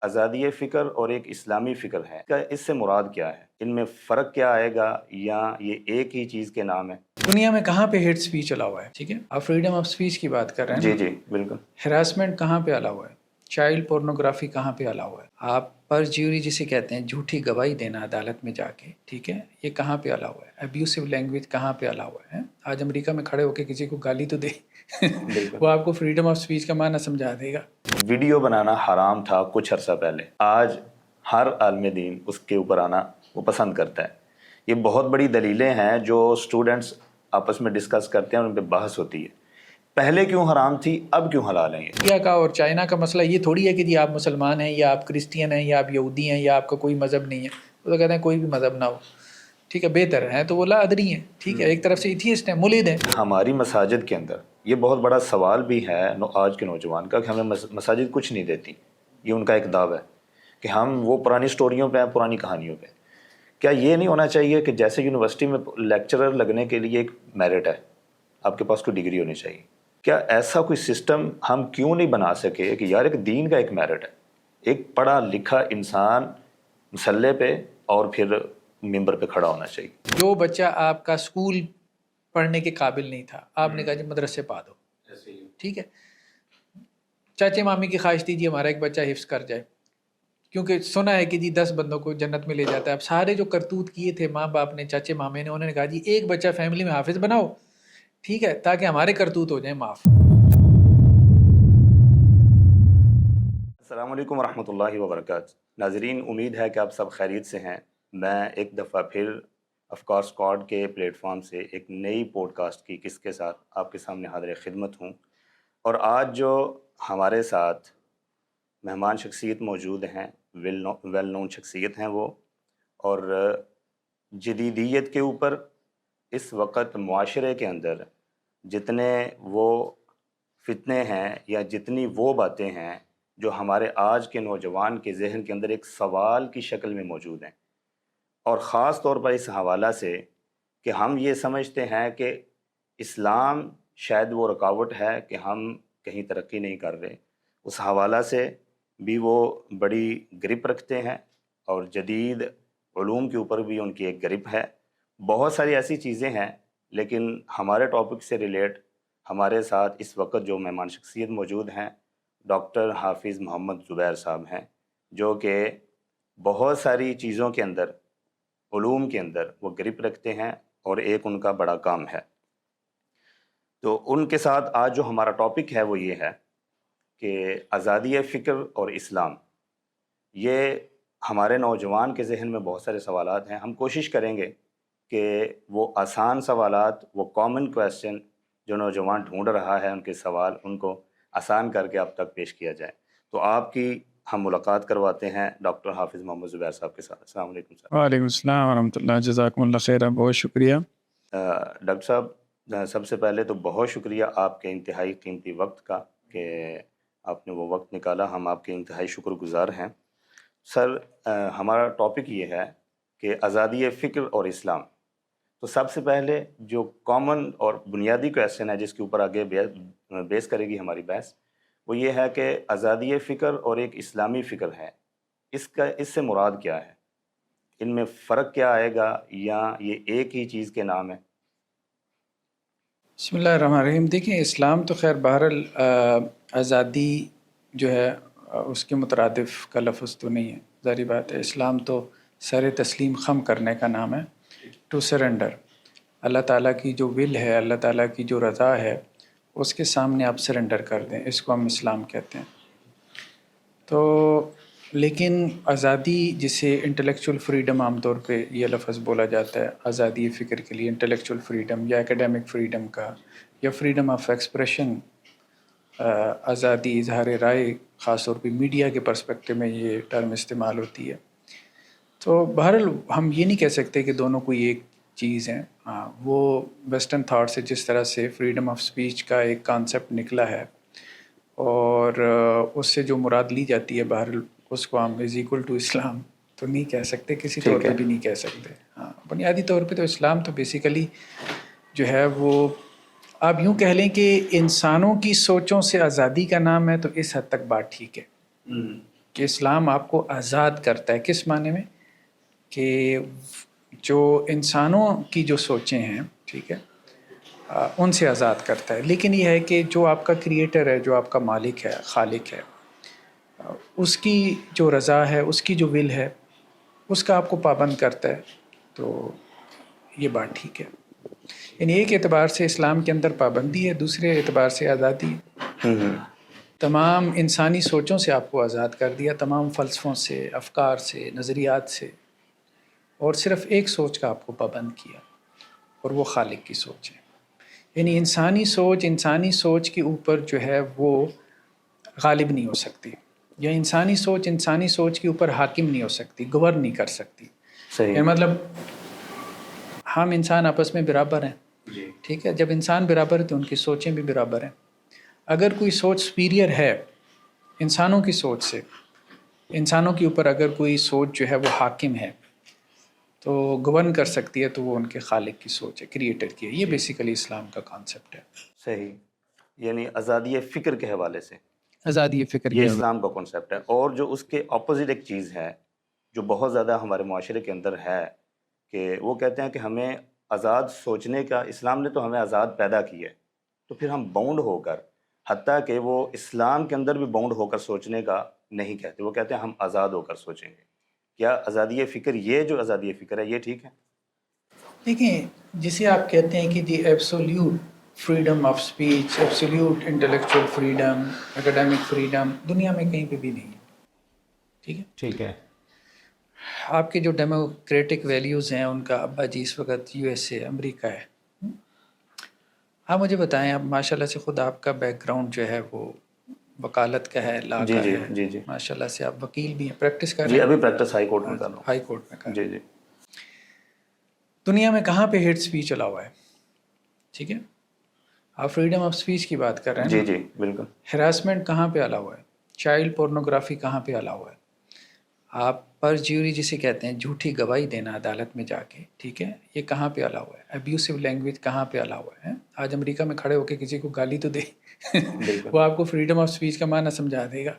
آزادی فکر اور ایک اسلامی فکر ہے، اس سے مراد کیا ہے؟ ان میں فرق کیا آئے گا یا یہ ایک ہی چیز کے نام ہے؟ دنیا میں کہاں پہ ہیٹ سپیچ الاؤ ہے؟ ٹھیک ہے، آپ فریڈم آف سپیچ کی بات کر رہے ہیں. جی بالکل. ہراسمنٹ کہاں پہ الاؤ ہے؟ چائلڈ پورنوگرافی کہاں پہ الاؤ ہے؟ آپ پر جیوری جسے کہتے ہیں جھوٹی گواہی دینا عدالت میں جا کے، ٹھیک ہے، یہ کہاں پہ الاؤ ہے؟ ابیوسو لینگویج کہاں پہ الاؤ ہے؟ آج امریکہ میں کھڑے ہو کے کسی کو گالی تو دے وہ آپ کو فریڈم آف سپیچ کا معنی سمجھا دے گا. ویڈیو بنانا حرام تھا کچھ عرصہ پہلے، آج ہر عالم دین اس کے اوپر آنا وہ پسند کرتا ہے. یہ بہت بڑی دلیلیں ہیں جو اسٹوڈنٹس آپس میں ڈسکس کرتے ہیں اور ان پہ بحث ہوتی ہے. پہلے کیوں حرام تھی، اب کیوں حلال ہیں؟ انڈیا کا اور چائنا کا مسئلہ یہ تھوڑی ہے کہ جی آپ مسلمان ہیں یا آپ کرسچین ہیں یا آپ یہودی ہیں یا آپ کا کوئی مذہب نہیں ہے. وہ تو کہتے ہیں کوئی بھی مذہب نہ ہو، ٹھیک ہے، بہتر ہے، تو وہ لا ادری ہیں، ٹھیک ہے، ایک طرف سے ایتھیسٹ ہیں، ملحد ہیں. ہماری مساجد کے اندر یہ بہت بڑا سوال بھی ہے آج کے نوجوان کا کہ ہمیں مساجد کچھ نہیں دیتی. یہ ان کا ایک دعویٰ ہے کہ ہم وہ پرانی سٹوریوں پہ ہیں، پرانی کہانیوں پہ. کیا یہ نہیں ہونا چاہیے کہ جیسے یونیورسٹی میں لیکچرر لگنے کے لیے ایک میرٹ ہے، آپ کے پاس کوئی ڈگری ہونی چاہیے؟ کیا ایسا کوئی سسٹم ہم کیوں نہیں بنا سکے کہ یار ایک دین کا ایک میرٹ ہے، ایک پڑھا لکھا انسان مسلح پہ اور پھر ممبر پہ کھڑا ہونا چاہیے؟ جو بچہ آپ کا اسکول پڑھنے کے قابل نہیں تھا، آپ نے کہا جی مدرسے پا دو، ٹھیک ہے، چاچے مامی کی خواہش تھی جی ہمارا ایک بچہ حفظ کر جائے، کیونکہ سنا ہے کہ جی 10 بندوں کو جنت میں لے جاتا ہے. اب سارے جو کرتوت کیے تھے ماں باپ نے، چاچے مامے نے، انہوں نے کہا جی ایک بچہ فیملی میں حافظ بناؤ، ٹھیک ہے، تاکہ ہمارے کرتوت ہو جائیں معاف. السلام علیکم ورحمۃ اللہ وبرکاتہ. ناظرین، امید ہے کہ آپ سب خیریت سے ہیں. میں ایک دفعہ پھر افکار اسکواڈ کے پلیٹ فارم سے ایک نئی پوڈ کاسٹ کی قسط کے ساتھ آپ کے سامنے حاضر خدمت ہوں. اور آج جو ہمارے ساتھ مہمان شخصیت موجود ہیں، ویل نون شخصیت ہیں وہ، اور جدیدیت کے اوپر اس وقت معاشرے کے اندر جتنے وہ فتنے ہیں یا جتنی وہ باتیں ہیں جو ہمارے آج کے نوجوان کے ذہن کے اندر ایک سوال کی شکل میں موجود ہیں، اور خاص طور پر اس حوالہ سے کہ ہم یہ سمجھتے ہیں کہ اسلام شاید وہ رکاوٹ ہے کہ ہم کہیں ترقی نہیں کر رہے، اس حوالہ سے بھی وہ بڑی گرپ رکھتے ہیں، اور جدید علوم کے اوپر بھی ان کی ایک گرپ ہے. بہت ساری ایسی چیزیں ہیں، لیکن ہمارے ٹاپک سے ریلیٹ ہمارے ساتھ اس وقت جو مہمان شخصیت موجود ہیں ڈاکٹر حافظ محمد زبیر صاحب ہیں، جو کہ بہت ساری چیزوں کے اندر، علوم کے اندر وہ گرپ رکھتے ہیں، اور ایک ان کا بڑا کام ہے. تو ان کے ساتھ آج جو ہمارا ٹاپک ہے وہ یہ ہے کہ آزادی فکر اور اسلام. یہ ہمارے نوجوان کے ذہن میں بہت سارے سوالات ہیں. ہم کوشش کریں گے کہ وہ آسان سوالات، وہ کامن کویسچن جو نوجوان ڈھونڈ رہا ہے، ان کے سوال، ان کو آسان کر کے آپ تک پیش کیا جائے. تو آپ کی ہم ملاقات کرواتے ہیں ڈاکٹر حافظ محمد زبیر صاحب کے ساتھ. السلام علیکم صاحب. وعلیکم السلام ورحمۃ اللہ، جزاکم اللہ خیر، بہت شکریہ. ڈاکٹر صاحب، سب سے پہلے تو بہت شکریہ آپ کے انتہائی قیمتی وقت کا کہ آپ نے وہ وقت نکالا. ہم آپ کے انتہائی شکر گزار ہیں. سر، ہمارا ٹاپک یہ ہے کہ آزادی فکر اور اسلام. تو سب سے پہلے جو کامن اور بنیادی کویسچن ہے جس کے اوپر آگے بیس کرے گی ہماری بحث، وہ یہ ہے کہ آزادی فکر اور ایک اسلامی فکر ہے، اس سے مراد کیا ہے؟ ان میں فرق کیا آئے گا یا یہ ایک ہی چیز کے نام ہے؟ بسم اللہ الرحمن الرحیم. دیکھیں، اسلام تو خیر بہرحال آزادی جو ہے اس کے مترادف کا لفظ تو نہیں ہے، ظاہری بات ہے. اسلام تو سر تسلیم خم کرنے کا نام ہے، ٹو سرنڈر. اللہ تعالیٰ کی جو ول ہے، اللہ تعالیٰ کی جو رضا ہے، اس کے سامنے آپ سرنڈر کر دیں، اس کو ہم اسلام کہتے ہیں. تو لیکن آزادی، جسے انٹلیکچول فریڈم عام طور پہ یہ لفظ بولا جاتا ہے آزادی فکر کے لیے، انٹلیکچول فریڈم یا ایکیڈیمک فریڈم کا، یا فریڈم آف ایکسپریشن، آزادی اظہار رائے، خاص طور پہ میڈیا کے پرسپیکٹو میں یہ ٹرم استعمال ہوتی ہے. تو بہرحال ہم یہ نہیں کہہ سکتے کہ دونوں کوئی ایک چیز ہیں. وہ ویسٹرن تھاٹ سے جس طرح سے فریڈم آف سپیچ کا ایک کانسیپٹ نکلا ہے، اور اس سے جو مراد لی جاتی ہے، بہرحال اس کو ہم از ایکول ٹو اسلام تو نہیں کہہ سکتے، کسی طور پہ بھی نہیں کہہ سکتے. ہاں، بنیادی طور پہ تو اسلام تو بیسیکلی جو ہے وہ آپ یوں کہہ لیں کہ انسانوں کی سوچوں سے آزادی کا نام ہے، تو اس حد تک بات ٹھیک ہے. کہ اسلام آپ کو آزاد کرتا ہے. کس معنی میں؟ کہ جو انسانوں کی جو سوچیں ہیں، ٹھیک ہے، ان سے آزاد کرتا ہے. لیکن یہ ہے کہ جو آپ کا کریٹر ہے، جو آپ کا مالک ہے، خالق ہے، اس کی جو رضا ہے، اس کی جو ول ہے، اس کا آپ کو پابند کرتا ہے. تو یہ بات ٹھیک ہے. یعنی ایک اعتبار سے اسلام کے اندر پابندی ہے، دوسرے اعتبار سے آزادی ہے. تمام انسانی سوچوں سے آپ کو آزاد کر دیا، تمام فلسفوں سے، افکار سے، نظریات سے، اور صرف ایک سوچ کا آپ کو پابند کیا، اور وہ خالق کی سوچ ہے. یعنی انسانی سوچ کے اوپر جو ہے وہ غالب نہیں ہو سکتی، یا انسانی سوچ کے اوپر حاکم نہیں ہو سکتی، گورن نہیں کر سکتی. صحیح. یعنی مطلب ہم انسان آپس میں برابر ہیں، جی. ٹھیک ہے. جب انسان برابر ہے تو ان کی سوچیں بھی برابر ہیں. اگر کوئی سوچ سپیریئر ہے انسانوں کی سوچ سے، انسانوں کے اوپر اگر کوئی سوچ جو ہے وہ حاکم ہے تو گورن کر سکتی ہے، تو وہ ان کے خالق کی سوچ ہے، کریٹر کی ہے. یہ بیسیکلی اسلام کا کانسیپٹ ہے. صحیح. یعنی آزادی فکر کے حوالے سے آزادی فکر یہ کی اسلام کا کانسیپٹ ہے. اور جو اس کے اپوزٹ ایک چیز ہے جو بہت زیادہ ہمارے معاشرے کے اندر ہے، کہ وہ کہتے ہیں کہ ہمیں آزاد سوچنے کا، اسلام نے تو ہمیں آزاد پیدا کی ہے، تو پھر ہم باؤنڈ ہو کر، حتیٰ کہ وہ اسلام کے اندر بھی باؤنڈ ہو کر سوچنے کا نہیں کہتے، وہ کہتے ہیں ہم آزاد ہو کر سوچیں گے. کیا آزادی فکر، یہ جو آزادی فکر ہے، یہ ٹھیک ہے؟ دیکھیں، جسے آپ کہتے ہیں کہ the absolute freedom of speech, absolute intellectual freedom, academic freedom, دنیا میں کہیں پہ بھی نہیں ہے. ٹھیک ہے. ٹھیک ہے. آپ کے جو ڈیموکریٹک ویلیوز ہیں ان کا ابا جی اس وقت یو ایس اے، امریکہ ہے. آپ مجھے بتائیں، اب ماشاء اللہ سے خود آپ کا بیک گراؤنڈ جو ہے وہ وکالت کا ہے، لا جی کا جی ہے. جی جی ماشاء اللہ سے آپ وکیل بھی ہیں، پریکٹس کر رہے جی. ہیں. ابھی پریکٹس ہائی کورٹ میں کر رہا ہوں. ہائی کورٹ میں کر رہے ہیں. جی جی. دنیا میں کہاں پہ ہیٹ سپیچ الاؤ ہے؟ ٹھیک ہے. آپ فریڈم آف سپیچ کی بات کر رہے ہیں جی نا. جی بالکل. ہراسمنٹ کہاں پہ الاؤ ہے؟ چائلڈ پورنوگرافی کہاں پہ الاؤ ہے؟ آپ پر جیوری جسے کہتے ہیں، جھوٹی گواہی دینا عدالت میں جا کے، ٹھیک ہے، یہ کہاں پہ الاؤ ہے؟ ابیوسو لینگویج کہاں پہ الاؤ ہے؟ آج امریکہ میں کھڑے ہو کے کسی کو گالی تو دے بالکل. وہ آپ کو فریڈم آف سپیچ کا معنی سمجھا دے گا.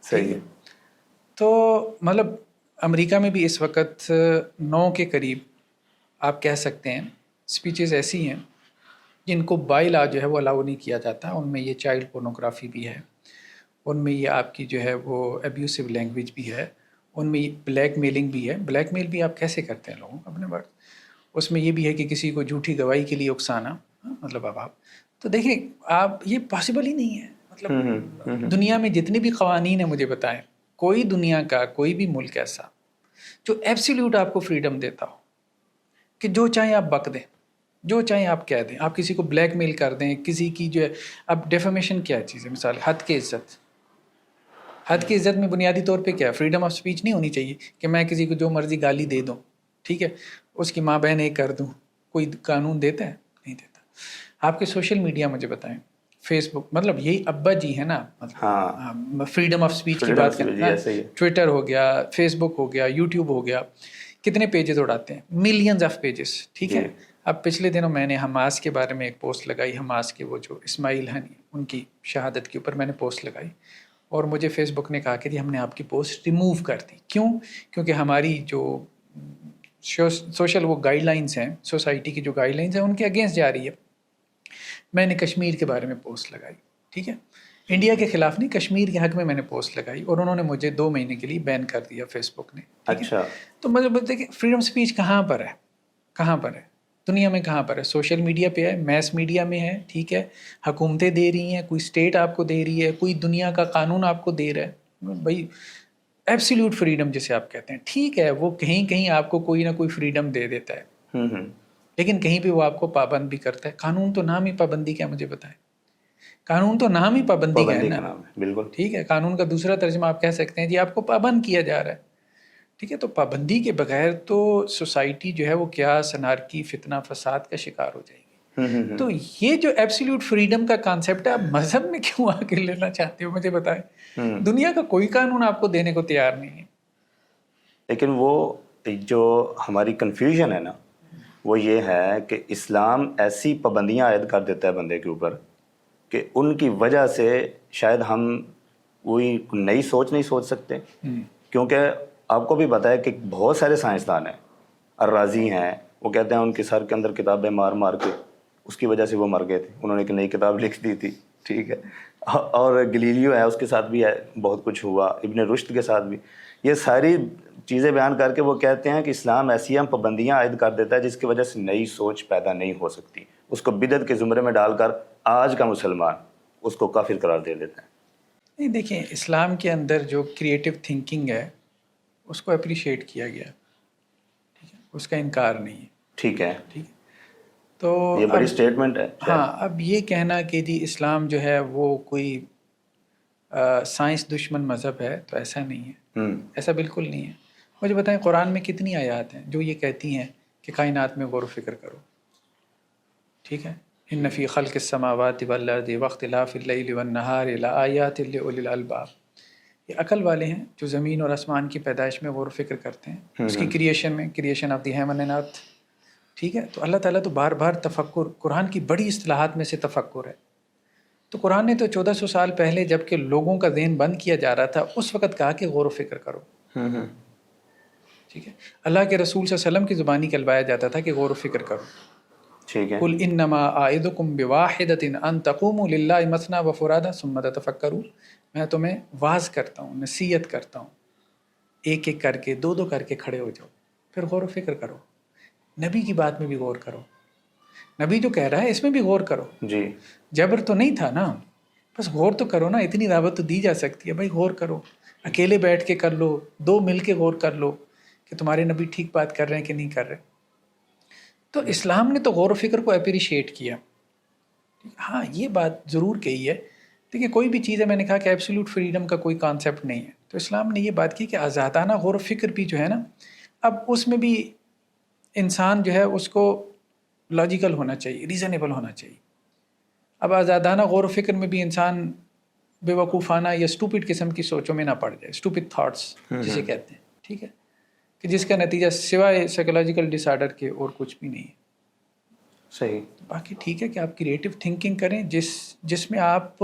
صحیح ہے. تو مطلب امریکہ میں بھی اس وقت 9 کے قریب آپ کہہ سکتے ہیں سپیچز ایسی ہیں جن کو بائی لا جو ہے وہ الاؤ نہیں کیا جاتا. ان میں یہ چائلڈ پورنوگرافی بھی ہے، ان میں یہ آپ کی جو ہے وہ ابیوسو لینگویج بھی ہے، ان میں بلیک میلنگ بھی ہے. بلیک میل بھی آپ کیسے کرتے ہیں لوگوں کو اپنے ورڈ. اس میں یہ بھی ہے کہ کسی کو جھوٹی گواہی کے لیے اکسانا. مطلب اب آپ تو دیکھیں، آپ یہ پاسبل ہی نہیں ہے. مطلب دنیا میں جتنے بھی قوانین ہیں مجھے بتائیں، کوئی دنیا کا کوئی بھی ملک ایسا جو ایبسلیوٹ آپ کو فریڈم دیتا ہو کہ جو چاہیں آپ بک دیں، جو چاہیں آپ کہہ دیں، آپ کسی کو بلیک میل کر دیں، کسی کی جو ہے. اب ڈیفیمیشن کیا چیز ہے؟ مثال حد کی عزت. حد کی عزت میں بنیادی طور پہ کیا ہے؟ فریڈم آف سپیچ نہیں ہونی چاہیے کہ میں کسی کو جو مرضی گالی دے دوں، ٹھیک ہے، اس کی ماں بہن ایک کر دوں. کوئی قانون دیتا ہے؟ نہیں دیتا. آپ کے سوشل میڈیا مجھے بتائیں، فیس بک، مطلب یہی ابا جی ہے نا، مطلب فریڈم آف سپیچ کی بات کریں. ٹویٹر ہو گیا، فیس بک ہو گیا، یوٹیوب ہو گیا، کتنے پیجز اڑاتے ہیں؟ Millions of pages. ٹھیک ہے. اب پچھلے دنوں میں نے حماس کے بارے میں ایک پوسٹ لگائی، حماس کے وہ جو اسماعیل ہنی، ان کی شہادت کے اوپر میں نے پوسٹ لگائی، اور مجھے فیس بک نے کہا کہ جی ہم نے آپ کی پوسٹ ریموو کر دی. کیوں؟ کیونکہ ہماری جو سوشل وہ گائیڈ لائنس ہیں، سوسائٹی کی جو گائیڈ لائنس ہیں، ان کے اگینسٹ جا رہی ہے. میں نے کشمیر کے بارے میں پوسٹ لگائی، ٹھیک ہے، انڈیا کے خلاف نہیں، کشمیر کے حق میں نے پوسٹ لگائی، اور انہوں نے مجھے 2 مہینے کے لیے بین کر دیا فیس بک نے. اچھا. تو مجھے بولتے کہ فریڈم سپیچ کہاں پر ہے؟ کہاں پر ہے دنیا میں؟ کہاں پر ہے؟ سوشل میڈیا پہ ہے، میس میڈیا میں ہے، ٹھیک ہے، حکومتیں دے رہی ہیں، کوئی اسٹیٹ آپ کو دے رہی ہے، کوئی دنیا کا قانون آپ کو دے رہا ہے. بھائی ایبسلیوٹ فریڈم جسے آپ کہتے ہیں، ٹھیک ہے، وہ کہیں کہیں آپ کو کوئی نہ کوئی فریڈم دے دیتا ہے، لیکن کہیں پہ وہ آپ کو پابند بھی کرتا ہے. قانون تو نام ہی پابندی کا، مجھے بتائیں. قانون تو نام ہی پابندی کا ہے نا. بالکل ٹھیک ہے. قانون کا دوسرا ترجمہ آپ کہہ سکتے ہیں جی آپ کو پابند کیا جا رہا ہے. ٹھیک ہے. تو پابندی کے بغیر تو سوسائٹی جو ہے وہ کیا انارکی، فتنہ، فساد کا شکار ہو جائے گی. تو یہ جو ایبسلیوٹ فریڈم کا کانسیپٹ ہے، آپ مذہب میں کیوں آ کے لینا چاہتے ہو؟ مجھے بتائیں. دنیا کا کوئی قانون آپ کو دینے کو تیار نہیں ہے. لیکن وہ جو ہماری کنفیوژن ہے نا، وہ یہ ہے کہ اسلام ایسی پابندیاں عائد کر دیتا ہے بندے کے اوپر کہ ان کی وجہ سے شاید ہم کوئی نئی سوچ نہیں سوچ سکتے؟ کیونکہ آپ کو بھی پتہ ہے کہ بہت سارے سائنسدان ہیں، الرازی ہیں، وہ کہتے ہیں ان کے سر کے اندر کتابیں مار مار کے اس کی وجہ سے وہ مر گئے تھے، انہوں نے ایک نئی کتاب لکھ دی تھی، ٹھیک ہے. اور گلیلیو ہے، اس کے ساتھ بھی بہت کچھ ہوا، ابن رشد کے ساتھ بھی. یہ ساری چیزیں بیان کر کے وہ کہتے ہیں کہ اسلام ایسی ہم پابندیاں عائد کر دیتا ہے جس کی وجہ سے نئی سوچ پیدا نہیں ہو سکتی. اس کو بدعت کے زمرے میں ڈال کر آج کا مسلمان اس کو کافر قرار دے دیتا ہے. نہیں، دیکھیں اسلام کے اندر جو کریٹو تھنکنگ ہے اس کو اپریشیٹ کیا گیا، ٹھیک ہے، اس کا انکار نہیں ہے. ٹھیک ہے، ٹھیک ہے، تو یہ بڑی سٹیٹمنٹ ہے. ہاں، اب یہ کہنا کہ جی اسلام جو ہے وہ کوئی سائنس دشمن مذہب ہے تو ایسا نہیں ہے، ایسا بالکل نہیں ہے. مجھے بتائیں قرآن میں کتنی آیات ہیں جو یہ کہتی ہیں کہ کائنات میں غور و فکر کرو، ٹھیک ہے. ان فی خلق السماوات والارض واختلاف اللیل والنہار لآیات لأولی الالباب. یہ عقل والے ہیں جو زمین اور آسمان کی پیدائش میں غور و فکر کرتے ہیں، اس کی کریشن میں، creation of the heaven and earth, ٹھیک ہے. تو اللہ تعالیٰ تو بار بار تفکر، قرآن کی بڑی اصطلاحات میں سے تفکر ہے. تو قرآن نے تو 1400 سال پہلے جب کہ لوگوں کا ذہن بند کیا جا رہا تھا اس وقت کہا کہ غور و فکر کرو، ٹھیک ہے. اللہ کے رسول صلی اللہ علیہ وسلم کی زبانی کہلوایا جاتا تھا کہ غور و فکر کرو، ٹھیک ہے. قل انما اعظکم بواحدۃ ان تقوموا للہ مثنی وفرادا ثم تتفکروا. میں تمہیں واعظ کرتا ہوں، نصیحت کرتا ہوں، ایک ایک کر کے، دو دو کر کے کھڑے ہو جاؤ، پھر غور و فکر کرو. نبی کی بات میں بھی غور کرو، نبی جو کہہ رہا ہے اس میں بھی غور کرو. جی، جبر تو نہیں تھا نا، بس غور تو کرو نا. اتنی دعوت تو دی جا سکتی ہے بھائی، غور کرو. اکیلے بیٹھ کے کر لو، دو مل کے غور کر لو کہ تمہارے نبی ٹھیک بات کر رہے ہیں کہ نہیں کر رہے. تو اسلام نے تو غور و فکر کو اپریشیٹ کیا. ہاں، یہ بات ضرور کہی ہے. دیکھیے کوئی بھی چیز ہے، میں نے کہا کہ ایبسولوٹ فریڈم کا کوئی کانسیپٹ نہیں ہے، تو اسلام نے یہ بات کی کہ آزادانہ غور و فکر بھی جو ہے نا، اب اس میں بھی انسان جو ہے اس کو لاجیکل ہونا چاہیے، ریزنیبل ہونا چاہیے. اب آزادانہ غور و فکر میں بھی انسان بے وقوفانہ یا اسٹوپڈ قسم کی سوچوں میں نہ پڑ جائے، اسٹوپڈ تھاٹس جسے کہتے ہیں، ٹھیک ہے، کہ جس کا نتیجہ سوائے سائیکولوجیکل ڈس آرڈر کے اور کچھ بھی نہیں ہے. صحیح. باقی ٹھیک ہے کہ آپ کریٹو تھنکنگ کریں جس میں آپ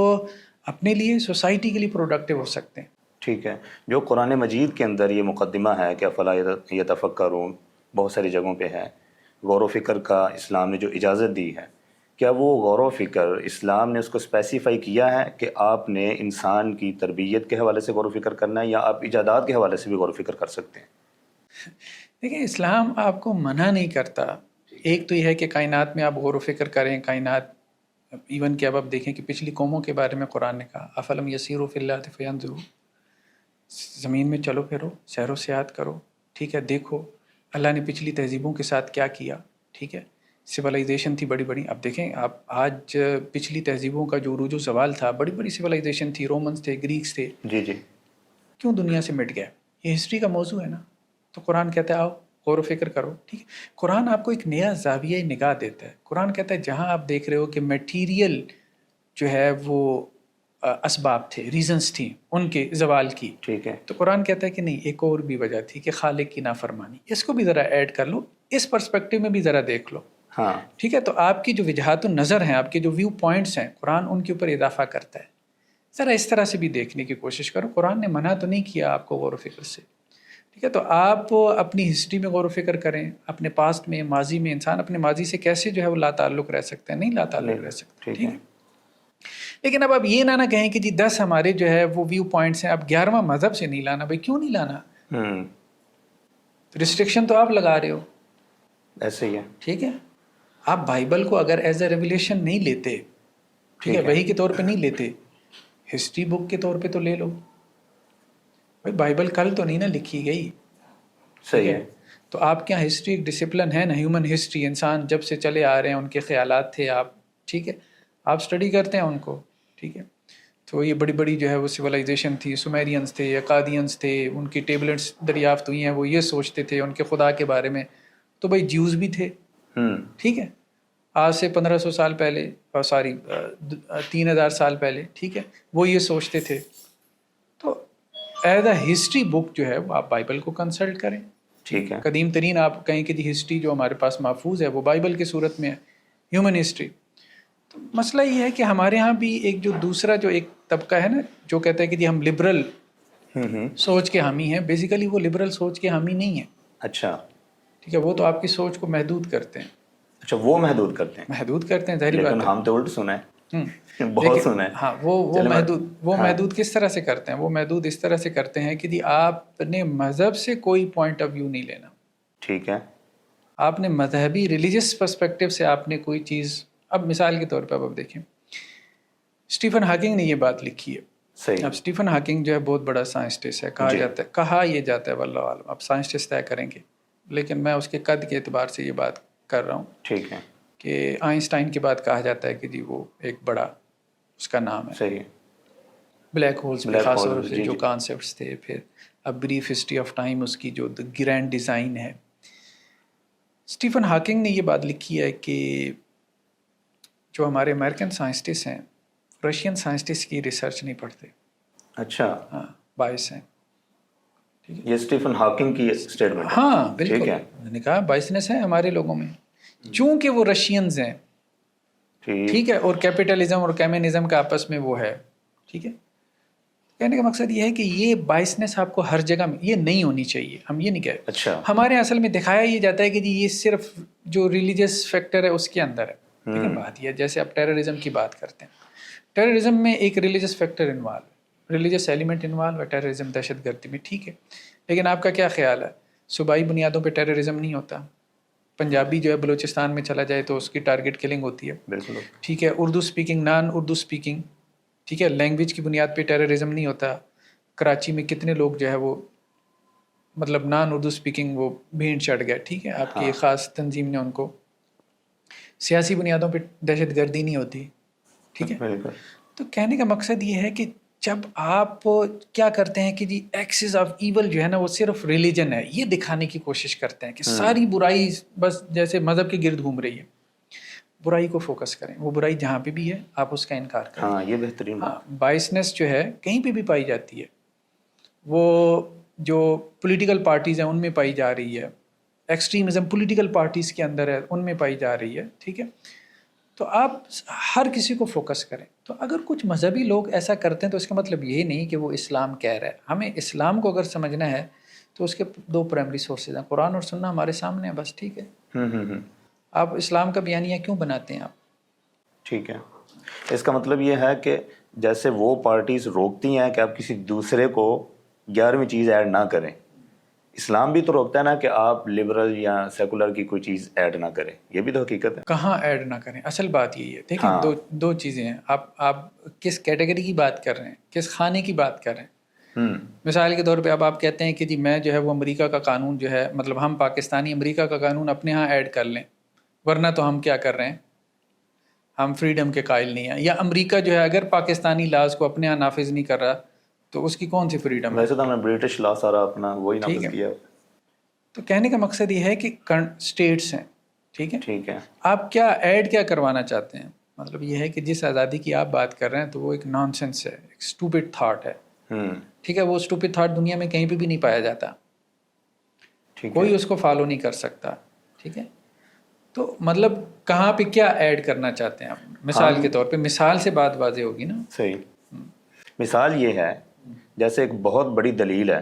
اپنے لیے، سوسائٹی کے لیے پروڈکٹیو ہو سکتے ہیں. ٹھیک ہے. جو قرآن مجید کے اندر یہ مقدمہ ہے کہ افلا یتفکرون، بہت ساری جگہوں پہ ہے، غور و فکر کا اسلام نے جو اجازت دی ہے، کیا وہ غور و فکر اسلام نے اس کو اسپیسیفائی کیا ہے کہ آپ نے انسان کی تربیت کے حوالے سے غور و فکر کرنا ہے، یا آپ ایجادات کے حوالے سے بھی غور و فکر کر سکتے ہیں؟ دیکھیں اسلام آپ کو منع نہیں کرتا. ایک تو یہ ہے کہ کائنات میں آپ غور و فکر کریں، کائنات ایون کہ اب آپ دیکھیں کہ پچھلی قوموں کے بارے میں قرآن نے کہا افلم یسیروا فی الارض فینظروا، زمین میں چلو پھرو، سیر و سیاحت کرو، ٹھیک ہے، دیکھو اللہ نے پچھلی تہذیبوں کے ساتھ کیا کیا، ٹھیک ہے. سولائزیشن تھی بڑی بڑی. اب دیکھیں آپ آج پچھلی تہذیبوں کا جو عروج و زوال تھا، بڑی بڑی سولائزیشن تھی، رومنس تھے، گریکس تھے، جی جی. کیوں دنیا سے مٹ گیا؟ یہ ہسٹری کا موضوع ہے نا. تو قرآن کہتا ہے آؤ غور و فکر کرو، ٹھیک ہے. قرآن آپ کو ایک نیا زاویہ نگاہ دیتا ہے. قرآن کہتا ہے جہاں آپ دیکھ رہے ہو کہ میٹیریل جو ہے وہ اسباب تھے، ریزنز تھیں ان کے زوال کی، ٹھیک ہے. تو قرآن کہتا ہے کہ نہیں، ایک اور بھی وجہ تھی کہ خالق کی نافرمانی. اس کو بھی ذرا ایڈ کر لو، اس پرسپیکٹو میں بھی ذرا دیکھ لو، ہاں ٹھیک ہے. تو آپ کی جو وجہات النظر ہیں، آپ کے جو ویو پوائنٹس ہیں، قرآن ان کے اوپر اضافہ کرتا ہے. ذرا اس طرح سے بھی دیکھنے کی کوشش کرو. قرآن نے منع تو نہیں کیا آپ کو غور و فکر سے، ٹھیک ہے. تو آپ اپنی ہسٹری میں غور و فکر کریں، اپنے پاسٹ میں، ماضی میں. انسان اپنے ماضی سے کیسے جو ہے وہ لا تعلق رہ سکتا ہے؟ نہیں لا تعلق رہ سکتا، ٹھیک ہے. لیکن اب آپ یہ نہ کہیں کہ جی 10 ہمارے جو ہے وہ ویو پوائنٹس ہیں، اب 11واں مذہب سے نہیں لانا. بھائی کیوں نہیں لانا؟ ریسٹرکشن تو آپ لگا رہے ہو. ایسے ہی ہے، ٹھیک ہے. آپ بائبل کو اگر ایز اے ریویلیشن نہیں لیتے، ٹھیک ہے، وحی کے طور پہ نہیں لیتے، ہسٹری بک کے طور پہ تو لے لو. بھائی بائبل کل تو نہیں نا لکھی گئی. صحیح ہے. تو آپ کے یہاں ہسٹری ایک ڈسپلن ہے نا، ہیومن ہسٹری. انسان جب سے چلے آ رہے ہیں، ان کے خیالات تھے، آپ ٹھیک ہے، آپ اسٹڈی کرتے ہیں ان کو، ٹھیک ہے. تو یہ بڑی بڑی جو ہے وہ سولائزیشن تھی، سومیرینس تھے، اکادینس تھے، ان کی ٹیبلٹس دریافت ہوئی ہیں، وہ یہ سوچتے تھے ان کے خدا کے بارے میں. تو بھائی جیوز بھی تھے، ٹھیک ہے، آج سے 1500 سال پہلے، سوری 3000 سال پہلے، ٹھیک ہے، وہ یہ سوچتے تھے. تو ایز اے ہسٹری بک جو ہے وہ آپ بائبل کو کنسلٹ کریں. ٹھیک ہے. قدیم ترین آپ کہیں کہ جی ہسٹری جو ہمارے پاس محفوظ ہے وہ بائبل کی صورت میں ہے، ہیومن ہسٹری. تو مسئلہ یہ ہے کہ ہمارے ہاں بھی ایک جو دوسرا جو ایک طبقہ ہے نا جو کہتا ہے کہ جی ہم لبرل سوچ کے حامی ہیں، بیسیکلی وہ لبرل سوچ کے حامی نہیں ہیں. اچھا ٹھیک ہے، وہ تو آپ کی سوچ کو محدود کرتے ہیں. اچھا، وہ محدود کرتے ہیں ظاہری بات لیکن ہے. ہم تو الٹ سنا ہے، بہت لیکن سنا ہے. ہاں وہ محدود کس طرح سے کرتے ہیں؟ وہ محدود اس طرح سے کرتے ہیں کہ جی آپ نے مذہب سے کوئی پوائنٹ آف ویو نہیں لینا. ٹھیک ہے. آپ نے مذہبی ریلیجس پرسپیکٹو سے آپ نے کوئی چیز، اب مثال کے طور پہ اب دیکھیں اسٹیفن ہاکنگ نے یہ بات لکھی ہے. صحیح. اب اسٹیفن ہاکنگ جو ہے بہت بڑا سائنسٹسٹ ہے، کہا یہ جاتا ہے واللہ عالم، اب سائنسٹسٹ طے کریں گے، لیکن میں اس کے قد کے اعتبار سے یہ بات کر رہا ہوں. ٹھیک ہے. کہ آئنسٹائن کے بعد کہا جاتا ہے کہ جی وہ ایک بڑا اس کا نام ہے. صحیح. بلیک ہولز پہ خاص طور سے جو کانسیپٹس تھے، پھر اب بریف ہسٹری آف ٹائم اس کی جو گرینڈ ڈیزائن ہے. اسٹیفن ہاکنگ نے یہ بات لکھی ہے کہ جو ہمارے امریکن سائنسٹسٹ ہیں رشین سائنسٹسٹ کی ریسرچ نہیں پڑھتے. اچھا. ہاں، باعث ہیں. یہ اسٹیفن ہاکنگ کی اسٹیٹمنٹ ہے. ہاں بالکل، میں نے کہا بائسنس ہے ہمارے لوگوں میں، چونکہ وہ رشینز ہیں. ٹھیک ہے، اور کیپٹلزم اور کیمینزم کا آپس میں وہ ہے. ٹھیک ہے، کہنے کا مقصد یہ ہے کہ یہ بائسنس آپ کو ہر جگہ میں یہ نہیں ہونی چاہیے. ہم یہ نہیں کہہ، اچھا ہمارے اصل میں دکھایا یہ جاتا ہے کہ جی یہ صرف جو ریلیجس فیکٹر ہے اس کے اندر ہے. لیکن بات یہ جیسے آپ ٹیررزم کی بات کرتے ہیں، ٹیررزم میں ایک religious factor involve, religious element involve ہے ٹیررزم دہشت گردی میں. ٹھیک ہے، لیکن آپ کا کیا خیال ہے صوبائی بنیادوں پہ ٹیررزم نہیں ہوتا؟ پنجابی جو ہے بلوچستان میں چلا جائے تو اس کی ٹارگٹ کلنگ ہوتی ہے. بالکل. ٹھیک ہے، اردو اسپیکنگ، نان اردو اسپیکنگ، ٹھیک ہے، لینگویج کی بنیاد پہ ٹیررزم نہیں ہوتا. کراچی میں کتنے لوگ جو ہے وہ مطلب نان اردو اسپیکنگ وہ بھیڑ چڑھ گئے. ٹھیک ہے، آپ کی ایک خاص تنظیم نے ان کو، سیاسی بنیادوں پہ دہشت گردی نہیں ہوتی. ٹھیک ہے، تو کہنے کا مقصد یہ ہے کہ جب آپ کیا کرتے ہیں کہ جی ایکسس آف ایول جو ہے نا وہ صرف ریلیجن ہے، یہ دکھانے کی کوشش کرتے ہیں کہ ساری برائی بس جیسے مذہب کے گرد گھوم رہی ہے. برائی کو فوکس کریں، وہ برائی جہاں پہ بھی ہے آپ اس کا انکار کریں. ہاں یہ بہترین. بائسنس جو ہے کہیں پہ بھی پائی جاتی ہے، وہ جو پولیٹیکل پارٹیز ہیں ان میں پائی جا رہی ہے، ایکسٹریمزم پولیٹیکل پارٹیز کے اندر ہے ان میں پائی جا رہی ہے. ٹھیک ہے، تو آپ ہر کسی کو فوکس کریں. تو اگر کچھ مذہبی لوگ ایسا کرتے ہیں تو اس کا مطلب یہ نہیں کہ وہ اسلام کہہ رہا ہے. ہمیں اسلام کو اگر سمجھنا ہے تو اس کے دو پرائمری سورسز ہیں، قرآن اور سننا ہمارے سامنے ہے بس. ٹھیک ہے، آپ اسلام کا بیانیہ کیوں بناتے ہیں آپ؟ ٹھیک ہے، اس کا مطلب یہ ہے کہ جیسے وہ پارٹیز روکتی ہیں کہ آپ کسی دوسرے کو 11ویں چیز ایڈ نہ کریں، اسلام بھی تو روکتا ہے نا کہ آپ لبرل یا سیکولر کی کوئی چیز ایڈ نہ کریں. یہ بھی تو حقیقت ہے. کہاں ایڈ نہ کریں، اصل بات یہی ہے. دیکھیں دو چیزیں ہیں، آپ کس کیٹیگری کی بات کر رہے ہیں، کس خانے کی بات کر رہے ہیں. مثال کے طور پہ اب آپ کہتے ہیں کہ جی میں جو ہے وہ امریکہ کا قانون جو ہے مطلب ہم پاکستانی امریکہ کا قانون اپنے ہاں ایڈ کر لیں، ورنہ تو ہم کیا کر رہے ہیں، ہم فریڈم کے قائل نہیں ہیں. یا امریکہ جو ہے اگر پاکستانی لاز کو اپنے ہاں نافذ نہیں کر رہا تو اس کی کون سی فریڈم ہے؟ ویسے تو ہم نے برٹش لا سارا اپنا وہی نافذ کیا. تو کہنے کا مقصد یہ ہے کہ اسٹیٹس ہیں. ٹھیک ہے، ٹھیک ہے، آپ کیا ایڈ کیا کروانا چاہتے ہیں؟ مطلب یہ ہے کہ جس آزادی کی آپ بات کر رہے ہیں تو وہ ایک نان سینس ہے، ایک اسٹوپڈ تھاٹ ہے. ٹھیک ہے، وہ اسٹوپڈ تھاٹ دنیا میں کہیں پہ بھی نہیں پایا جاتا، کوئی اس کو فالو نہیں کر سکتا. ٹھیک ہے، تو مطلب کہاں پہ کیا ایڈ کرنا چاہتے ہیں آپ؟ مثال کے طور پہ، مثال سے بات واضح ہوگی نا. صحیح. مثال یہ ہے جیسے ایک بہت بڑی دلیل ہے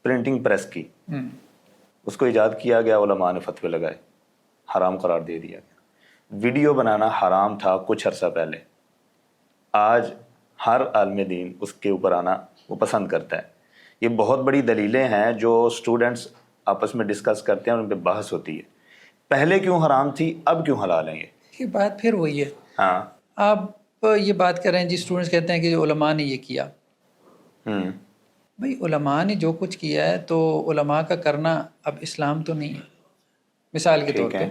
پرنٹنگ پریس کی، اس کو ایجاد کیا گیا، علماء نے فتوے لگائے، حرام قرار دے دیا گیا. ویڈیو بنانا حرام تھا کچھ عرصہ پہلے، آج ہر عالم دین اس کے اوپر آنا وہ پسند کرتا ہے. یہ بہت بڑی دلیلیں ہیں جو اسٹوڈنٹس آپس میں ڈسکس کرتے ہیں اور ان پہ بحث ہوتی ہے. پہلے کیوں حرام تھی، اب کیوں حلال ہیں؟ یہ بات پھر وہی ہے. ہاں، آپ یہ بات کر رہے ہیں جی اسٹوڈنٹس کہتے ہیں کہ علماء نے یہ کیا. بھائی علماء نے جو کچھ کیا ہے تو علماء کا کرنا اب اسلام تو نہیں ہے. مثال کے طور پہ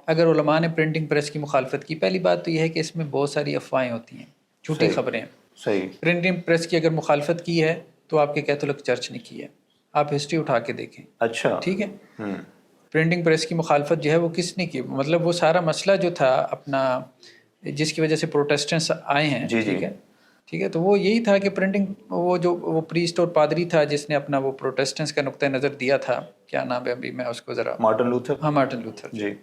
اگر علماء نے پرنٹنگ پریس کی مخالفت کی، پہلی بات تو یہ ہے کہ اس میں بہت ساری افواہیں ہوتی ہیں، جھوٹی خبریں ہیں. صحیح. پرنٹنگ پریس کی اگر مخالفت کی ہے تو آپ کے کیتھولک چرچ نے کی ہے، آپ ہسٹری اٹھا کے دیکھیں. اچھا. ٹھیک ہے، پرنٹنگ پریس کی مخالفت جو ہے وہ کس نے کی؟ مطلب وہ سارا مسئلہ جو تھا اپنا جس کی وجہ سے پروٹیسٹنٹس آئے ہیں. ٹھیک ہے، ٹھیک ہے، تو وہ یہی تھا کہ پرنٹنگ وہ پریسٹ اور پادری تھا جس نے اپنا وہ پروٹیسٹنٹس کا نقطہ نظر دیا تھا. کیا نام ہے ابھی میں اس کو ذرا، مارٹن لوتھر. ہاں مارٹن لوتھر. جی،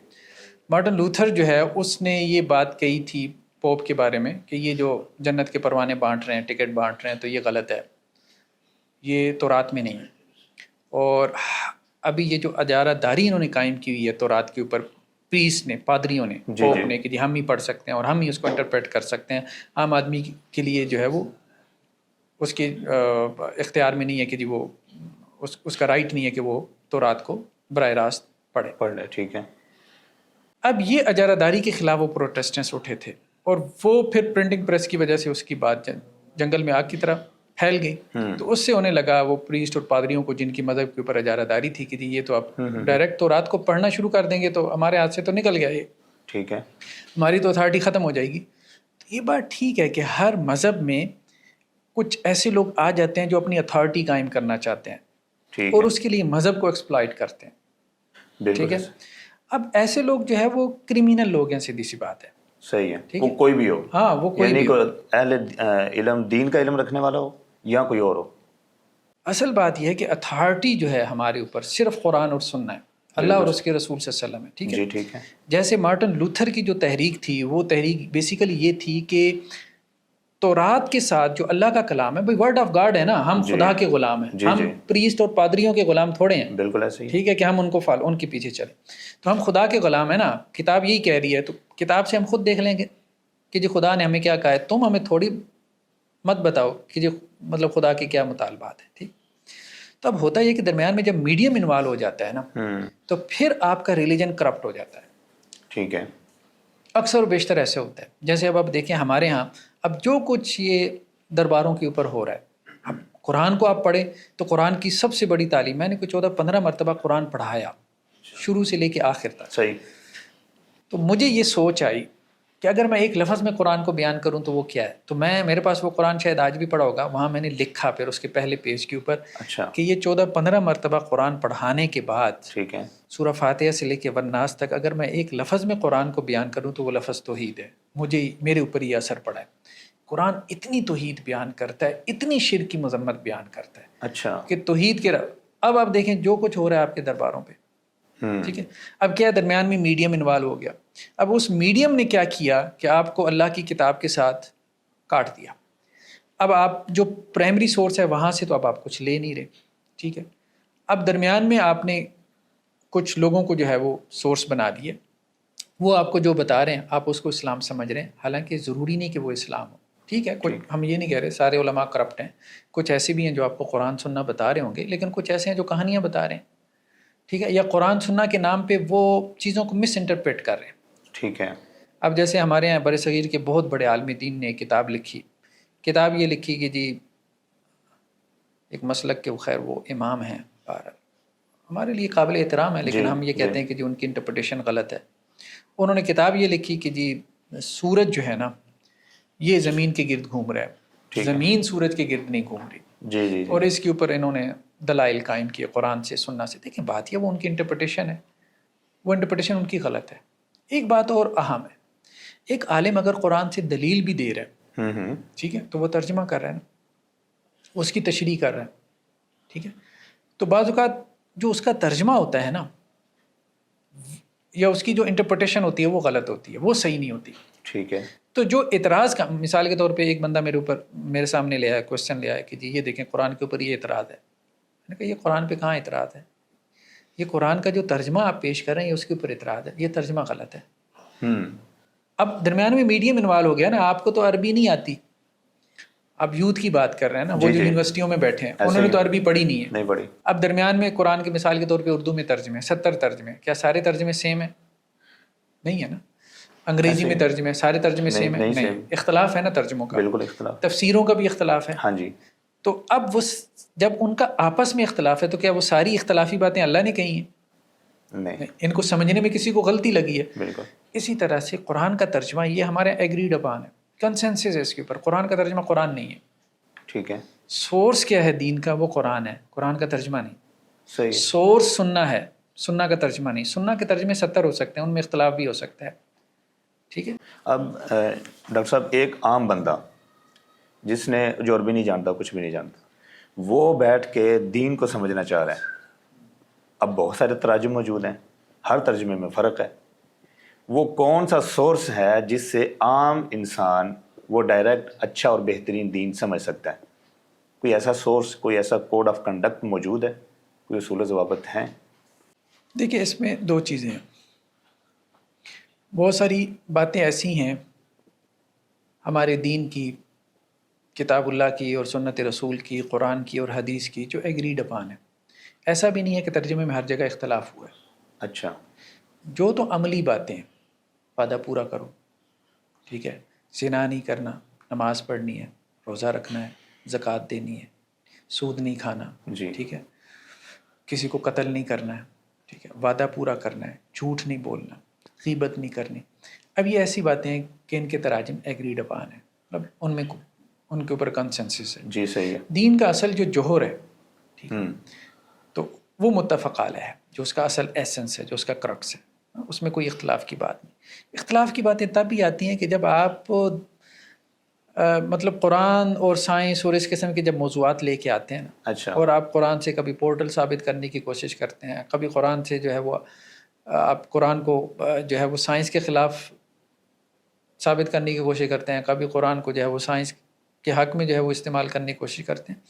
مارٹن لوتھر جو ہے اس نے یہ بات کہی تھی پوپ کے بارے میں کہ یہ جو جنت کے پروانے بانٹ رہے ہیں، ٹکٹ بانٹ رہے ہیں، تو یہ غلط ہے، یہ تورات میں نہیں ہے. اور ابھی یہ جو اجارہ داری انہوں نے قائم کی ہوئی ہے تورات کے اوپر، پریس نے، پادریوں نے، پوپ نے، کہ جی ہم ہی پڑھ سکتے ہیں اور ہم ہی اس کو انٹرپریٹ کر سکتے ہیں، عام آدمی کے لیے جو ہے وہ اس کے اختیار میں نہیں ہے کہ جی وہ اس کا رائٹ نہیں ہے کہ وہ تورات کو براہ راست پڑھ لے. ٹھیک ہے. اب یہ اجارہ داری کے خلاف وہ پروٹیسٹنٹس اٹھے تھے، اور وہ پھر پرنٹنگ پریس کی وجہ سے اس کی بات جنگل میں آگ کی طرح پھیل گئی. تو اس سے انہیں لگا وہ پریسٹ اور پادریوں کو، جن کی مذہب کے اوپر اجارہ داری تھی، کہ جی یہ تو آپ ڈائریکٹ تورات کو پڑھنا شروع کر دیں گے تو ہمارے ہاتھ سے تو نکل گیا، یہ ٹھیک ہے، ہماری تو اتھارٹی ختم ہو جائے گی. یہ بات ٹھیک ہے کہ ہر مذہب میں کچھ ایسے لوگ آ جاتے ہیں جو اپنی اتھارٹی قائم کرنا چاہتے ہیں اور اس کے لیے مذہب کو ایکسپلائٹ کرتے ہیں. ٹھیک ہے. اب ایسے لوگ جو ہے وہ کرمینل لوگ ہیں، سیدھی سی بات ہے. صحیح ہے، وہ کوئی بھی ہو. ہاں، وہ کوئی بھی ہو، اہل علم، دین کا علم رکھنے والا ہو یا کوئی اور ہو. اصل بات یہ ہے کہ اتھارٹی جو ہے ہمارے اوپر صرف قرآن اور سننا ہے، اللہ اور اس کے رسول صلی اللہ علیہ وسلم ہے. ٹھیک ہے جی ٹھیک ہے. جیسے مارٹن لوتھر کی جو تحریک تھی، وہ تحریک بیسیکلی یہ تھی کہ تورات کے ساتھ جو اللہ کا کلام ہے، بھائی ورڈ آف گاڈ ہے نا، ہم خدا کے غلام ہیں، ہم پریسٹ اور پادریوں کے غلام تھوڑے ہیں. بالکل ایسے ہی. ٹھیک ہے کہ ہم ان کو فالو، ان کے پیچھے چلیں، تو ہم خدا کے غلام ہیں نا. کتاب یہی کہہ رہی ہے، تو کتاب سے ہم خود دیکھ لیں گے کہ جی خدا نے ہمیں کیا کہا ہے. تم ہمیں تھوڑی مت بتاؤ کہ جی مطلب خدا کے کیا مطالبات ہیں. ٹھیک. تو اب ہوتا یہ کہ درمیان میں جب میڈیم انوالو ہو جاتا ہے نا، تو پھر آپ کا ریلیجن کرپٹ ہو جاتا ہے. ٹھیک ہے. اکثر و بیشتر ایسے ہوتا ہے. جیسے اب آپ دیکھیں ہمارے ہاں اب جو کچھ یہ درباروں کے اوپر ہو رہا ہے، اب قرآن کو آپ پڑھیں تو قرآن کی سب سے بڑی تعلیم، میں نے کوئی 14-15 مرتبہ قرآن پڑھایا شروع سے لے کے آخر تک. صحیح. تو مجھے یہ سوچ آئی کہ اگر میں ایک لفظ میں قرآن کو بیان کروں تو وہ کیا ہے. تو میرے پاس وہ قرآن شاید آج بھی پڑھا ہوگا، وہاں میں نے لکھا پھر اس کے پہلے پیج کے اوپر کہ یہ 14-15 مرتبہ قرآن پڑھانے کے بعد ٹھیک ہے سورہ فاتحہ سے لے کے والناس تک اگر میں ایک لفظ میں قرآن کو بیان کروں تو وہ لفظ توحید ہے. میرے اوپر یہ اثر پڑا ہے. قرآن اتنی توحید بیان کرتا ہے، اتنی شرک کی مذمت بیان کرتا ہے. اچھا. کہ توحید کے اب آپ دیکھیں جو کچھ ہو رہا ہے آپ کے درباروں پہ. ٹھیک ہے. اب کیا درمیان میں میڈیم انوالو ہو گیا. اب اس میڈیم نے کیا کیا کہ آپ کو اللہ کی کتاب کے ساتھ کاٹ دیا. اب آپ جو پرائمری سورس ہے وہاں سے تو اب آپ کچھ لے نہیں رہے. ٹھیک ہے. اب درمیان میں آپ نے کچھ لوگوں کو جو ہے وہ سورس بنا دیے، وہ آپ کو جو بتا رہے ہیں آپ اس کو اسلام سمجھ رہے ہیں، حالانکہ ضروری نہیں کہ وہ اسلام ہو. ٹھیک ہے. کچھ ہم یہ نہیں کہہ رہے سارے علماء کرپٹ ہیں، کچھ ایسے بھی ہیں جو آپ کو قرآن سننا بتا رہے ہوں گے، لیکن کچھ ایسے ہیں جو کہانیاں بتا رہے ہیں. ٹھیک ہے. یا قرآن سننا کے نام پہ وہ چیزوں کو مس انٹرپریٹ کر رہے ہیں. ٹھیک ہے. اب جیسے ہمارے یہاں بر صغیر کے بہت بڑے عالم دین نے کتاب لکھی. کتاب یہ لکھی کہ جی ایک مسلک کے خیر وہ امام ہیں، ہمارے لیے قابل احترام ہے، لیکن ہم یہ کہتے ہیں کہ جی ان کی انٹرپریٹیشن غلط ہے. انہوں نے کتاب یہ لکھی کہ جی سورج جو ہے نا یہ زمین کے گرد گھوم رہا ہے، زمین سورج کے گرد نہیں گھوم رہی. جی. اور اس کے اوپر انہوں نے دلائل قائم کیے قرآن سے، سننا سے. دیکھیں بات یہ وہ ان کی انٹرپریٹیشن ہے، وہ انٹرپریٹیشن ان کی غلط ہے. ایک بات اور اہم ہے، ایک عالم اگر قرآن سے دلیل بھی دے رہا ہے، ٹھیک ہے، تو وہ ترجمہ کر رہا ہے نا، اس کی تشریح کر رہا ہے. ٹھیک ہے. تو بعض اوقات جو اس کا ترجمہ ہوتا ہے نا یا اس کی جو انٹرپریٹیشن ہوتی ہے وہ غلط ہوتی ہے، وہ صحیح نہیں ہوتی. ٹھیک ہے. تو جو اعتراض کا مثال کے طور پہ ایک بندہ میرے سامنے لے آیا، کوشچن لے آیا کہ جی یہ دیکھیں قرآن کے اوپر یہ اعتراض ہے. میں نے کہا یہ قرآن پہ کہاں اعتراض ہے؟ یہ قرآن کا جو ترجمہ آپ پیش کر رہے ہیں یہ اس کے اوپر اعتراض ہے، یہ ترجمہ غلط ہے. اب درمیان میں میڈیم انوالو ہو گیا نا. آپ کو تو عربی نہیں آتی، اب یوتھ کی بات کر رہے ہیں نا، وہ جو یونیورسٹیوں میں بیٹھے ہیں انہوں نے تو عربی پڑھی نہیں ہے، نہیں پڑھی. اب درمیان میں قرآن کی مثال کے طور پہ اردو میں ترجمے 70 ترجمے، کیا سارے ترجمے سیم ہیں؟ نہیں ہے نا. انگریزی میں ترجمے سارے ترجمے سیم ہیں؟ نہیں. اختلاف ہے نا ترجموں کا، بالکل اختلاف. تفسیروں کا بھی اختلاف ہے. ہاں جی. تو اب وہ جب ان کا آپس میں اختلاف ہے تو کیا وہ ساری اختلافی باتیں اللہ نے کہی ہیں؟ نہیں. ان کو سمجھنے میں کسی کو غلطی لگی ہے. بالکل. اسی طرح سے قرآن کا ترجمہ یہ ہمارے ایگریڈ اپان ہے، کنسنسس ہے اس کے اوپر. قرآن کا ترجمہ قرآن نہیں ہے. ٹھیک ہے. سورس کیا ہے دین کا؟ وہ قرآن ہے، قرآن کا ترجمہ نہیں. صحیح. سورس سننا ہے، سننا کا ترجمہ نہیں. سننا کے ترجمے 70 ہو سکتے ہیں، ان میں اختلاف بھی ہو سکتا ہے. ٹھیک ہے. اب ڈاکٹر صاحب ایک عام بندہ جس نے جو عربی نہیں جانتا، کچھ بھی نہیں جانتا، وہ بیٹھ کے دین کو سمجھنا چاہ رہا ہے. اب بہت سارے تراجم موجود ہیں، ہر ترجمے میں فرق ہے. وہ کون سا سورس ہے جس سے عام انسان وہ ڈائریکٹ اچھا اور بہترین دین سمجھ سکتا ہے؟ کوئی ایسا سورس، کوئی ایسا کوڈ آف کنڈکٹ موجود ہے، کوئی اصول و ضوابط ہیں؟ دیکھیے اس میں دو چیزیں ہیں. بہت ساری باتیں ایسی ہیں ہمارے دین کی، کتاب اللہ کی اور سنت رسول کی، قرآن کی اور حدیث کی، جو ایگریڈ اپان ہے. ایسا بھی نہیں ہے کہ ترجمے میں ہر جگہ اختلاف ہوا ہے. اچھا. جو تو عملی باتیں ہیں، وعدہ پورا کرو، ٹھیک ہے، زنا نہیں کرنا، نماز پڑھنی ہے، روزہ رکھنا ہے، زکوٰۃ دینی ہے، سود نہیں کھانا، جی. ٹھیک ہے، کسی کو قتل نہیں کرنا ہے، ٹھیک ہے، وعدہ پورا کرنا ہے، جھوٹ نہیں بولنا، غیبت نہیں کرنی. اب یہ ایسی باتیں ہیں کہ ان کے تراجم ایگریڈ اپان ہیں، مطلب ان کے اوپر کنسنسس ہے. جی صحیح ہے. دین کا اصل جو جوہر ہے، ٹھیک ہے، ہوں. تو وہ متفق علیہ ہے، جو اس کا اصل ایسنس ہے، جو اس کا کرکس ہے، اس میں کوئی اختلاف کی بات نہیں. اختلاف کی باتیں تب بھی آتی ہیں کہ جب آپ مطلب قرآن اور سائنس اور اس قسم کے جب موضوعات لے کے آتے ہیں نا. اچھا. اور آپ قرآن سے کبھی پورٹل ثابت کرنے کی کوشش کرتے ہیں، کبھی قرآن سے جو ہے وہ آپ قرآن کو جو ہے وہ سائنس کے خلاف ثابت کرنے کی کوشش کرتے ہیں، کبھی قرآن کو جو ہے وہ سائنس کے حق میں جو ہے وہ استعمال کرنے کی کوشش کرتے ہیں.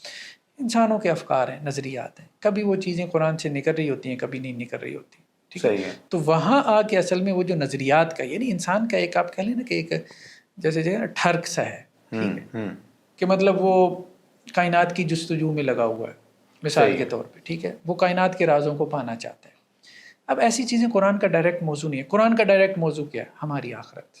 انسانوں کے افکار ہیں، نظریات ہیں، کبھی وہ چیزیں قرآن سے نکل رہی ہوتی ہیں، کبھی نہیں نکل رہی ہوتی. ٹھیک ہے. تو وہاں آ کے اصل میں وہ جو نظریات کا، یعنی انسان کا ایک آپ کہہ لیں نا کہ ایک جیسے جو ہے ٹھرک سا ہے، ٹھیک ہے، کہ مطلب وہ کائنات کی جستجو میں لگا ہوا ہے مثال کے طور پہ، ٹھیک ہے، وہ کائنات کے رازوں کو پانا چاہتا ہے. اب ایسی چیزیں قرآن کا ڈائریکٹ موضوع نہیں ہے. قرآن کا ڈائریکٹ موضوع کیا ہے؟ ہماری آخرت،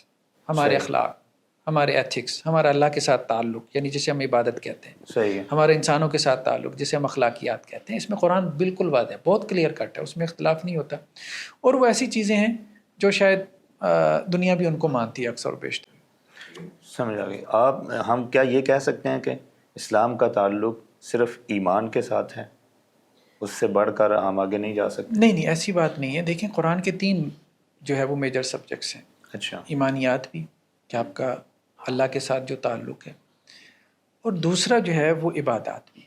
ہمارے اخلاق، ہمارے ایتھکس، ہمارا اللہ کے ساتھ تعلق، یعنی جسے ہم عبادت کہتے ہیں. صحیح ہے. ہمارے انسانوں کے ساتھ تعلق جسے ہم اخلاقیات کہتے ہیں. اس میں قرآن بالکل واضح ہے، بہت کلیئر کٹ ہے، اس میں اختلاف نہیں ہوتا. اور وہ ایسی چیزیں ہیں جو شاید دنیا بھی ان کو مانتی ہے اکثر و بیشتر. سمجھ آ گئی. ہم کیا یہ کہہ سکتے ہیں کہ اسلام کا تعلق صرف ایمان کے ساتھ ہے، اس سے بڑھ کر ہم آگے نہیں جا سکتے؟ نہیں، ایسی بات نہیں ہے. دیکھیں قرآن کے 3 جو ہے وہ میجر سبجیکٹس ہیں. اچھا. ایمانیات بھی، کہ آپ کا اللہ کے ساتھ جو تعلق ہے، اور دوسرا جو ہے وہ عبادات بھی،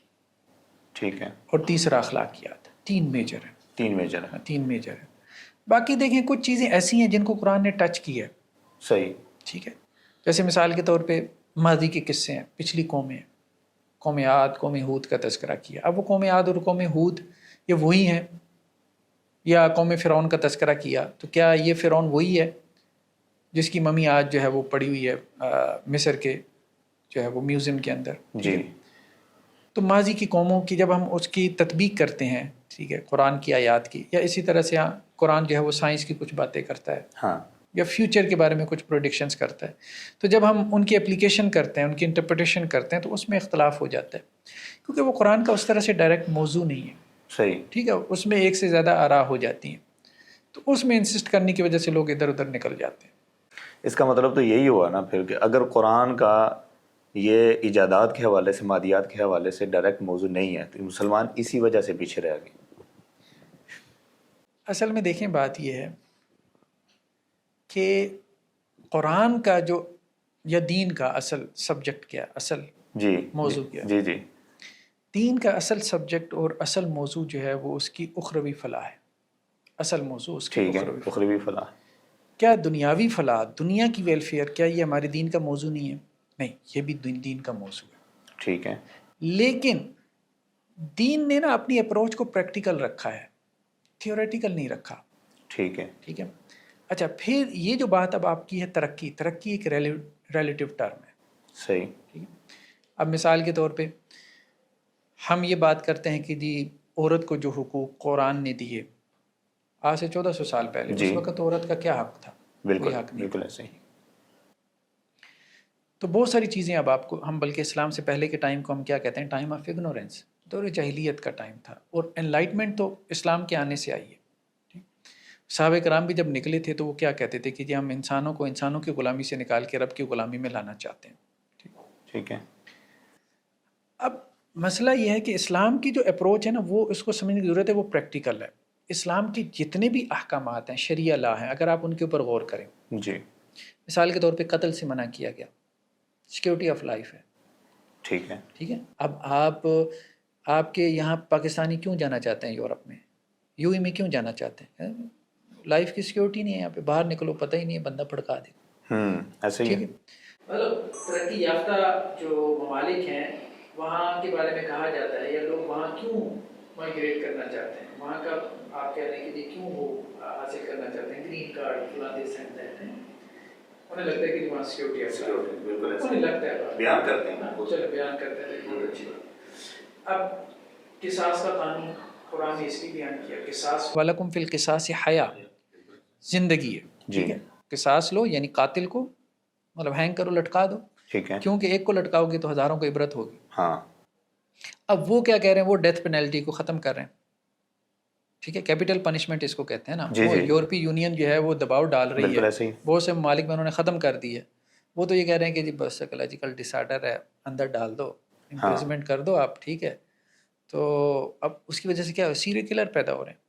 ٹھیک ہے، اور تیسرا اخلاقیات. 3 میجر ہیں. 3 میجر ہیں. 3 میجر ہیں. باقی دیکھیں کچھ چیزیں ایسی ہیں جن کو قرآن نے ٹچ کی ہے. صحیح. ٹھیک ہے. جیسے مثال کے طور پہ ماضی کے قصے ہیں، پچھلی قومیں، قوم عاد، قوم ہود کا تذکرہ کیا. اب وہ قوم عاد اور قوم ہود یہ وہی ہیں؟ یا قوم فرعون کا تذکرہ کیا تو کیا یہ فرعون وہی ہے جس کی ممی آج جو ہے وہ پڑی ہوئی ہے مصر کے جو ہے وہ میوزیم کے اندر؟ جی. تو ماضی کی قوموں کی جب ہم اس کی تطبیق کرتے ہیں، ٹھیک ہے، قرآن کی آیات کی، یا اسی طرح سے قرآن جو ہے وہ سائنس کی کچھ باتیں کرتا ہے، ہاں، یا فیوچر کے بارے میں کچھ پروڈکشنز کرتا ہے، تو جب ہم ان کی اپلیکیشن کرتے ہیں، ان کی انٹرپریٹیشن کرتے ہیں، تو اس میں اختلاف ہو جاتا ہے، کیونکہ وہ قرآن کا اس طرح سے ڈائریکٹ موضوع نہیں ہے. صحیح. ٹھیک ہے، اس میں ایک سے زیادہ آراء ہو جاتی ہیں، تو اس میں انسسٹ کرنے کی وجہ سے لوگ ادھر ادھر نکل جاتے ہیں. اس کا مطلب تو یہی ہوا نا پھر کہ اگر قرآن کا یہ ایجادات کے حوالے سے، مادیات کے حوالے سے ڈائریکٹ موضوع نہیں ہے تو مسلمان اسی وجہ سے پیچھے رہ گئے. اصل میں دیکھیں بات یہ ہے کہ قرآن کا جو یا دین کا اصل سبجیکٹ کیا، اصل جی موضوع کیا؟ جی جی. دین کا اصل سبجیکٹ اور اصل موضوع جو ہے وہ اس کی اخروی فلاح ہے. اصل موضوع اس کی ٹھیک ہے، اخروی فلاح. کیا دنیاوی فلاح، دنیا کی ویلفیئر، کیا یہ ہمارے دین کا موضوع نہیں ہے؟ نہیں، یہ بھی دین کا موضوع ہے. ٹھیک ہے. لیکن دین نے نا اپنی اپروچ کو پریکٹیکل رکھا ہے، تھیوریٹیکل نہیں رکھا. ٹھیک ہے. ٹھیک ہے. اچھا، پھر یہ جو بات اب آپ کی ہے ترقی ایک ریلیٹیو ٹرم ہے. صحیح. ٹھیک ہے. اب مثال کے طور پہ ہم یہ بات کرتے ہیں کہ جی عورت کو جو حقوق قرآن نے دیے آج سے 1400 سال پہلے، جی. اس وقت عورت کا کیا حق تھا؟ بالکل کوئی حق نہیں. بالکل ایسے ہی. تو بہت ساری چیزیں اب آپ کو، ہم بلکہ اسلام سے پہلے کے ٹائم کو ہم کیا کہتے ہیں؟ ٹائم آف اگنورینس، دور جاہلیت کا ٹائم تھا. اور انلائٹمنٹ تو اسلام کے آنے سے آئی ہے. صحابہ کرام بھی جب نکلے تھے تو وہ کیا کہتے تھے کہ جی ہم انسانوں کی غلامی سے نکال کے رب کی غلامی میں لانا چاہتے ہیں. ٹھیک ہے. اب مسئلہ یہ ہے کہ اسلام کی جو اپروچ ہے نا، وہ اس کو سمجھنے کی ضرورت ہے، وہ پریکٹیکل ہے. اسلام کے جتنے بھی احکامات ہیں، شرعیہ لا ہیں، اگر آپ ان کے اوپر غور کریں، جی. مثال کے طور پہ قتل سے منع کیا گیا، سیکیورٹی آف لائف ہے. ٹھیک ہے. ٹھیک ہے. اب آپ کے یہاں پاکستانی کیوں جانا چاہتے ہیں یورپ میں، یو اے میں کیوں جانا چاہتے ہیں؟ لائف کی سیکورٹی نہیں ہے یہاں پہ. باہر نکلو پتہ ہی نہیں ہے, بندہ پھڑکا دے. ایسے ہی ٹھیک ہے. مطلب ترقی یافتہ جو ممالک ہیں وہاں کے بارے میں کہا جاتا ہے, یا لوگ وہاں کیوں مائیگریٹ کرنا چاہتے ہیں, وہاں کا آپ کہہ رہے ہیں کہ کیوں وہ حاصل کرنا چاہتے ہیں گرین کارڈ فلاں دس اینڈ دیٹ ہیں, انہیں لگتا ہے کہ وہاں سیکورٹی ہے, انہیں لگتا ہے, بیان کرتے ہیں, چلو بیان کرتے ہیں, بہت اچھی بات. اب قصاص کا قانون قرآن نے اس لیے بیان کیا, قصاص وَلَكُمْ فِي الْقِصَاصِ حَیَاۃٌ, زندگی ہے. ٹھیک ہے, قصاص لو یعنی قاتل کو مطلب ہینگ کرو, لٹکا دو. ٹھیک ہے, کیونکہ ایک کو لٹکاؤ گے تو ہزاروں کو عبرت ہوگی. ہاں. اب وہ کیا کہہ رہے ہیں, وہ ڈیتھ پینلٹی کو ختم کر رہے ہیں. ٹھیک ہے, کیپٹل پنشمنٹ اس کو کہتے ہیں نا. وہ یورپی یونین جو ہے وہ دباؤ ڈال رہی ہے, بہت سے ممالک میں انہوں نے ختم کر دی ہے. وہ تو یہ کہہ رہے ہیں کہ جی بس سائیکولوجیکل ڈس آرڈر ہے, اندر ڈال دو, امپریزمنٹ کر دو آپ. ٹھیک ہے, تو اب اس کی وجہ سے کیا سیریل کلر پیدا ہو رہے ہیں.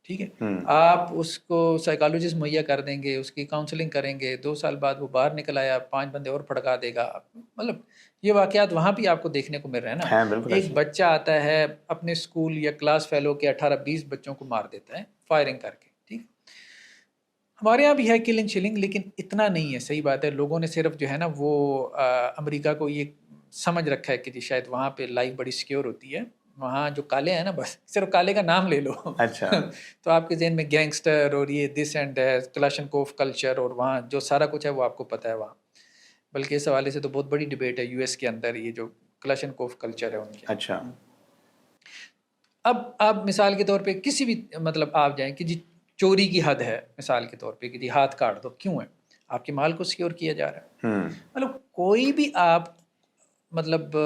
ٹھیک ہے, آپ اس کو سائیکالوجسٹ مہیا کر دیں گے, اس کی کاؤنسلنگ کریں گے, 2 سال بعد وہ باہر نکل آیا, 5 بندے اور پھڑکا دے گا. مطلب یہ واقعات وہاں بھی آپ کو دیکھنے کو مل رہے ہیں نا. ایک بچہ آتا ہے اپنے اسکول یا کلاس فیلو کے 18-20 بچوں کو مار دیتا ہے فائرنگ کر کے. ٹھیک, ہمارے یہاں بھی ہے کلنگ شلنگ, لیکن اتنا نہیں ہے. صحیح بات ہے, لوگوں نے صرف جو ہے نا وہ امریکہ کو یہ سمجھ رکھا ہے کہ جی شاید وہاں پہ لائف بڑی سیکیور ہوتی ہے, وہاں جو کالے ہیں نا بس صرف کالے کا نام لے لو. اچھا. تو آپ کے ذہن میں گینگسٹر اور یہ this and that, Kalashnikov culture, اور وہاں جو سارا کچھ ہے وہ آپ کو پتہ ہے وہاں. بلکہ اس حوالے سے تو بہت بڑی ڈبیٹ ہے US کے اندر, یہ جو کلاشنکوف کلچر ہے ان کے. اچھا. اب آپ مثال کے طور پہ کسی بھی مطلب آپ جائیں کہ جی چوری کی حد ہے, مثال کے طور پہ کہ جی ہاتھ کاٹ دو, کیوں ہے؟ آپ کے مال کو سیکیور کیا جا رہا ہے. مطلب کوئی بھی آپ مطلب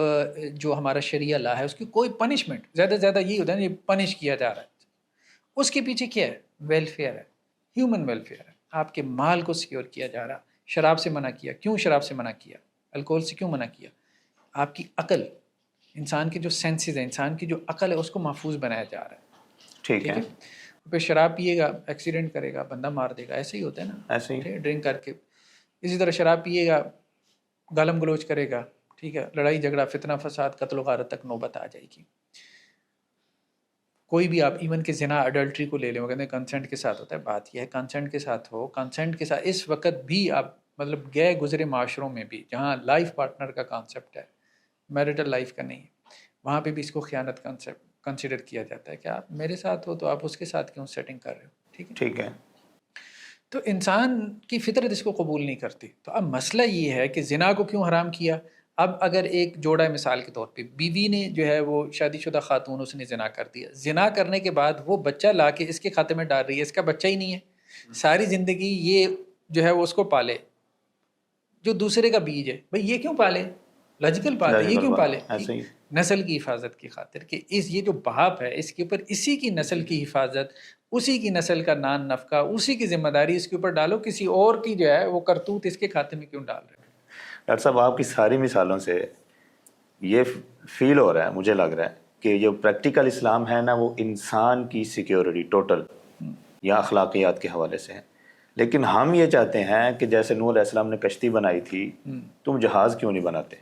جو ہمارا شریعہ لا ہے اس کی کوئی پنشمنٹ زیادہ سے زیادہ یہ ہوتا ہے یہ پنش کیا جا رہا ہے, اس کے پیچھے کیا ہے؟ ویلفیئر ہے, ہیومن ویلفیئر ہے. آپ کے مال کو سیکیور کیا جا رہا. شراب سے منع کیا, کیوں شراب سے منع کیا؟ الکوہل سے کیوں منع کیا؟ آپ کی عقل, انسان کے جو سینسز ہیں, انسان کی جو عقل ہے اس کو محفوظ بنایا جا رہا ہے. ٹھیک ہے. پھر شراب پیے گا, ایکسیڈنٹ کرے گا, بندہ مار دے گا, ایسے ہی ہوتا ہے نا, ایسے ہی ڈرنک کر کے. اسی طرح شراب پیے گا, گالم گلوچ کرے گا, ٹھیک ہے, لڑائی جھگڑا, فتنہ فساد, قتل و غارت تک نوبت آ جائے گی. کوئی بھی آپ ایون کہ زنا اڈلٹری کو لے لیں, وہ کہتے ہیں کنسنٹ کے ساتھ ہوتا ہے. بات یہ ہے کنسنٹ کے ساتھ ہو, کنسنٹ کے ساتھ اس وقت بھی آپ مطلب گئے گزرے معاشروں میں بھی جہاں لائف پارٹنر کا کانسیپٹ ہے, میرٹل لائف کا نہیں, وہاں پہ بھی اس کو خیانت کانسیپٹ کنسیڈر کیا جاتا ہے کہ آپ میرے ساتھ ہو تو آپ اس کے ساتھ کیوں سیٹنگ کر رہے ہو. ٹھیک ہے, ٹھیک ہے. تو انسان کی فطرت اس کو قبول نہیں کرتی. تو اب مسئلہ یہ ہے کہ زنا کو کیوں حرام کیا؟ اب اگر ایک جوڑا ہے مثال کے طور پہ, بیوی نے جو ہے وہ شادی شدہ خاتون, اس نے زنا کر دیا, زنا کرنے کے بعد وہ بچہ لا کے اس کے کھاتے میں ڈال رہی ہے, اس کا بچہ ہی نہیں ہے, ساری زندگی یہ جو ہے وہ اس کو پالے, جو دوسرے کا بیج ہے, بھئی یہ کیوں پالے؟ لاجیکل بات ہے, یہ کیوں پالے؟ نسل کی حفاظت کی خاطر کہ یہ جو باپ ہے اس کے اوپر اسی کی نسل کی حفاظت, اسی کی نسل کا نان نفقہ, اسی کی ذمہ داری اس کے اوپر ڈالو, کسی اور کی جو ہے وہ کرتوت اس کے کھاتے میں کیوں ڈال رہے ہیں؟ ڈاکٹر صاحب آپ کی ساری مثالوں سے یہ فیل ہو رہا ہے, مجھے لگ رہا ہے کہ جو پریکٹیکل اسلام ہے نا وہ انسان کی سیکیورٹی ٹوٹل یا اخلاقیات کے حوالے سے ہے. لیکن ہم یہ چاہتے ہیں کہ جیسے نوح علیہ السلام نے کشتی بنائی تھی, تم جہاز کیوں نہیں بناتے؟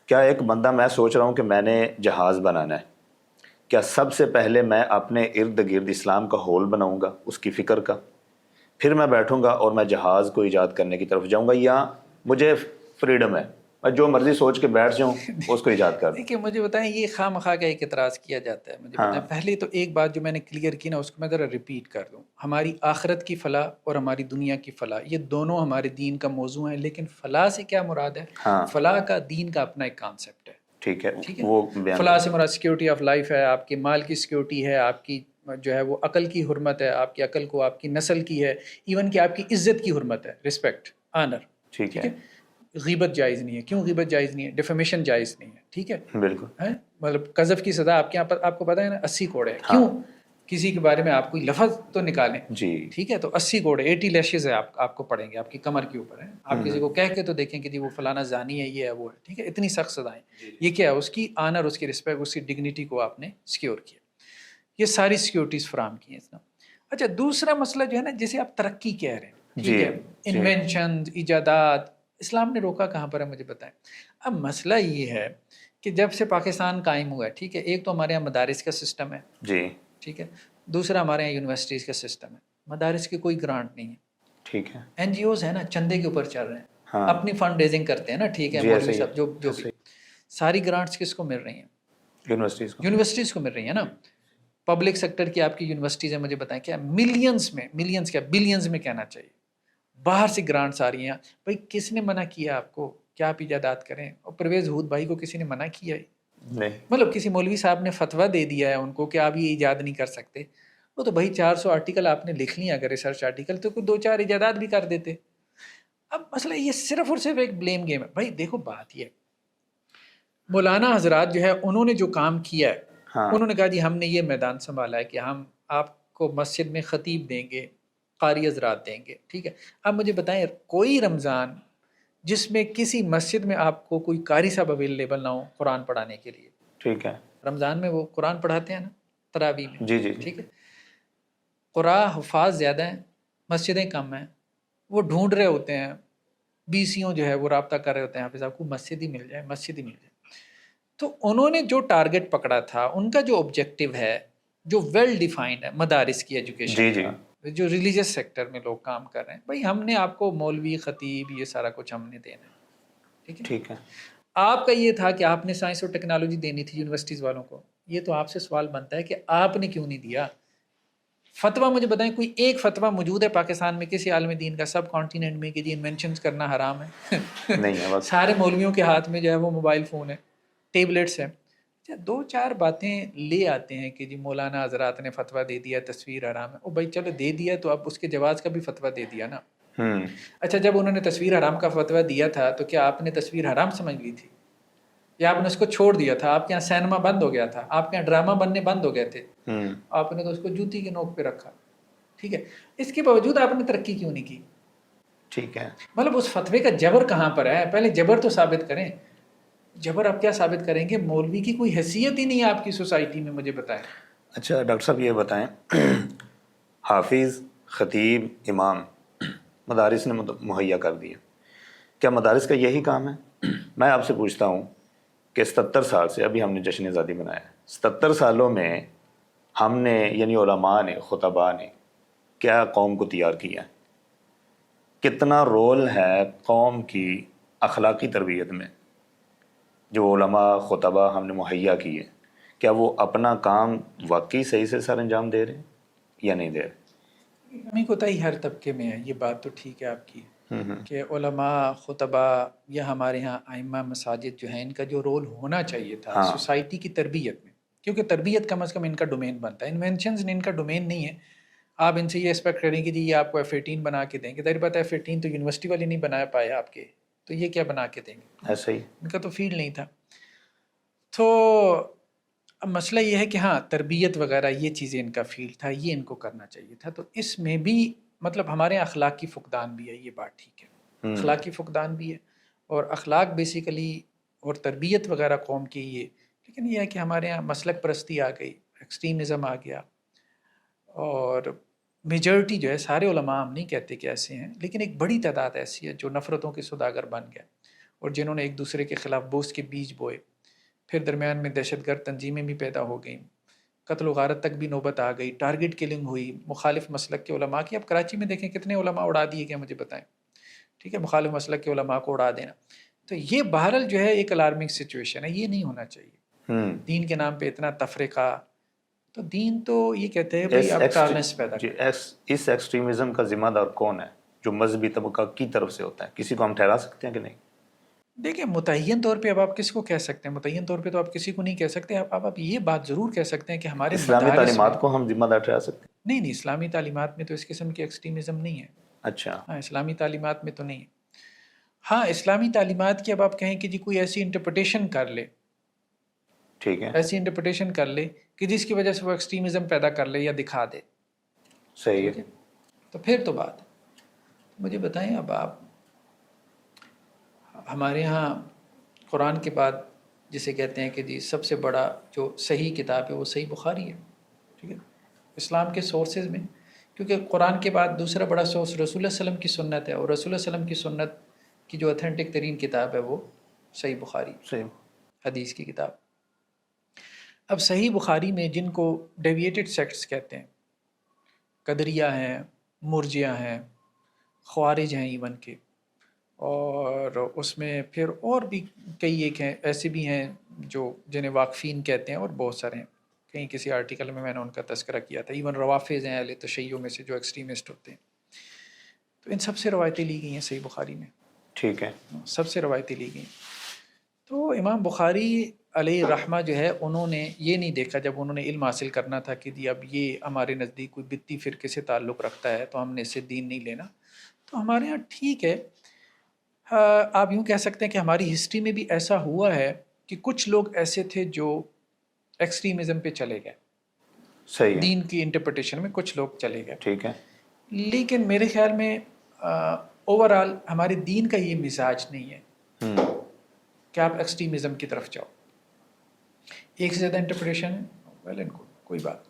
کیا ایک بندہ, میں سوچ رہا ہوں کہ میں نے جہاز بنانا ہے, کیا سب سے پہلے میں اپنے ارد گرد اسلام کا ہول بناؤں گا, اس کی فکر کا, پھر میں بیٹھوں گا اور میں جہاز کو ایجاد کرنے کی طرف جاؤں گا, یا مجھے فریڈم ہے میں جو مرضی سوچ کے بیٹھ جاؤں اس کو ایجاد کر دوں؟ دیکھیے مجھے بتائیں, یہ خواہ مخواہ کا ایک اعتراض کیا جاتا ہے. مجھے بتائیں پہلے تو ایک بات جو میں نے کلیئر کی نا اس کو میں ذرا ریپیٹ کر دوں. ہماری آخرت کی فلاح اور ہماری دنیا کی فلاح یہ دونوں ہمارے دین کا موضوع ہیں, لیکن فلاح سے کیا مراد ہے؟ فلاح کا دین کا اپنا ایک کانسیپٹ ہے. ٹھیک ہے, وہ فلاح سے مراد سیکیورٹی آف لائف ہے, آپ کے مال کی سیکیورٹی ہے, آپ کی جو ہے وہ عقل کی حرمت ہے, آپ کی عقل کو آپ کی نسل کی ہے, ایون کہ آپ کی عزت کی حرمت ہے, رسپیکٹ, آنر. ٹھیک ہے, غیبت جائز نہیں ہے. کیوں غیبت جائز نہیں ہے؟ ڈیفیمیشن جائز نہیں ہے. ٹھیک ہے, بالکل. مطلب قذف کی سزا آپ کے یہاں پر آپ کو پتہ ہے نا 80 کوڑے ہے. کیوں؟ کسی کے بارے میں آپ کوئی لفظ تو نکالیں جی, ٹھیک ہے, تو 80 کوڑے 80 لیشز ہے آپ کو پڑیں گے, آپ کی کمر کے اوپر ہے. آپ کسی کو کہہ کے تو دیکھیں کہ جی وہ فلانا زانی ہے, یہ ہے, وہ ہے. ٹھیک ہے, اتنی سخت سزائیں. یہ کیا ہے؟ اس کی آنر, اس کی رسپیکٹ, اس کی ڈگنیٹی کو آپ نے سیکیور کیا. یہ ساری سیکیورٹیز فراہم کی ہیں اس نے. اچھا, دوسرا مسئلہ جو ہے نا, جیسے آپ ترقی کہہ رہے ہیں, ٹھیک ہے, انوینشن, ایجادات, اسلام نے روکا کہاں پر ہے مجھے بتائیں. اب مسئلہ یہ ہے کہ جب سے پاکستان قائم ہوا ہے, ٹھیک ہے, ایک تو ہمارے یہاں مدارس کا سسٹم ہے, جی, ٹھیک ہے, دوسرا ہمارے یہاں یونیورسٹیز کا سسٹم ہے. مدارس کی کوئی گرانٹ نہیں ہے. ٹھیک ہے. این جی اوز ہیں نا, چندے کے اوپر چل رہے ہیں, ہاں اپنی فنڈ ریزنگ کرتے ہیں نا, ٹھیک ہے, جی مولوی ایسے ہی صاحب جو بھی, ساری گرانٹس کس کو مل رہی ہیں؟ یونیورسٹیز کو. یونیورسٹیز کو مل رہی ہیں نا. پبلک سیکٹر کی آپ کی یونیورسٹیز ہیں, مجھے بتائیں کیا ملینز میں, ملینز کیا بلینز میں کہنا چاہیے, باہر سے گرانٹس آ رہی ہیں. بھائی کس نے منع کیا آپ کو کیا آپ ایجادات کریں؟ اور پرویز ہود بھائی کو کسی نے منع کیا ہے؟ نہیں. مطلب کسی مولوی صاحب نے فتویٰ دے دیا ہے ان کو کہ آپ یہ ایجاد نہیں کر سکتے, وہ تو بھائی 400 آرٹیکل آپ نے لکھ لیا, اگر ریسرچ آرٹیکل تو کوئی 2-4 ایجادات بھی کر دیتے. اب مسئلہ یہ صرف اور صرف ایک بلیم گیم ہے. بھائی دیکھو بات یہ ہے, مولانا حضرات جو ہے انہوں نے جو کام کیا ہے, ہاں انہوں نے کہا جی ہم نے یہ میدان سنبھالا ہے کہ ہم آپ کو مسجد میں خطیب دیں گے, قاری حضرات دیں گے, ٹھیک ہے. اب مجھے بتائیں کوئی رمضان جس میں کسی مسجد میں آپ کو کوئی قاری صاحب اویلیبل نہ ہو قرآن پڑھانے کے لیے. ٹھیک ہے. رمضان میں وہ قرآن پڑھاتے ہیں نا تراویح میں, جی جی جی. ٹھیک ہے. قرآن حفاظ زیادہ ہیں, مسجدیں کم ہیں, وہ ڈھونڈ رہے ہوتے ہیں, بی سیوں جو ہے وہ رابطہ کر رہے ہوتے ہیں حافظ آپ کو مسجد ہی مل جائے, مسجد ہی مل جائے. تو انہوں نے جو ٹارگٹ پکڑا تھا, ان کا جو آبجیکٹیو ہے جو ویل ڈیفائنڈ ہے, مدارس کی ایجوکیشن جی جی. کا, جو ریلیجس سیکٹر میں لوگ کام کر رہے ہیں, بھائی ہم نے آپ کو مولوی خطیب یہ سارا کچھ ہم نے دینا ہے, ٹھیک ہے. ٹھیک ہے. آپ کا یہ تھا کہ آپ نے سائنس اور ٹیکنالوجی دینی تھی یونیورسٹیز والوں کو, یہ تو آپ سے سوال بنتا ہے کہ آپ نے کیوں نہیں دیا. فتویٰ مجھے بتائیں کوئی ایک فتویٰ موجود ہے پاکستان میں کسی عالم دین کا سب کانٹیننٹ میں کہ جی انوینشنز کرنا حرام ہے؟ نہیں ہے. بس سارے مولویوں کے ہاتھ میں جو ہے وہ موبائل فون ہے, ٹیبلیٹس ہیں. 2-4 باتیں لے آتے ہیں کہ جی مولانا حضرات نے فتویٰ دے دیا تصویر حرام ہے. او بھائی چلو دے دیا تو اب اس کے جواز کا بھی فتویٰ دے دیا نا. اچھا جب انہوں نے تصویر حرام کا فتویٰ دیا تھا تو کیا آپ نے تصویر حرام سمجھ لی تھی یا آپ نے اس کو چھوڑ دیا تھا؟ آپ کے یہاں سینما بند ہو گیا تھا, آپ کے یہاں ڈرامہ بننے بند ہو گئے تھے, آپ نے تو اس کو جوتی کے نوک پہ رکھا, ٹھیک ہے. اس کے باوجود آپ نے ترقی کیوں نہیں کی؟ ٹھیک ہے. مطلب اس فتوے کا جبر کہاں پر ہے؟ پہلے جبر تو ثابت کریں. جبر آپ کیا ثابت کریں گے؟ مولوی کی کوئی حیثیت ہی نہیں ہے آپ کی سوسائٹی میں, مجھے بتائیں. اچھا ڈاکٹر صاحب یہ بتائیں, حافظ خطیب امام مدارس نے مہیا کر دیے, کیا مدارس کا یہی کام ہے؟ میں آپ سے پوچھتا ہوں کہ 77 سال سے, ابھی ہم نے جشن آزادی منایا ہے, 77 سالوں میں ہم نے یعنی علماء نے خطباء نے کیا قوم کو تیار کیا ہے؟ کتنا رول ہے قوم کی اخلاقی تربیت میں جو علماء خطباء ہم نے مہیا کیے؟ کیا وہ اپنا کام واقعی صحیح سے سر انجام دے رہے ہیں یا نہیں دے رہے؟ کمی کوتاہی ہر طبقے میں ہے, یہ بات تو ٹھیک ہے آپ کی کہ علماء خطباء یا ہمارے ہاں ائمہ مساجد جو ہیں ان کا جو رول ہونا چاہیے تھا سوسائٹی کی تربیت میں, کیونکہ تربیت کم از کم ان کا ڈومین بنتا ہے, انوینشنز ان کا ڈومین نہیں ہے. آپ ان سے یہ ایکسپیکٹ کریں کہ جی یہ آپ کو F-18 بنا کے دیں گے, ظاہر بات ہے F-18 تو یونیورسٹی والے نہیں بنا پائے آپ کے, تو یہ کیا بنا کے دیں گے؟ ایسا ہی ان کا تو فیلڈ نہیں تھا. تو اب مسئلہ یہ ہے کہ ہاں تربیت وغیرہ یہ چیزیں ان کا فیلڈ تھا, یہ ان کو کرنا چاہیے تھا. تو اس میں بھی مطلب ہمارے اخلاق کی فقدان بھی ہے, یہ بات ٹھیک ہے, اخلاق کی فقدان بھی ہے, اور اخلاق بیسیکلی اور تربیت وغیرہ قوم کی یہ, لیکن یہ ہے کہ ہمارے یہاں مسلک پرستی آ گئی, ایکسٹریمزم آ گیا, اور میجورٹی جو ہے, سارے علماء ہم نہیں کہتے کہ ایسے ہیں, لیکن ایک بڑی تعداد ایسی ہے جو نفرتوں کے سوداگر بن گئے اور جنہوں نے ایک دوسرے کے خلاف بوس کے بیج بوئے, پھر درمیان میں دہشت گرد تنظیمیں بھی پیدا ہو گئیں, قتل و غارت تک بھی نوبت آ گئی, ٹارگٹ کلنگ ہوئی مخالف مسلک کے علماء کی. اب کراچی میں دیکھیں کتنے علماء اڑا دیے گئے, مجھے بتائیں, ٹھیک ہے, مخالف مسلک کے علماء کو اڑا دینا. تو یہ بہرحال جو ہے ایک الارمنگ سچویشن ہے, یہ نہیں ہونا چاہیے. دین کے نام پہ اتنا تفرقہ, تو دین تو یہ کہتے ہیں بھائی اب ٹالرنس پیدا کریں. اس ایکسٹریمزم کا ذمہ دار کون ہے جو مذہبی طبقہ کی طرف سے ہوتا ہے؟ کسی کو ہم ٹھہرا سکتے ہیں کہ نہیں؟ دیکھیں متعین طور پہ اب آپ کس کو کہہ سکتے ہیں؟ متعین طور پہ تو آپ کسی کو نہیں کہہ سکتے. آپ یہ بات ضرور کہہ سکتے ہیں کہ ہمارے اسلامی تعلیمات کو ہم ذمہ دار ٹھہرا سکتے ہیں؟ نہیں, اسلامی تعلیمات میں تو اس قسم کی ایکسٹریمزم نہیں ہے. اچھا, ہاں اسلامی تعلیمات میں تو نہیں ہے. ہاں اسلامی تعلیمات کی اب آپ کہیں کہ جی کوئی ایسی انٹرپریٹیشن کر لے, ٹھیک ہے, ایسی انٹرپریٹیشن کر لے کہ جس کی وجہ سے وہ ایکسٹریمزم پیدا کر لے یا دکھا دے, صحیح ہے, تو پھر تو بات. مجھے بتائیں اب آپ, ہمارے ہاں قرآن کے بعد جسے کہتے ہیں کہ جی سب سے بڑا جو صحیح کتاب ہے وہ صحیح بخاری ہے, ٹھیک ہے, اسلام کے سورسز میں, کیونکہ قرآن کے بعد دوسرا بڑا سورس رسول اللہ صلی اللہ علیہ وسلم کی سنت ہے, اور رسول اللہ صلی اللہ علیہ وسلم کی سنت کی جو اتھینٹک ترین کتاب ہے وہ صحیح بخاری, صحیح حدیث کی کتاب. اب صحیح بخاری میں جن کو ڈیویٹڈ سیکٹس کہتے ہیں, قدریہ ہیں, مرجیہ ہیں، خوارج ہیں ایون کے، اور اس میں پھر اور بھی کئی ایک ہیں ایسے بھی ہیں جو جنہیں واقفین کہتے ہیں، اور بہت سارے ہیں. کہیں کسی آرٹیکل میں نے ان کا تذکرہ کیا تھا. ایون روافظ ہیں اہل تشیع میں سے جو ایکسٹریمسٹ ہوتے ہیں. تو ان سب سے روایتیں لی گئی ہیں صحیح بخاری میں. ٹھیک ہے. سب سے روایتیں لی گئی. تو امام بخاری علیہ رحمہ جو ہے انہوں نے یہ نہیں دیکھا جب انہوں نے علم حاصل کرنا تھا کہ جی اب یہ ہمارے نزدیک کوئی بدتی فرقے سے تعلق رکھتا ہے تو ہم نے اس سے دین نہیں لینا. تو ہمارے ہاں ٹھیک ہے، آپ یوں کہہ سکتے ہیں کہ ہماری ہسٹری میں بھی ایسا ہوا ہے کہ کچھ لوگ ایسے تھے جو ایکسٹریمزم پہ چلے گئے. صحیح ہے. دین کی انٹرپریٹیشن میں کچھ لوگ چلے گئے. ٹھیک ہے. لیکن میرے خیال میں اوور آل ہمارے دین کا یہ مزاج نہیں ہے کہ آپ ایکسٹریمزم کی طرف جاؤ. ایک سے زیادہ انٹرپریٹیشن ان کو کوئی بات.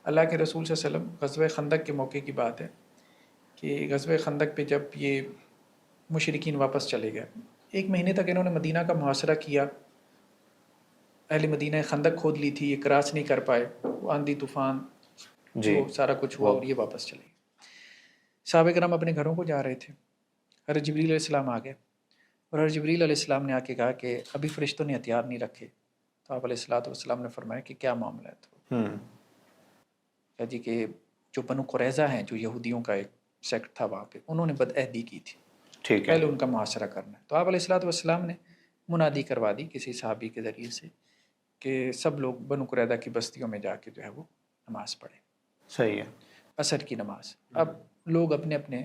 اللہ کے رسول صلی اللہ علیہ وسلم غزوہ خندق کے موقع کی بات ہے کہ غزوہ خندق پہ جب یہ مشرکین واپس چلے گئے، 1 مہینے تک انہوں نے مدینہ کا محاصرہ کیا. اہل مدینہ خندق کھود لی تھی، یہ کراس نہیں کر پائے، آندھی طوفان جو سارا کچھ ہوا اور یہ واپس چلے گئے. صحابہ کرام اپنے گھروں کو جا رہے تھے. حضرت جبریل علیہ السلام آ گئے اور حضرت جبریل علیہ السلام نے آ کے کہا کہ ابھی فرشتوں نے ہتھیار نہیں رکھے. تو آپ علیہ السلام نے فرمایا کہ کیا معاملہ ہے؟ تو کہا جی کہ جو بنو قریظہ ہیں، جو یہودیوں کا ایک سیکٹ تھا وہاں پہ، انہوں نے بدعہدی کی تھی، پہلے ان کا محاصرہ کرنا ہے. تو آپ علیہ السلام نے منادی کروا دی کسی صحابی کے ذریعے سے کہ سب لوگ بنو قریظہ کی بستیوں میں جا کے جو ہے وہ نماز پڑھیں. صحیح ہے. عصر کی نماز. اب لوگ اپنے اپنے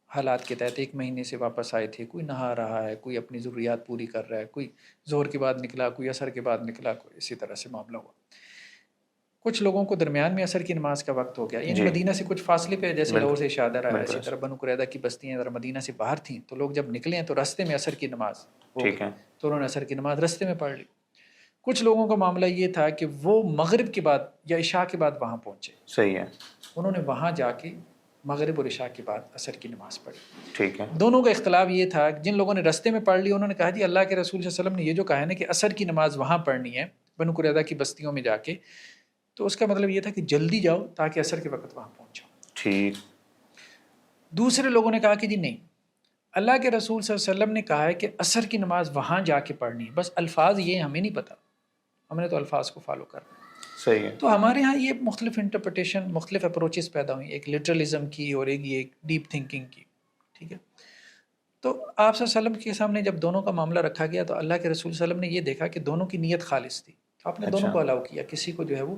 حالات کے تحت 1 مہینے سے واپس آئے تھے، کوئی نہا رہا ہے، کوئی اپنی ضروریات پوری کر رہا ہے، کوئی ظہر کے بعد نکلا، کوئی عصر کے بعد نکلا، کوئی اسی طرح سے معاملہ ہوا. کچھ لوگوں کو درمیان میں عصر کی نماز کا وقت ہو گیا، یعنی مدینہ سے کچھ فاصلے پہ، جیسے لاہور سے شادر ہے، اسی طرح بنو قریظہ کی بستیاں ذرا مدینہ سے باہر تھیں، تو لوگ جب نکلے ہیں تو راستے میں عصر کی نماز ہو گئی، تو انہوں نے عصر کی نماز راستے میں پڑھ لی. کچھ لوگوں کا معاملہ یہ تھا کہ وہ مغرب کے بعد یا عشاء کے بعد وہاں پہنچے. صحیح ہے. انہوں نے وہاں جا کے مغرب اور عشاء کے بعد عصر کی نماز پڑھی. ٹھیک ہے. دونوں کا اختلاف یہ تھا، جن لوگوں نے راستے میں پڑھ لی انہوں نے کہا جی اللہ کے رسول صلی اللہ علیہ وسلم نے یہ جو کہا ہے نا کہ عصر کی نماز وہاں پڑھنی ہے بنو قریظہ کی بستیوں میں جا کے، تو اس کا مطلب یہ تھا کہ جلدی جاؤ تاکہ عصر کے وقت وہاں پہنچ جاؤ. ٹھیک. دوسرے لوگوں نے کہا کہ جی نہیں، اللہ کے رسول صلی اللہ علیہ وسلم نے کہا ہے کہ عصر کی نماز وہاں جا کے پڑھنی ہے، بس الفاظ یہ ہمیں نہیں پتہ، ہم نے تو الفاظ کو فالو کرنا. صحیح ہے. تو ہمارے ہاں یہ مختلف انٹرپریٹیشن، مختلف اپروچز پیدا ہوئی، ایک لٹرلزم کی اور ایک ڈیپ تھنکنگ کی. ٹھیک ہے. تو آپ صلی اللہ علیہ وسلم کے سامنے جب دونوں کا معاملہ رکھا گیا تو اللہ کے رسول صلی اللہ علیہ وسلم نے یہ دیکھا کہ دونوں کی نیت خالص تھی، تو آپ نے دونوں کو الاؤ کیا، کسی کو جو ہے وہ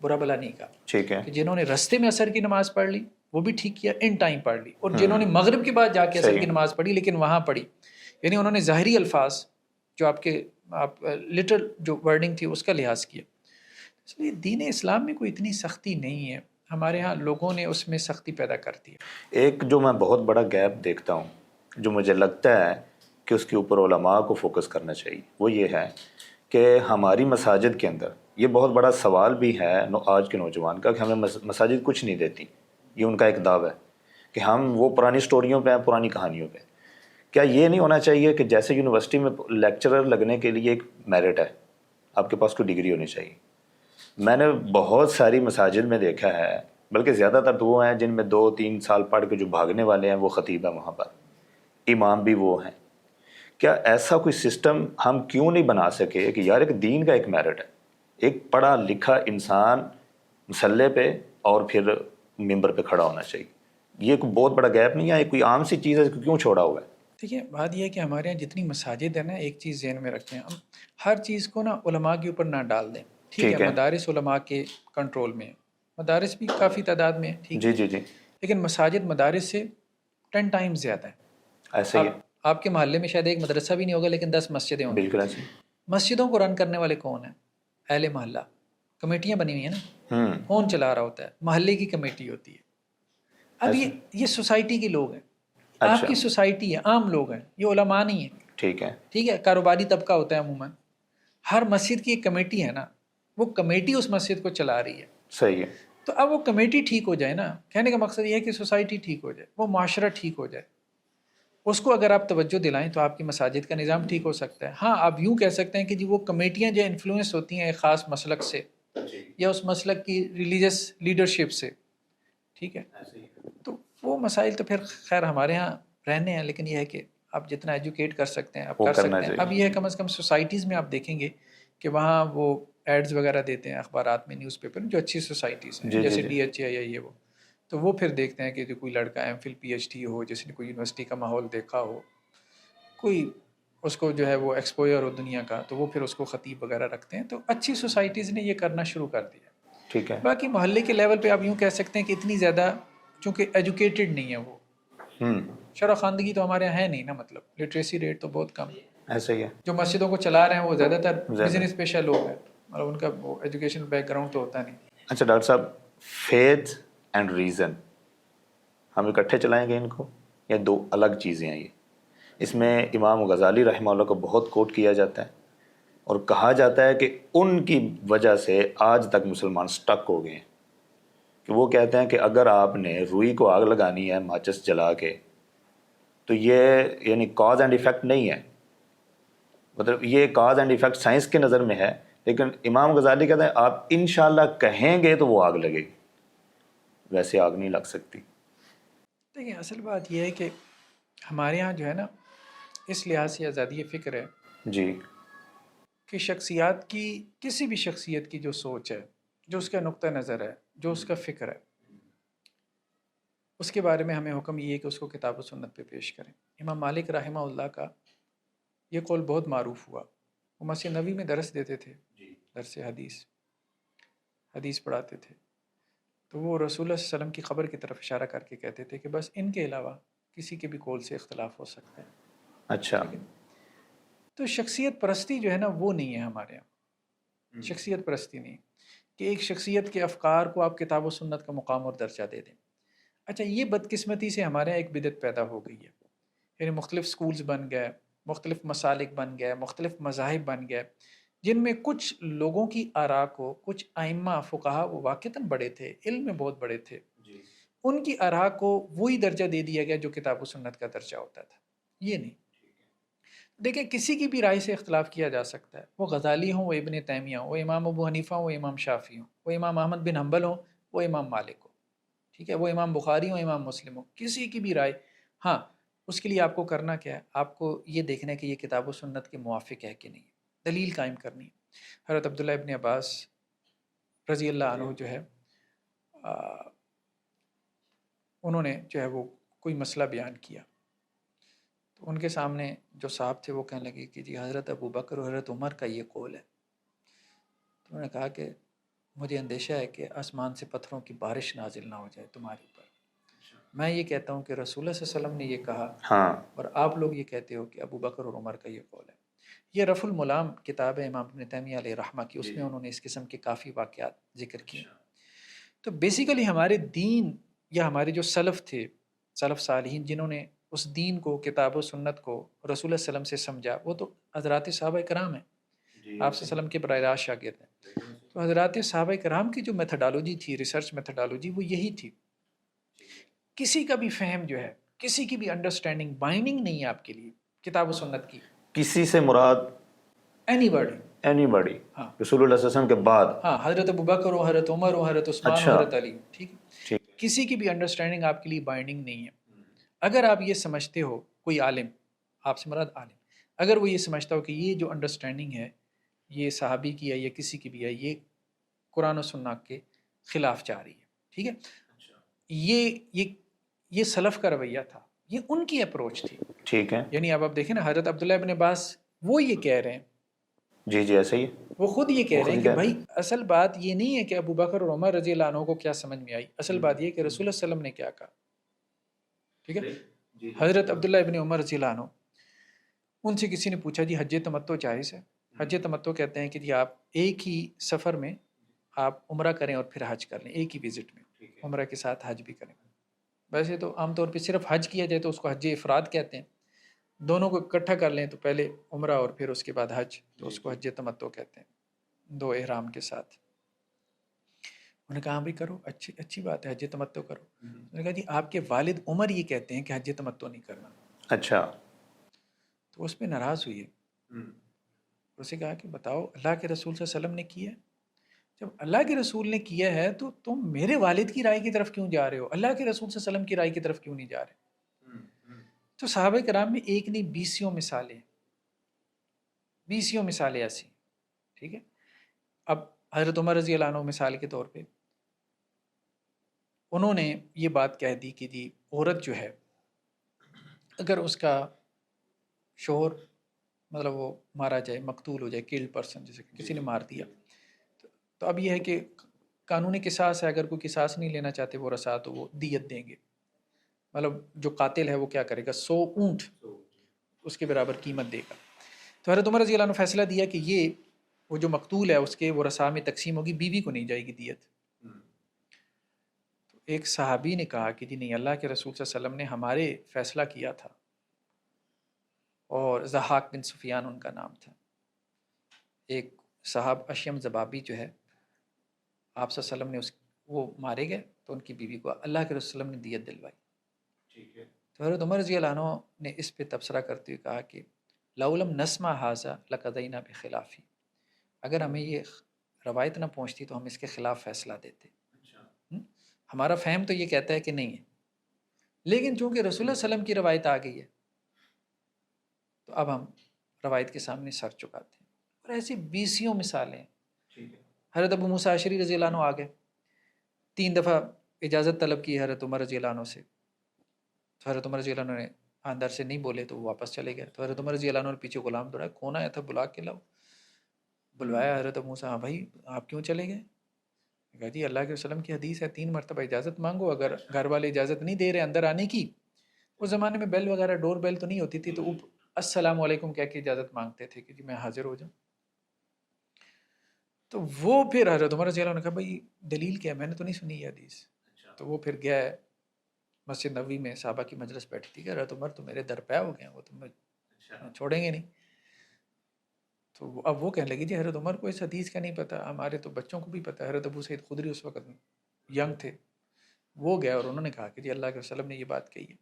برا بلا نہیں کہا. ٹھیک ہے. کہ جنہوں نے رستے میں عصر کی نماز پڑھ لی وہ بھی ٹھیک کیا، ان ٹائم پڑھ لی، اور جنہوں نے مغرب کے بعد جا کے عصر کی نماز پڑھی لیکن وہاں پڑھی، یعنی انہوں نے ظاہری الفاظ جو آپ لٹرل جو ورڈنگ تھی اس کا لحاظ کیا. اس لیے دین اسلام میں کوئی اتنی سختی نہیں ہے، ہمارے ہاں لوگوں نے اس میں سختی پیدا کر دی ہے. ایک جو میں بہت بڑا گیپ دیکھتا ہوں جو مجھے لگتا ہے کہ اس کے اوپر علماء کو فوکس کرنا چاہیے، وہ یہ ہے کہ ہماری مساجد کے اندر یہ بہت بڑا سوال بھی ہے آج کے نوجوان کا کہ ہمیں مساجد کچھ نہیں دیتی. یہ ان کا ایک دعویٰ ہے کہ ہم وہ پرانی سٹوریوں پہ ہیں، پرانی کہانیوں پہ. کیا یہ نہیں ہونا چاہیے کہ جیسے یونیورسٹی میں لیکچرر لگنے کے لیے ایک میرٹ ہے، آپ کے پاس کوئی ڈگری ہونی چاہیے؟ میں نے بہت ساری مساجد میں دیکھا ہے، بلکہ زیادہ تر تو وہ ہیں جن میں 2-3 سال پڑھ کے جو بھاگنے والے ہیں وہ خطیب ہیں، وہاں پر امام بھی وہ ہیں. کیا ایسا کوئی سسٹم ہم کیوں نہیں بنا سکے کہ یار ایک دین کا ایک میرٹ ہے، ایک پڑھا لکھا انسان مسلح پہ اور پھر ممبر پہ کھڑا ہونا چاہیے؟ یہ کوئی بہت بڑا گیپ نہیں ہے، یہ کوئی عام سی چیز ہے، کیوں چھوڑا ہوا ہے؟ دیکھیے بات یہ ہے کہ ہمارے یہاں جتنی مساجد ہیں نا، ایک چیز ذہن میں رکھیں، ہم ہر چیز کو نا علماء کے اوپر نہ ڈال دیں. ٹھیک ہے. مدارس علماء کے کنٹرول میں ہیں، مدارس بھی کافی تعداد میں ہیں، ٹھیک ہے. جی. لیکن مساجد مدارس سے 10 ٹائم زیادہ ہے. ایسے ہی آپ کے محلے میں شاید ایک مدرسہ بھی نہیں ہوگا لیکن 10 مسجدیں ہوں گی. بالکل ایسے. مسجدوں کو رن کرنے والے کون ہیں؟ اہل محلہ. کمیٹیاں بنی ہوئی ہیں نا، کون چلا رہا ہوتا ہے؟ محلے کی کمیٹی ہوتی ہے. اب یہ سوسائٹی کے لوگ ہیں، آپ کی سوسائٹی ہے، عام لوگ ہیں، یہ علماء نہیں ہیں. ٹھیک ہے. کاروباری طبقہ ہوتا ہے عموماً. ہر مسجد کی ایک کمیٹی ہے نا، وہ کمیٹی اس مسجد کو چلا رہی ہے. صحیح ہے. تو اب وہ کمیٹی ٹھیک ہو جائے نا، کہنے کا مقصد یہ ہے کہ سوسائٹی ٹھیک ہو جائے، وہ معاشرہ ٹھیک ہو جائے، اس کو اگر آپ توجہ دلائیں تو آپ کی مساجد کا نظام ٹھیک ہو سکتا ہے. ہاں آپ یوں کہہ سکتے ہیں کہ جی وہ کمیٹیاں جو انفلوئنس ہوتی ہیں ایک خاص مسلک سے یا اس مسلک کی ریلیجس لیڈرشپ سے، ٹھیک ہے، تو وہ مسائل تو پھر خیر ہمارے ہاں رہنے ہیں، لیکن یہ ہے کہ آپ جتنا ایجوکیٹ کر سکتے ہیں آپ وہ کر کرنا سکتے ہیں. چاہیے. اب یہ ہے کم از کم سوسائٹیز میں آپ دیکھیں گے کہ وہاں وہ ایڈز وغیرہ دیتے ہیں اخبارات میں، نیوز پیپر میں، جو اچھی سوسائٹیز ہیں جی جیسے جی. ڈی ایچ اے یا یہ وہ، تو وہ پھر دیکھتے ہیں کہ جو کوئی لڑکا M Phil P H D ہو، جس نے کوئی یونیورسٹی کا ماحول دیکھا ہو، کوئی اس کو جو ہے وہ ایکسپوئر ہو دنیا کا، تو وہ پھر اس کو خطیب وغیرہ رکھتے ہیں. تو اچھی سوسائٹیز نے یہ کرنا شروع کر دیا. ٹھیک ہے. باقی محلے کے لیول پہ آپ یوں کہہ سکتے ہیں کہ اتنی زیادہ چونکہ ایجوکیٹڈ نہیں ہے وہ، شرح خواندگی تو ہمارے یہاں ہے نہیں نا، مطلب لٹریسی ریٹ تو بہت کم ہے. ایسا ہی ہے. جو مسجدوں کو چلا رہے ہیں وہ زیادہ تر زیادہ. بزنس پیشہ لوگ ہیں، اور ان کا وہ ایجوکیشن بیک گراؤنڈ تو ہوتا نہیں. اچھا ڈاکٹر صاحب، فیتھ اینڈ ریزن ہم اکٹھے چلائیں گے ان کو یا دو الگ چیزیں ہیں یہ؟ اس میں امام غزالی رحمہ اللہ کو بہت کوٹ کیا جاتا ہے اور کہا جاتا ہے کہ ان کی وجہ سے آج تک مسلمان سٹک ہو گئے ہیں، کہ وہ کہتے ہیں کہ اگر آپ نے روئی کو آگ لگانی ہے ماچس جلا کے تو یہ یعنی کاز اینڈ ایفیکٹ نہیں ہے، مطلب یہ کاز اینڈ ایفیکٹ سائنس کے نظر میں ہے، لیکن امام غزالی کہتے ہیں آپ انشاءاللہ کہیں گے تو وہ آگ لگے گی، ویسے آگ نہیں لگ سکتی. دیکھیں اصل بات یہ ہے کہ ہمارے ہاں جو ہے نا، اس لحاظ سے آزادی فکر ہے جی. کہ شخصیات کی، کسی بھی شخصیت کی جو سوچ ہے، جو اس کا نقطہ نظر ہے، جو اس کا فکر ہے، اس کے بارے میں ہمیں حکم یہ ہے کہ اس کو کتاب و سنت پہ پیش کریں. امام مالک رحمہ اللہ کا یہ قول بہت معروف ہوا. وہ مسجد نبوی میں درس دیتے تھے، درس حدیث پڑھاتے تھے. تو وہ رسول اللہ صلی اللہ علیہ وسلم کی خبر کی طرف اشارہ کر کے کہتے تھے کہ بس ان کے علاوہ کسی کے بھی قول سے اختلاف ہو سکتا ہے. اچھا. ٹھیک ہے. تو شخصیت پرستی جو ہے نا وہ نہیں ہے ہمارے یہاں. شخصیت پرستی نہیں کہ ایک شخصیت کے افکار کو آپ کتاب و سنت کا مقام اور درجہ دے دیں. اچھا یہ بدقسمتی سے ہمارے یہاں ایک بدعت پیدا ہو گئی ہے، یعنی مختلف سکولز بن گئے، مختلف مسالک بن گئے، مختلف مذاہب بن گئے، جن میں کچھ لوگوں کی آراء کو، کچھ ائمہ فقہا وہ واقعتاً بڑے تھے، علم میں بہت بڑے تھے، ان کی آراء کو وہی درجہ دے دیا گیا جو کتاب و سنت کا درجہ ہوتا تھا. یہ نہیں. دیکھیں کسی کی بھی رائے سے اختلاف کیا جا سکتا ہے، وہ غزالی ہوں، وہ ابن تیمیہ ہوں، وہ امام ابو حنیفہ ہوں، وہ امام شافعی ہوں، وہ امام احمد بن حنبل ہوں، وہ امام مالک ہوں، ٹھیک ہے، وہ امام بخاری ہوں، امام مسلم ہوں، کسی کی بھی رائے. ہاں اس کے لیے آپ کو کرنا کیا ہے، آپ کو یہ دیکھنا ہے کہ یہ کتاب و سنت کے موافق ہے کہ نہیں، دلیل قائم کرنی ہے. حضرت عبداللہ ابن عباس رضی اللہ عنہ جو ہے انہوں نے جو ہے وہ کوئی مسئلہ بیان کیا، تو ان کے سامنے جو صاحب تھے وہ کہنے لگے کہ جی حضرت ابو بکر اور حضرت عمر کا یہ قول ہے. تو انہوں نے کہا کہ مجھے اندیشہ ہے کہ آسمان سے پتھروں کی بارش نازل نہ ہو جائے تمہارے اوپر. میں یہ کہتا ہوں کہ رسول اللہ صلی اللہ علیہ وسلم نے یہ کہا، ہاں. اور آپ لوگ یہ کہتے ہو کہ ابو بکر اور عمر کا یہ قول ہے. یہ رفع الملام کتاب ہے امام ابن تیمیہ علیہ رحمہ کی، اس میں انہوں نے اس قسم کے کافی واقعات ذکر کیے. تو بیسیکلی ہمارے دین یا ہمارے جو سلف تھے، سلف صالحین، جنہوں نے اس دین کو، کتاب و سنت کو رسول اللہ صلی اللہ علیہ وسلم سے سمجھا، وہ تو حضرات صحابہ کرام ہیں، آپ صلی اللہ علیہ وسلم کے براہ راست شاگرد ہیں. تو حضرات صحابہ کرام کی جو میتھڈالوجی تھی، ریسرچ میتھڈالوجی، وہ یہی تھی. کسی کا بھی فہم جو ہے، کسی کی بھی انڈرسٹینڈنگ بائنڈنگ نہیں ہے آپ کے لیے کتاب و سنت کی. کسی سے مراد اینی باڈی، اینی باڈی ہاں رسول اللہ صلی اللہ علیہ وسلم کے بعد. ہاں، حضرت ابو بکر ہو، حضرت عمر ہو، حضرت عثمان ہو، اچھا. حضرت علی، ٹھیک ہے، ٹھیک. کسی کی بھی انڈرسٹینڈنگ آپ کے لیے بائنڈنگ نہیں ہے. اگر آپ یہ سمجھتے ہو، کوئی عالم، آپ سے مراد عالم، اگر وہ یہ سمجھتا ہو کہ یہ جو انڈرسٹینڈنگ ہے یہ صحابی کی ہے یا کسی کی بھی ہے، یہ قرآن و سنت کے خلاف جا رہی ہے، ٹھیک ہے، یہ سلف کا رویہ تھا، یہ ان کی اپروچ تھی. ٹھیک ہے. یعنی اب آپ دیکھیں نا، حضرت عبداللہ ابن عباس وہ یہ کہہ رہے ہیں، جی جی ایسے ہی. وہ خود یہ کہہ رہے ہیں کہ بھائی اصل بات یہ نہیں ہے کہ ابو بکر اور عمر رضی اللہ عنہ کو کیا سمجھ میں آئی، اصل بات یہ ہے کہ رسول اللہ صلی اللہ علیہ وسلم نے کیا کہا. ٹھیک ہے. حضرت عبداللہ ابن عمر رضی اللہ عنہ، ان سے کسی نے پوچھا جی حج تمتع جائز ہے؟ حج تمتع کہتے ہیں کہ جی آپ ایک ہی سفر میں آپ عمرہ کریں اور پھر حج کر لیں، ایک ہی وزٹ میں عمرہ کے ساتھ حج بھی کریں. ویسے تو عام طور پہ صرف حج کیا جائے تو اس کو حج افراد کہتے ہیں، دونوں کو اکٹھا کر لیں تو پہلے عمرہ اور پھر اس کے بعد حج، تو اس کو حج تمتع کہتے ہیں، دو احرام کے ساتھ. انہوں نے کہا بھی کرو، اچھی بات ہے، حج تمتع کرو. انہوں نے کہا جی آپ کے والد عمر یہ کہتے ہیں کہ حج تمتع نہیں کرنا. اچھا. تو اس پہ ناراض ہوئی ہے. اسے کہا کہ بتاؤ اللہ کے رسول صلی اللہ علیہ وسلم نے کی ہے؟ جب اللہ کے رسول نے کیا ہے تو تم میرے والد کی رائے کی طرف کیوں جا رہے ہو؟ اللہ کے رسول صلی اللہ علیہ وسلم کی رائے کی طرف کیوں نہیں جا رہے؟ تو صحابہ کرام میں ایک نہیں بیسیوں مثالیں، بیسیوں مثالیں ایسی، ٹھیک ہے. اب حضرت عمر رضی اللہ عنہ مثال کے طور پہ انہوں نے یہ بات کہہ دی کہ جی عورت جو ہے اگر اس کا شوہر مطلب وہ مارا جائے، مقتول ہو جائے، کلڈ پرسن، جیسے کہ کسی نے مار دیا، تو اب یہ ہے کہ قانونی قصاص ہے. اگر کوئی قصاص نہیں لینا چاہتے وہ رسا تو وہ دیت دیں گے. مطلب جو قاتل ہے وہ کیا کرے گا؟ 100 اونٹ اس کے برابر قیمت دے گا. تو حضرت عمر رضی اللہ عنہ فیصلہ دیا کہ یہ وہ جو مقتول ہے اس کے وہ رسا میں تقسیم ہوگی، بیوی کو نہیں جائے گی دیت. تو ایک صحابی نے کہا کہ جی نہیں، اللہ کے رسول صلی اللہ علیہ وسلم نے ہمارے فیصلہ کیا تھا، اور ضحاک بن سفیان ان کا نام تھا. ایک صاحب اشیم زبابی جو ہے، آپ صلی اللہ علیہ وسلم نے وہ مارے گئے تو ان کی بیوی کو اللہ کے رسول صلی اللہ علیہ وسلم نے دیت دلوائی. تو حضرت عمر رضی اللہ عنہ نے اس پہ تبصرہ کرتے ہوئے کہا کہ لَوْ لَمْ نَسْمَعْ هَذَا لَقَضَيْنَا بِخِلَافِهِ، اگر ہمیں یہ روایت نہ پہنچتی تو ہم اس کے خلاف فیصلہ دیتے. ہمارا فہم تو یہ کہتا ہے کہ نہیں ہے، لیکن چونکہ رسول اللہ صلی اللہ علیہ وسلم کی روایت آ گئی ہے تو اب ہم روایت کے سامنے سر چکاتے ہیں. اور ایسی بیسیوں مثالیں ہیں. حضرت ابو موسیٰ اشعری رضی اللہ عنہ آ گئے، 3 دفعہ اجازت طلب کی حضرت عمر رضی اللہ عنہ سے، تو حضرت عمر رضی اللہ عنہ نے اندر سے نہیں بولے تو وہ واپس چلے گئے. تو حضرت عمر رضی اللہ عنہ نے پیچھے غلام دوڑایا، کون آیا تھا؟ بلا کے لاؤ. بلوایا حضرت ابو موسیٰ، ہاں بھائی آپ کیوں چلے گئے؟ کہا جی اللہ کے وسلم کی حدیث ہے 3 مرتبہ اجازت مانگو، اگر گھر والے اجازت نہیں دے رہے اندر آنے کی، اس زمانے میں بیل وغیرہ ڈور بیل تو نہیں ہوتی تھی، تو السلام علیکم کہہ کے اجازت مانگتے تھے کہ جی میں حاضر ہو جاؤں. تو وہ پھر حضرت عمر رضی اللہ عنہ نے کہا بھائی دلیل کیا ہے؟ میں نے تو نہیں سنی یہ حدیث. تو وہ پھر گیا مسجد نبوی میں، صحابہ کی مجلس بیٹھی تھی کہ حضرت عمر تو میرے در پہ ہو گئے ہیں، وہ تو چھوڑیں گے نہیں. تو اب وہ کہنے لگی جی حضرت عمر کو اس حدیث کا نہیں پتہ، ہمارے تو بچوں کو بھی پتہ. حضرت ابو سعید خدری اس وقت ینگ تھے، وہ گئے اور انہوں نے کہا کہ جی اللہ کے وسلم نے یہ بات کہی ہے.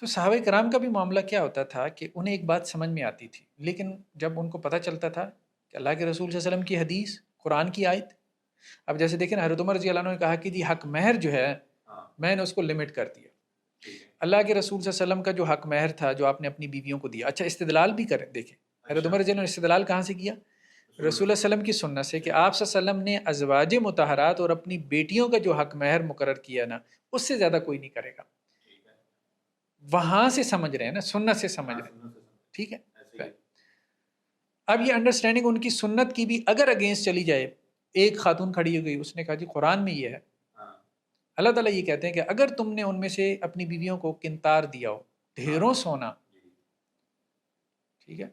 تو صحابہ کرام کا بھی معاملہ کیا ہوتا تھا کہ انہیں ایک بات سمجھ میں آتی تھی، لیکن جب ان کو پتہ چلتا تھا کہ اللہ کے رسول صلی اللہ علیہ وسلم کی حدیث، قرآن کی آیت، اب جیسے دیکھیں حضرت عمر رضی اللہ عنہ نے کہا کہ جی حق مہر جو ہے میں نے اس کو لمٹ کر دیا. اللہ کے رسول صلی اللہ علیہ وسلم کا جو حق مہر تھا جو آپ نے اپنی بیویوں کو دیا، اچھا استدلال بھی کریں، دیکھیں حضرت عمر رضی اللہ عنہ نے استدلال کہاں سے کیا؟ رسول اللہ صلی اللہ علیہ وسلم کی سنت سے، کہ آپ صلی اللہ علیہ وسلم نے ازواج مطہرات اور اپنی بیٹیوں کا جو حق مہر مقرر کیا نا، اس سے زیادہ کوئی نہیں کرے گا. وہاں سے سمجھ رہے ہیں نا، سنت سے سمجھ رہے ہیں، ٹھیک ہے. اب یہ انڈرسٹینڈنگ ان کی سنت کی بھی اگر اگینسٹ چلی جائے، ایک خاتون کھڑی ہو گئی، اس نے کہا جی قرآن میں یہ ہے، اللہ تعالیٰ یہ کہتے ہیں کہ اگر تم نے ان میں سے اپنی بیویوں کو قنطار دیا ہو، ڈھیروں سونا، ٹھیک ہے،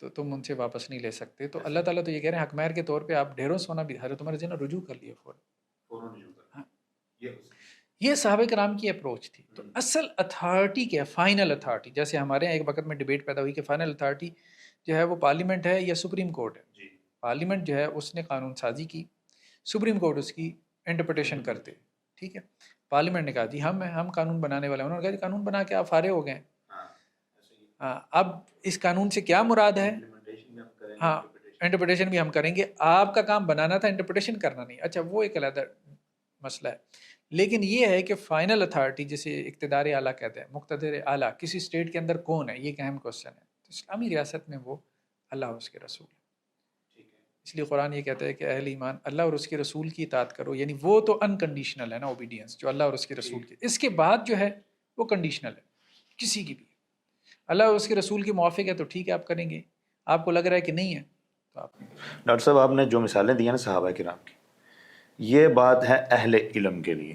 تو تم ان سے واپس نہیں لے سکتے. تو اللہ تعالیٰ تو یہ کہہ رہے ہیں حق مہر کے طور پہ آپ ڈھیروں سونا بھی حضرت عمر نے رجوع کر لیا فوراً. یہ صحابہ کرام کی اپروچ تھی. تو اصل اتھارٹی کیا ہے؟ Final authority. جیسے ہمارے یہاں ایک وقت میں ڈیبیٹ پیدا ہوئی کہ فائنل اتھارٹی جو ہے وہ پارلیمنٹ ہے یا سپریم کورٹ ہے. پارلیمنٹ جو ہے اس نے قانون سازی کی، سپریم کورٹ اس کی انٹرپریٹیشن کرتے، ٹھیک ہے. پارلیمنٹ نے کہا جی ہم قانون بنانے والے ہیں. انہوں نے کہا جی قانون بنا کے آپ فارغ ہو گئے. ہاں اب اس قانون سے کیا مراد ہے؟ ہاں انٹرپریٹیشن بھی ہم کریں گے. آپ کا کام بنانا تھا، انٹرپریٹیشن کرنا نہیں. اچھا وہ ایک علیحدہ مسئلہ ہے. لیکن یہ ہے کہ فائنل اتھارٹی جسے اقتدار اعلیٰ کہتے ہیں، مقتدر اعلیٰ کسی اسٹیٹ کے اندر کون ہے، یہ ایک اہم کوشچن ہے. تو اسلامی ریاست میں وہ اللہ اور اس کے رسول ہے. اس لیے قرآن یہ کہتا ہے کہ اہل ایمان اللہ اور اس کے رسول کی اطاعت کرو، یعنی وہ تو انکنڈیشنل ہے نا اوبیڈینس، جو اللہ اور اس کے رسول کی. اس کے بعد جو ہے وہ کنڈیشنل ہے کسی کی بھی. اللہ اور اس کے رسول کے موافق ہے تو ٹھیک ہے آپ کریں گے، آپ کو لگ رہا ہے کہ نہیں ہے تو آپ نہیں. ڈاکٹر صاحب آپ نے جو مثالیں دی ہیں نا صحابہ کرام کی، یہ بات ہے اہل علم کے لیے.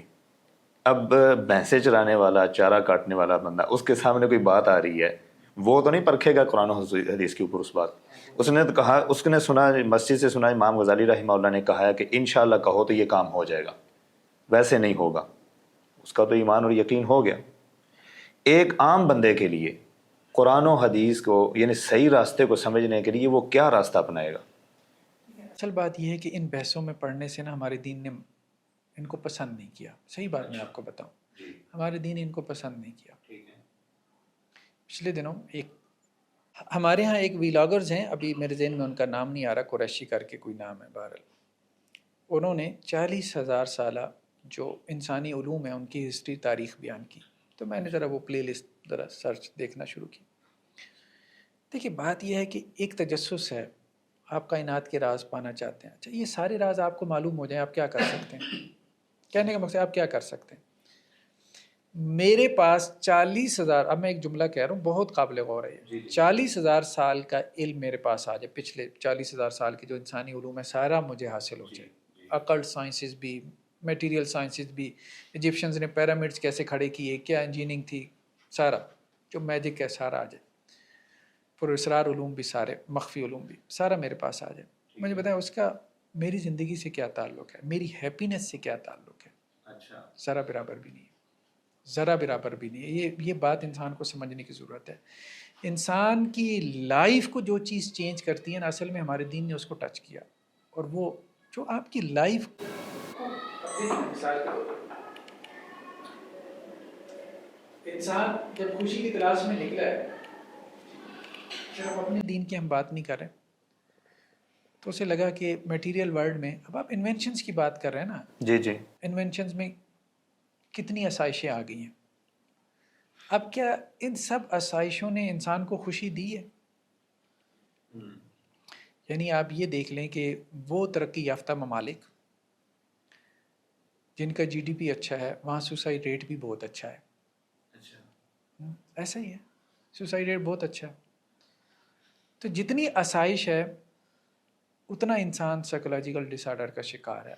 اب بھینسیں چرانے والا، چارہ کاٹنے والا بندہ، اس کے سامنے کوئی بات آ رہی ہے، وہ تو نہیں پرکھے گا قرآن و حدیث کے اوپر اس بات. اس نے تو کہا، اس نے سنا، مسجد سے سنا، امام غزالی رحمہ اللہ نے کہا ہے کہ انشاءاللہ کہو تو یہ کام ہو جائے گا، ویسے نہیں ہوگا. اس کا تو ایمان اور یقین ہو گیا. ایک عام بندے کے لیے قرآن و حدیث کو، یعنی صحیح راستے کو سمجھنے کے لیے وہ کیا راستہ اپنائے گا؟ اصل بات یہ ہے کہ ان بحثوں میں پڑھنے سے نا ہمارے دین نے ان کو پسند نہیں کیا. صحیح بات میں آپ کو بتاؤں، ہمارے دین ان کو پسند نہیں کیا. پچھلے دنوں ایک ہمارے ہاں ایک ویلاگرز ہیں، ابھی میرے ذہن میں ان کا نام نہیں آ رہا، قریشی کر کے کوئی نام ہے، بہرحال انہوں نے 40,000 سالہ جو انسانی علوم ہیں ان کی ہسٹری تاریخ بیان کی. تو میں نے ذرا وہ پلے لسٹ ذرا سرچ دیکھنا شروع کی. دیکھیے بات یہ ہے کہ ایک تجسس ہے، آپ کائنات کے راز پانا چاہتے ہیں. اچھا یہ سارے راز آپ کو معلوم ہو جائیں، آپ کیا کر سکتے ہیں؟ کہنے کا مقصد آپ کیا کر سکتے ہیں؟ میرے پاس 40,000، اب میں ایک جملہ کہہ رہا ہوں بہت قابل غور ہے، 40,000 سال کا علم میرے پاس آ جائے، پچھلے 40,000 سال کی جو انسانی علوم ہے سارا مجھے حاصل ہو جائے، اکلٹ سائنسز بھی، میٹیریل سائنسز بھی، ایجپشنز نے پیرامڈز کیسے کھڑے کیے، کیا انجینئرنگ تھی، سارا جو میجک ہے سارا آ جائے، پراسرار علوم بھی، سارے مخفی علوم بھی، سارا میرے پاس آ جائے. مجھے بتائیں اس کا میری زندگی سے کیا تعلق ہے، میری ہیپینس سے کیا تعلق ہے؟ ذرا برابر بھی نہیں ہے، ذرا برابر بھی نہیں ہے. یہ بات انسان کو سمجھنے کی ضرورت ہے. انسان کی لائف کو جو چیز چینج کرتی ہے نا، اصل میں ہمارے دین نے اس کو ٹچ کیا، اور وہ جو آپ کی لائف انسان جب خوشی کی تلاش میں نکلا ہے، صرف اپنے دین کی ہم بات نہیں کر رہے، تو اسے لگا کہ میٹیریل ورلڈ میں، اب آپ انوینشنز کی بات کر رہے ہیں نا، جی جی، انوینشنز میں کتنی آسائشیں آ گئی ہیں. اب کیا ان سب آسائشوں نے انسان کو خوشی دی ہے؟ یعنی آپ یہ دیکھ لیں کہ وہ ترقی یافتہ ممالک جن کا جی ڈی پی اچھا ہے، وہاں سوسائڈ ریٹ بھی بہت اچھا ہے. ایسا ہی ہے، سوسائڈ ریٹ بہت اچھا ہے. تو جتنی آسائش ہے اتنا انسان سائیکولوجیکل ڈس آرڈر کا شکار ہے.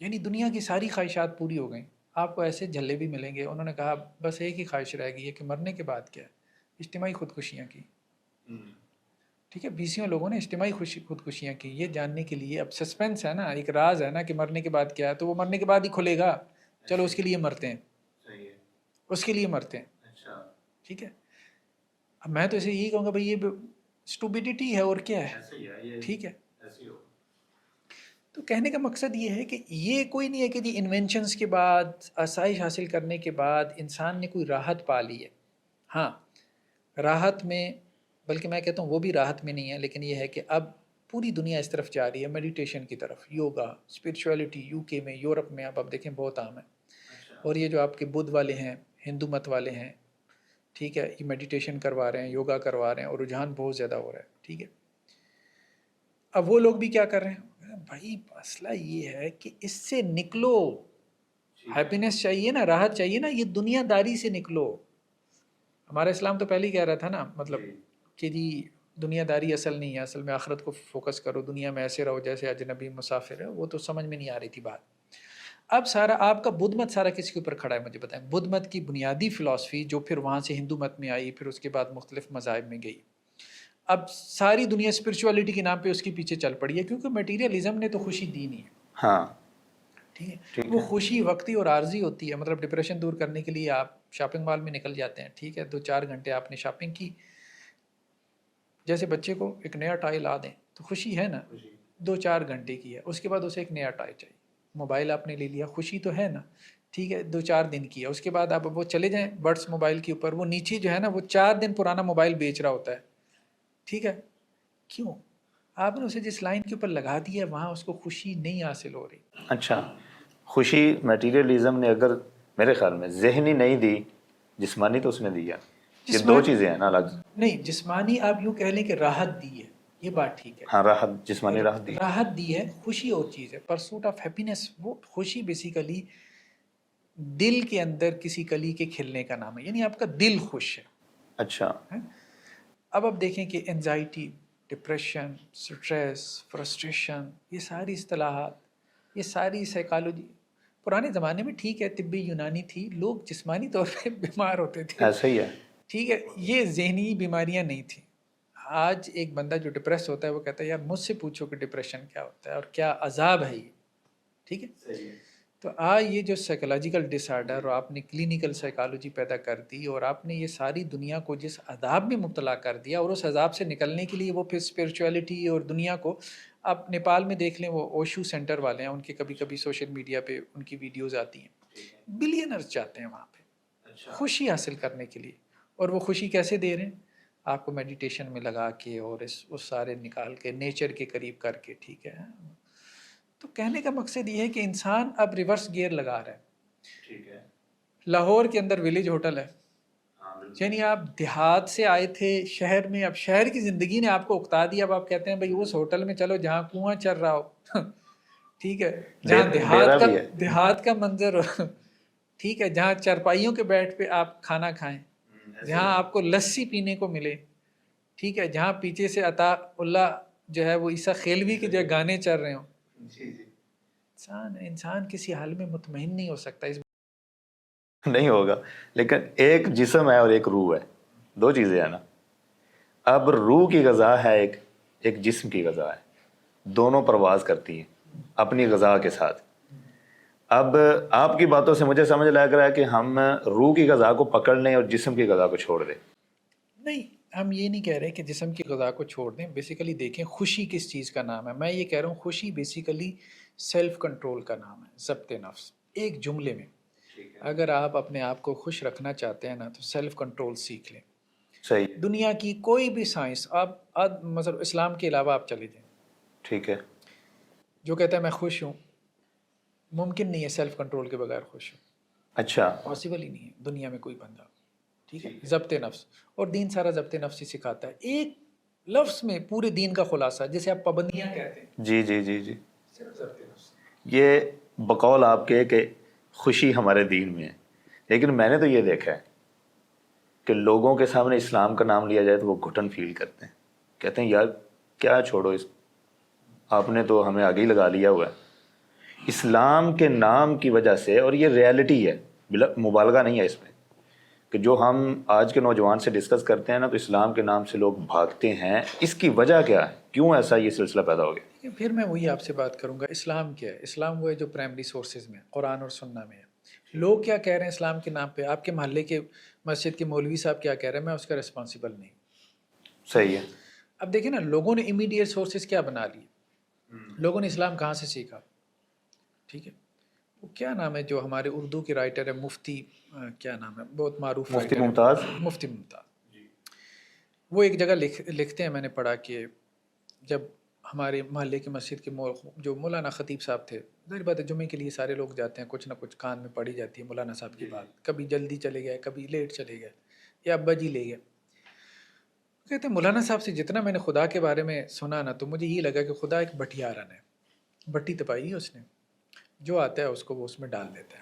یعنی دنیا کی ساری خواہشات پوری ہو گئیں، آپ کو ایسے جھلے بھی ملیں گے. انہوں نے کہا بس ایک ہی خواہش رہ گئی ہے کہ مرنے کے بعد کیا ہے، اجتماعی خودکشیاں کی. ٹھیک ہے، 20 لوگوں نے اجتماعی خودکشیاں کی، یہ جاننے کے لیے. اب سسپینس ہے نا، ایک راز ہے نا کہ مرنے کے بعد کیا ہے، تو وہ مرنے کے بعد ہی کھلے گا. چلو اس کے لیے مرتے ہیں، اس کے لیے مرتے ہیں. ٹھیک ہے، اب میں تو اسے یہی کہوں گا بھائی یہ اسٹوبیڈیٹی ہے اور کیا ہے. ٹھیک ہے، تو کہنے کا مقصد یہ ہے کہ یہ کوئی نہیں ہے کہ جی انوینشنز کے بعد، آسائش حاصل کرنے کے بعد انسان نے کوئی راحت پا لی ہے. ہاں راحت میں، بلکہ میں کہتا ہوں وہ بھی راحت میں نہیں ہے، لیکن یہ ہے کہ اب پوری دنیا اس طرف جا رہی ہے، میڈیٹیشن کی طرف، یوگا، اسپرچویلٹی. یو کے میں، یورپ میں اب دیکھیں بہت عام ہے. اور یہ جو آپ کے بدھ والے ہیں، ہندو مت والے ہیں، ٹھیک ہے، یہ میڈیٹیشن کروا رہے ہیں، یوگا کروا رہے ہیں، اور رجحان بہت زیادہ ہو رہا ہے. ٹھیک ہے، اب وہ لوگ بھی کیا کر رہے ہیں؟ بھائی مسئلہ یہ ہے کہ اس سے نکلو، ہیپینس چاہیے نا، راحت چاہیے نا، یہ دنیا داری سے نکلو. ہمارا اسلام تو پہلے ہی کہہ رہا تھا نا، مطلب کہ جی دنیا داری اصل نہیں ہے، اصل میں آخرت کو فوکس کرو، دنیا میں ایسے رہو جیسے اجنبی مسافر ہے. وہ تو سمجھ میں نہیں آ رہی تھی بات. اب سارا آپ کا بدھ مت سارا کس کے اوپر کھڑا ہے مجھے بتائیں؟ بدھ مت کی بنیادی فلسفی جو پھر وہاں سے ہندو مت میں آئی، پھر اس کے بعد مختلف مذاہب میں گئی. اب ساری دنیا اسپرچولیٹی کے نام پہ اس کے پیچھے چل پڑی ہے، کیونکہ میٹیریلزم نے تو خوشی دی نہیں ہے. ہاں ٹھیک ہے، وہ خوشی وقتی اور عارضی ہوتی ہے. مطلب ڈپریشن دور کرنے کے لیے آپ شاپنگ مال میں نکل جاتے ہیں، ٹھیک ہے، 2-4 گھنٹے آپ نے شاپنگ کی. جیسے بچے کو ایک نیا ٹائی لا دیں تو خوشی ہے نا، 2-4 گھنٹے کی ہے. اس کے بعد اسے ایک نیا ٹائی چاہیے. موبائل آپ نے لے لیا، خوشی تو ہے نا، ٹھیک ہے، 2-4 دن کی ہے. اس کے بعد آپ وہ چلے جائیں بڈس موبائل کے اوپر، وہ نیچے جو ہے نا وہ 4 دن پرانا موبائل بیچ رہا ہوتا ہے. ٹھیک ہے، کیوں؟ آپ نے اسے جس لائن کے اوپر لگا دیا ہے وہاں اس کو خوشی نہیں حاصل ہو رہی. اچھا، خوشی میٹیریلزم نے اگر میرے خیال میں ذہنی نہیں دی، جسمانی تو اس نے دیا. یہ دو چیزیں ہیں نا الگ. نہیں، جسمانی آپ یوں کہہ لیں کہ راحت دی ہے، یہ بات ٹھیک ہے. ہاں راحت، جسمانی راحت دی. راحت دی ہے، خوشی اور چیز ہے، پرسوٹ آف ہیپینس. وہ خوشی بیسیکلی دل کے اندر کسی کلی کے کھلنے کا نام ہے، یعنی آپ کا دل خوش ہے. اچھا، اب آپ دیکھیں کہ انزائٹی، ڈپریشن، سٹریس، فرسٹریشن، یہ ساری اصطلاحات، یہ ساری سائیکالوجی پرانے زمانے میں ٹھیک ہے طبی یونانی تھی، لوگ جسمانی طور پہ بیمار ہوتے تھے، ایسا ہی ہے. ٹھیک ہے، یہ ذہنی بیماریاں نہیں تھیں. آج ایک بندہ جو ڈپریس ہوتا ہے وہ کہتا ہے یار مجھ سے پوچھو کہ ڈپریشن کیا ہوتا ہے اور کیا عذاب ہے یہ. ٹھیک ہے، تو آج یہ جو سائیکولوجیکل ڈس آرڈر، اور آپ نے کلینیکل سائیکالوجی پیدا کر دی، اور آپ نے یہ ساری دنیا کو جس عذاب میں مبتلا کر دیا، اور اس عذاب سے نکلنے کے لیے وہ پھر اسپرچویلٹی اور دنیا کو، آپ نیپال میں دیکھ لیں وہ اوشو سینٹر والے ہیں، ان کے کبھی کبھی سوشل میڈیا پہ ان کی ویڈیوز آتی ہیں، بلینرز جاتے ہیں وہاں پہ خوشی حاصل کرنے کے لیے. اور وہ خوشی کیسے دے رہے ہیں؟ آپ کو میڈیٹیشن میں لگا کے اور اس سارے نکال کے نیچر کے قریب کر کے. ٹھیک ہے، تو کہنے کا مقصد یہ ہے کہ انسان اب ریورس گیئر لگا رہا ہے. ٹھیک ہے. لاہور کے اندر ویلیج ہوٹل ہے, یعنی آپ دیہات سے آئے تھے شہر میں, اب شہر کی زندگی نے آپ کو اکتا دیا, اب آپ کہتے ہیں بھائی اس ہوٹل میں چلو جہاں کنواں چل رہا ہو ٹھیک ہے, جہاں دیہات کا منظر ہو, ٹھیک ہے, جہاں چارپائیوں کے بیٹھ پہ آپ کھانا کھائیں, جہاں آپ کو لسی پینے کو ملے, ٹھیک ہے, جہاں پیچھے سے عطا اللہ جو ہے وہ عیسیٰ خیلوی کے جو ہے گانے چل رہے ہوں. انسان کسی حال میں مطمئن نہیں ہو سکتا, اس نہیں ہوگا. لیکن ایک جسم ہے اور ایک روح ہے, دو چیزیں ہیں نا. اب روح کی غذا ہے, ایک جسم کی غذا ہے, دونوں پرواز کرتی ہیں اپنی غذا کے ساتھ. اب آپ کی باتوں سے مجھے سمجھ لگ رہا ہے کہ ہم روح کی غذا کو پکڑ لیں اور جسم کی غذا کو چھوڑ دیں. نہیں, ہم یہ نہیں کہہ رہے کہ جسم کی غذا کو چھوڑ دیں. بیسیکلی دیکھیں خوشی کس چیز کا نام ہے. میں یہ کہہ رہا ہوں خوشی بیسیکلی سیلف کنٹرول کا نام ہے, ضبط نفس. ایک جملے میں اگر آپ اپنے آپ کو خوش رکھنا چاہتے ہیں نا تو سیلف کنٹرول سیکھ لیں. صحیح. دنیا کی کوئی بھی سائنس, آپ مطلب اسلام کے علاوہ آپ چلے جائیں, ٹھیک ہے, جو کہتا ہے میں خوش ہوں, ممکن نہیں ہے سیلف کنٹرول کے بغیر خوش ہوں. اچھا, پاسبل ہی نہیں ہے دنیا میں کوئی بندہ. ٹھیک ہے, ضبط نفس, اور دین سارا ضبط نفس ہی سکھاتا ہے. ایک لفظ میں پورے دین کا خلاصہ, جیسے آپ پابندیاں کہتے ہیں, جی جی جی جی, صرف ضبط نفس. یہ بقول آپ کے کہ خوشی ہمارے دین میں ہے. لیکن میں نے تو یہ دیکھا ہے کہ لوگوں کے سامنے اسلام کا نام لیا جائے تو وہ گھٹن فیل کرتے ہیں, کہتے ہیں یار کیا چھوڑو, آپ نے تو ہمیں آگے ہی لگا لیا ہوا ہے. اسلام کے نام کی وجہ سے, اور یہ ریالٹی ہے, مبالغہ نہیں ہے اس میں, کہ جو ہم آج کے نوجوان سے ڈسکس کرتے ہیں نا تو اسلام کے نام سے لوگ بھاگتے ہیں. اس کی وجہ کیا ہے, کیوں ایسا یہ سلسلہ پیدا ہو گیا؟ پھر میں وہی آپ سے بات کروں گا, اسلام کیا ہے؟ اسلام وہ ہے جو پرائمری سورسز میں قرآن اور سنہ میں ہے. لوگ کیا کہہ رہے ہیں اسلام کے نام پہ, آپ کے محلے کے مسجد کے مولوی صاحب کیا کہہ رہے ہیں, میں اس کا رسپانسبل نہیں. صحیح ہے. اب دیکھیں نا, لوگوں نے امیڈیٹ سورسز کیا بنا لیے, لوگوں نے اسلام کہاں سے سیکھا. ٹھیک ہے, وہ کیا نام ہے جو ہمارے اردو کے رائٹر ہے, مفتی کیا نام ہے, بہت معروف مفتی رائٹر ممتاز. مفتی ممتاز. وہ ایک جگہ لکھتے ہیں, میں نے پڑھا کہ جب ہمارے محلے کی مسجد کے جو مولانا خطیب صاحب تھے, ظاہر بات ہے جمعے کے لیے سارے لوگ جاتے ہیں, کچھ نہ کچھ کان میں پڑھی جاتی ہے مولانا صاحب کی بات, کبھی جلدی چلے گئے, کبھی لیٹ چلے گئے, یا ابا جی لے گئے. کہتے ہیں مولانا صاحب سے جتنا میں نے خدا کے بارے میں سنا نا, تو مجھے یہ لگا کہ خدا ایک بٹیارن ہے, بٹی تپائی ہے اس نے, جو آتا ہے اس کو وہ اس میں ڈال دیتا ہے.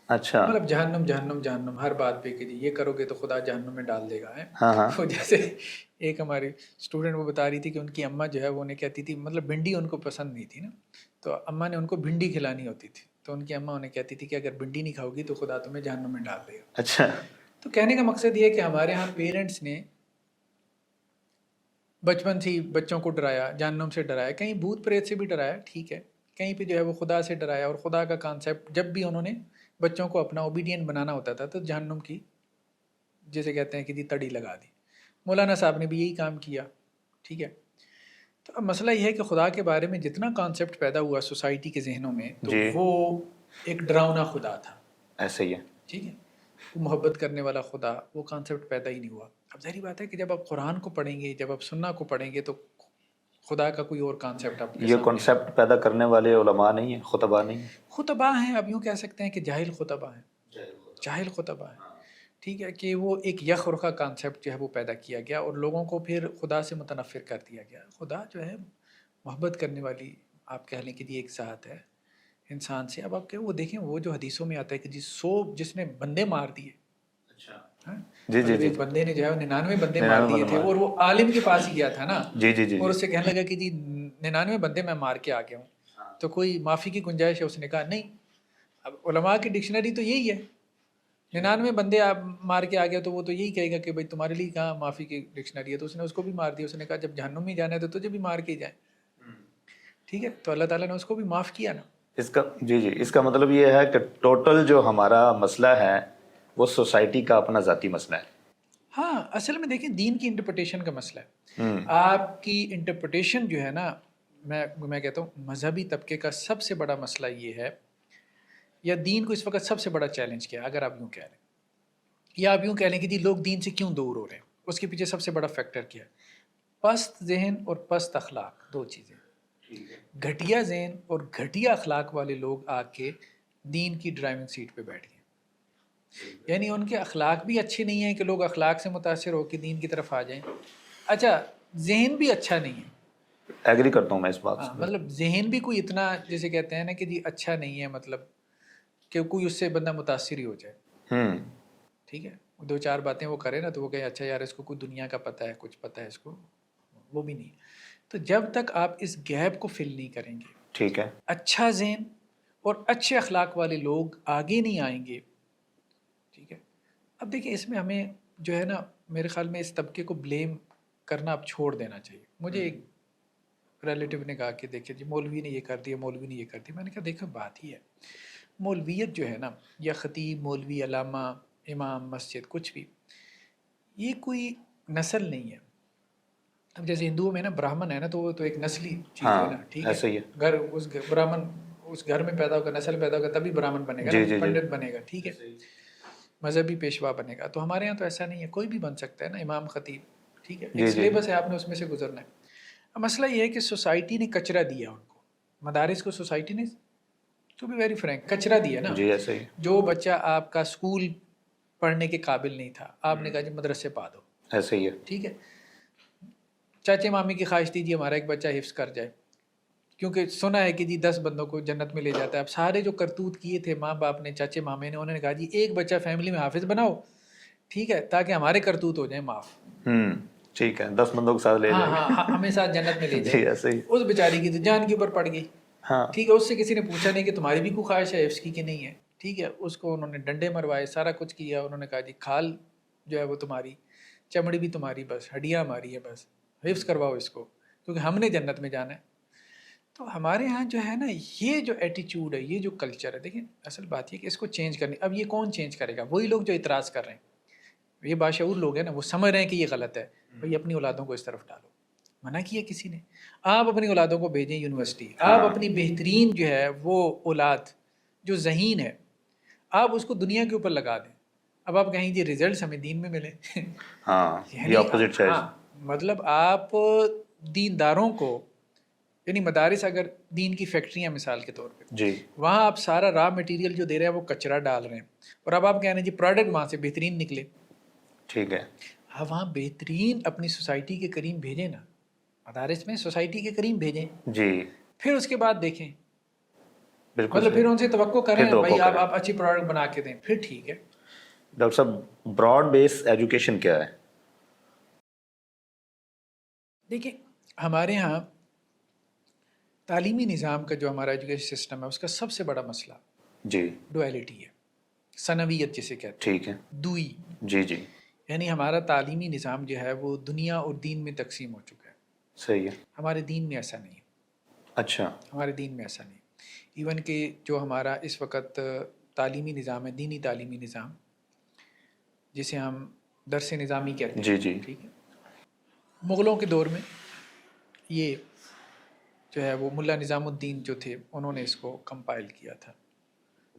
اچھا, مطلب جہنم جہنم جہنم ہر بات پہ کہ جی یہ کرو گے تو خدا جہنم میں ڈال دے گا. ہاں ہاں, تو جیسے ایک ہماری اسٹوڈنٹ وہ بتا رہی تھی کہ ان کی اماں جو ہے وہ انہیں کہتی تھی, مطلب بھنڈی ان کو پسند نہیں تھی نا, تو اماں نے ان کو بھنڈی کھلانی ہوتی تھی, تو ان کی اماں انہیں کہتی تھی کہ اگر بھنڈی نہیں کھاؤ گی تو خدا تمہیں جہنم میں ڈال دے گا. اچھا. تو کہنے کا مقصد یہ ہے کہ ہمارے ہاں پیرنٹس نے بچپن سے ہی بچوں کو ڈرایا, جہنم سے ڈرایا, کہیں بھوت پریت سے بھی ڈرایا, ٹھیک ہے, کہیں پہ جو ہے وہ خدا سے ڈرایا, اور خدا کا کانسیپٹ جب بھی انہوں نے بچوں کو اپنا اوبیڈینٹ بنانا ہوتا تھا تو جہنم کی جیسے کہتے ہیں کہ جی تڑی لگا دی. مولانا صاحب نے بھی یہی کام کیا. ٹھیک ہے, تو اب مسئلہ یہ ہے کہ خدا کے بارے میں جتنا کانسیپٹ پیدا ہوا سوسائٹی کے ذہنوں میں, تو وہ ایک ڈراؤنا خدا تھا. ایسے ہی ہے. ٹھیک ہے, وہ محبت کرنے والا خدا, وہ کانسیپٹ پیدا ہی نہیں ہوا. اب ظاہری بات ہے کہ جب آپ قرآن کو پڑھیں گے, جب آپ سنہ کو پڑھیں گے, تو خدا کا کوئی اور کانسیپٹ آپ کے یہ کانسیپٹ پیدا کرنے والے علماء نہیں ہیں, خطباء نہیں ہیں, خطباء ہیں. اب یوں کہہ سکتے ہیں کہ جاہل خطباء ہیں, جاہل خطباء ہیں. ٹھیک ہے, کہ وہ ایک یک رخا کانسیپٹ جو ہے وہ پیدا کیا گیا, اور لوگوں کو پھر خدا سے متنفر کر دیا گیا. خدا جو ہے محبت کرنے والی, آپ کہہ لیں کہ جی ایک ذات ہے انسان سے. اب آپ کہ وہ دیکھیں, وہ جو حدیثوں میں آتا ہے کہ جی 100 جس نے بندے مار دیے, جی جی جی, ایک بندے نے جو ہے 99 بندے مار دیے تھے, اور وہ عالم کے پاس ہی گیا تھا نا, جی جی جی, اور اس سے کہنے لگا کہ جی 99 بندے میں مار کے آ گیا ہوں, تو کوئی معافی کی گنجائش ہے؟ اس نے کہا نہیں. اب علماء کی ڈکشنری تو یہی ہے, 99 بندے آپ مار کے آ گیا تو وہ تو یہی کہے گا کہ بھائی تمہارے لیے کہاں معافی کی ڈکشنری ہے. تو اس نے اس کو بھی مار دیا. اس نے کہا جب جہنم میں جانا ہے تو تجھے بھی مار کے ہی جائیں. ٹھیک ہے, تو اللہ تعالیٰ نے اس کو بھی معاف کیا نا. اس کا جی جی, اس کا مطلب یہ ہے کہ ٹوٹل جو ہمارا مسئلہ ہے وہ سوسائٹی کا اپنا ذاتی مسئلہ ہے. ہاں, اصل میں دیکھیں دین کی انٹرپریٹیشن کا مسئلہ ہے. آپ کی انٹرپریٹیشن جو ہے نا, میں کہتا ہوں مذہبی طبقے کا سب سے بڑا مسئلہ یہ ہے, یا دین کو اس وقت سب سے بڑا چیلنج کیا, اگر آپ یوں کہہ لیں, یا آپ یوں کہہ لیں کہ جی لوگ دین سے کیوں دور ہو رہے ہیں, اس کے پیچھے سب سے بڑا فیکٹر کیا ہے؟ پست ذہن اور پست اخلاق, دو چیزیں. گھٹیا ذہن اور گھٹیا اخلاق والے لوگ آ کے دین کی ڈرائیونگ سیٹ پہ بیٹھ گئے. یعنی ان کے اخلاق بھی اچھے نہیں ہیں کہ لوگ اخلاق سے متاثر ہو کے دین کی طرف آ جائیں. اچھا ذہن بھی اچھا نہیں ہے. ایگری کرتا ہوں میں اس بات سے. مطلب ذہن بھی کوئی اتنا جیسے کہتے ہیں نا کہ جی اچھا نہیں ہے, مطلب کہ کوئی اس سے بندہ متاثر ہی ہو جائے. ٹھیک ہے, 2-4 باتیں وہ کرے نا تو وہ کہے اچھا یار اس کو کوئی دنیا کا پتہ ہے, کچھ پتہ ہے اس کو, وہ بھی نہیں. تو جب تک آپ اس گیپ کو فل نہیں کریں گے, ٹھیک ہے, اچھا ذہن اور اچھے اخلاق والے لوگ آگے نہیں آئیں گے. ٹھیک ہے, اب دیکھیں اس میں ہمیں جو ہے نا میرے خیال میں اس طبقے کو بلیم کرنا اب چھوڑ دینا چاہیے. مجھے ایک ریلیٹیو نے کہا کہ دیکھیں جی مولوی نے یہ کر دیا, مولوی نے یہ کر دیا. میں نے کہا دیکھو بات ہی ہے, مولویت جو ہے نا, یا خطیب, مولوی, علامہ, امام مسجد, کچھ بھی, یہ کوئی نسل نہیں ہے. اب جیسے ہندوؤں میں نا براہمن ہے نا, تو وہ تو ایک نسلی چیز ہے نا. ٹھیک ہے, گھر اس براہمن اس گھر میں پیدا ہوگا, نسل پیدا ہوگا, تبھی براہمن بنے گا, پنڈت بنے گا. ٹھیک ہے, مذہبی پیشوا بنے گا. تو ہمارے یہاں تو ایسا نہیں ہے, کوئی بھی بن سکتا ہے نا امام, خطیب. ٹھیک ہے, ایک سلیبس ہے, آپ نے اس میں سے گزرنا ہے. اب مسئلہ یہ ہے کہ سوسائٹی نے کچرا دیا ان کو, مدارس کو سوسائٹی نے, ٹو بی ویری فرینک, کچرا دیا نا. جو بچہ آپ کا اسکول پڑھنے کے قابل نہیں تھا, آپ نے کہا جی مدرسے پا دو. ایسے ہی ہے. ٹھیک ہے, چاچے مامی کی خواہش تھی جی ہمارا ایک بچہ حفظ کر جائے, کیونکہ سنا ہے کہ جی 10 بندوں کو جنت میں لے جاتا ہے. اب سارے جو کرتوت کیے تھے ماں باپ نے, چاچے مامے نے, انہوں نے کہا جی ایک بچہ فیملی میں حافظ بناؤ, ٹھیک ہے, تاکہ ہمارے کرتوت ہو جائیں معاف. ٹھیک ہے, 10 بندوں کے ساتھ لے جائیں. ہاں, ہمیں ساتھ جنت میں لے جائیں. اس بیچاری کی تو جان کے اوپر پڑ گئی. ٹھیک ہے, اس سے کسی نے پوچھا نہیں کہ تمہاری بھی کوئی خواہش ہے حفظ کی کہ نہیں ہے. ٹھیک ہے, اس کو انہوں نے ڈنڈے مروائے, سارا کچھ کیا. انہوں نے کہا جی کھال جو ہے وہ تمہاری, چمڑی بھی تمہاری, بس ہڈیاں ہماری ہے, بس حفظ کرواؤ اس کو, کیونکہ ہم نے جنت میں جانا ہے. تو ہمارے ہاں جو ہے نا یہ جو ایٹیچیوڈ ہے, یہ جو کلچر ہے, دیکھیں اصل بات یہ کہ اس کو چینج کرنی. اب یہ کون چینج کرے گا؟ وہی لوگ جو اعتراض کر رہے ہیں, یہ باشعور لوگ ہیں نا, وہ سمجھ رہے ہیں کہ یہ غلط ہے. بھائی اپنی اولادوں کو اس طرف ڈالو, منع کیا کسی نے؟ آپ اپنی اولادوں کو بھیجیں یونیورسٹی, آپ اپنی بہترین جو ہے وہ اولاد جو ذہین ہے, آپ اس کو دنیا کے اوپر لگا دیں. اب آپ کہیں جی ریزلٹس ہمیں دین میں ملے, مطلب آپ دینداروں کو, یعنی مدارس اگر دین کی فیکٹریاں مثال کے طور پہ, جی, وہاں آپ سارا را مٹیریل جو دے رہے ہیں وہ کچرا ڈال رہے ہیں, اور اب آپ کہہ رہے ہیں جی پروڈکٹ وہاں سے بہترین نکلے. ٹھیک ہے, آپ وہاں بہترین اپنی سوسائٹی کے قریب بھیجیں نا, مدارس میں سوسائٹی کے قریب بھیجیں, جی, پھر اس کے بعد دیکھیں. بالکل, مطلب پھر ان سے توقع کریں بھائی آپ اچھی پروڈکٹ بنا کے دیں, پھر ٹھیک ہے. ڈاکٹر صاحب براڈ بیس ایجوکیشن کیا ہے؟ دیکھیں ہمارے ہاں تعلیمی نظام کا جو ہمارا ایجوکیشن سسٹم ہے, اس کا سب سے بڑا مسئلہ جی ڈویلٹی ہے, ثانویت جسے کہتے ہیں. ٹھیک ہے, دوئی. جی جی, یعنی ہمارا تعلیمی نظام جو ہے وہ دنیا اور دین میں تقسیم ہو چکا ہے. صحیح ہے. ہمارے دین میں ایسا نہیں ہے. اچھا, ہمارے دین میں ایسا نہیں. ایون کہ جو ہمارا اس وقت تعلیمی نظام ہے, دینی تعلیمی نظام, جسے ہم درس نظامی کہتے ہیں, جی جی, ٹھیک ہے, مغلوں کے دور میں یہ جو ہے وہ ملا نظام الدین جو تھے, انہوں نے اس کو کمپائل کیا تھا.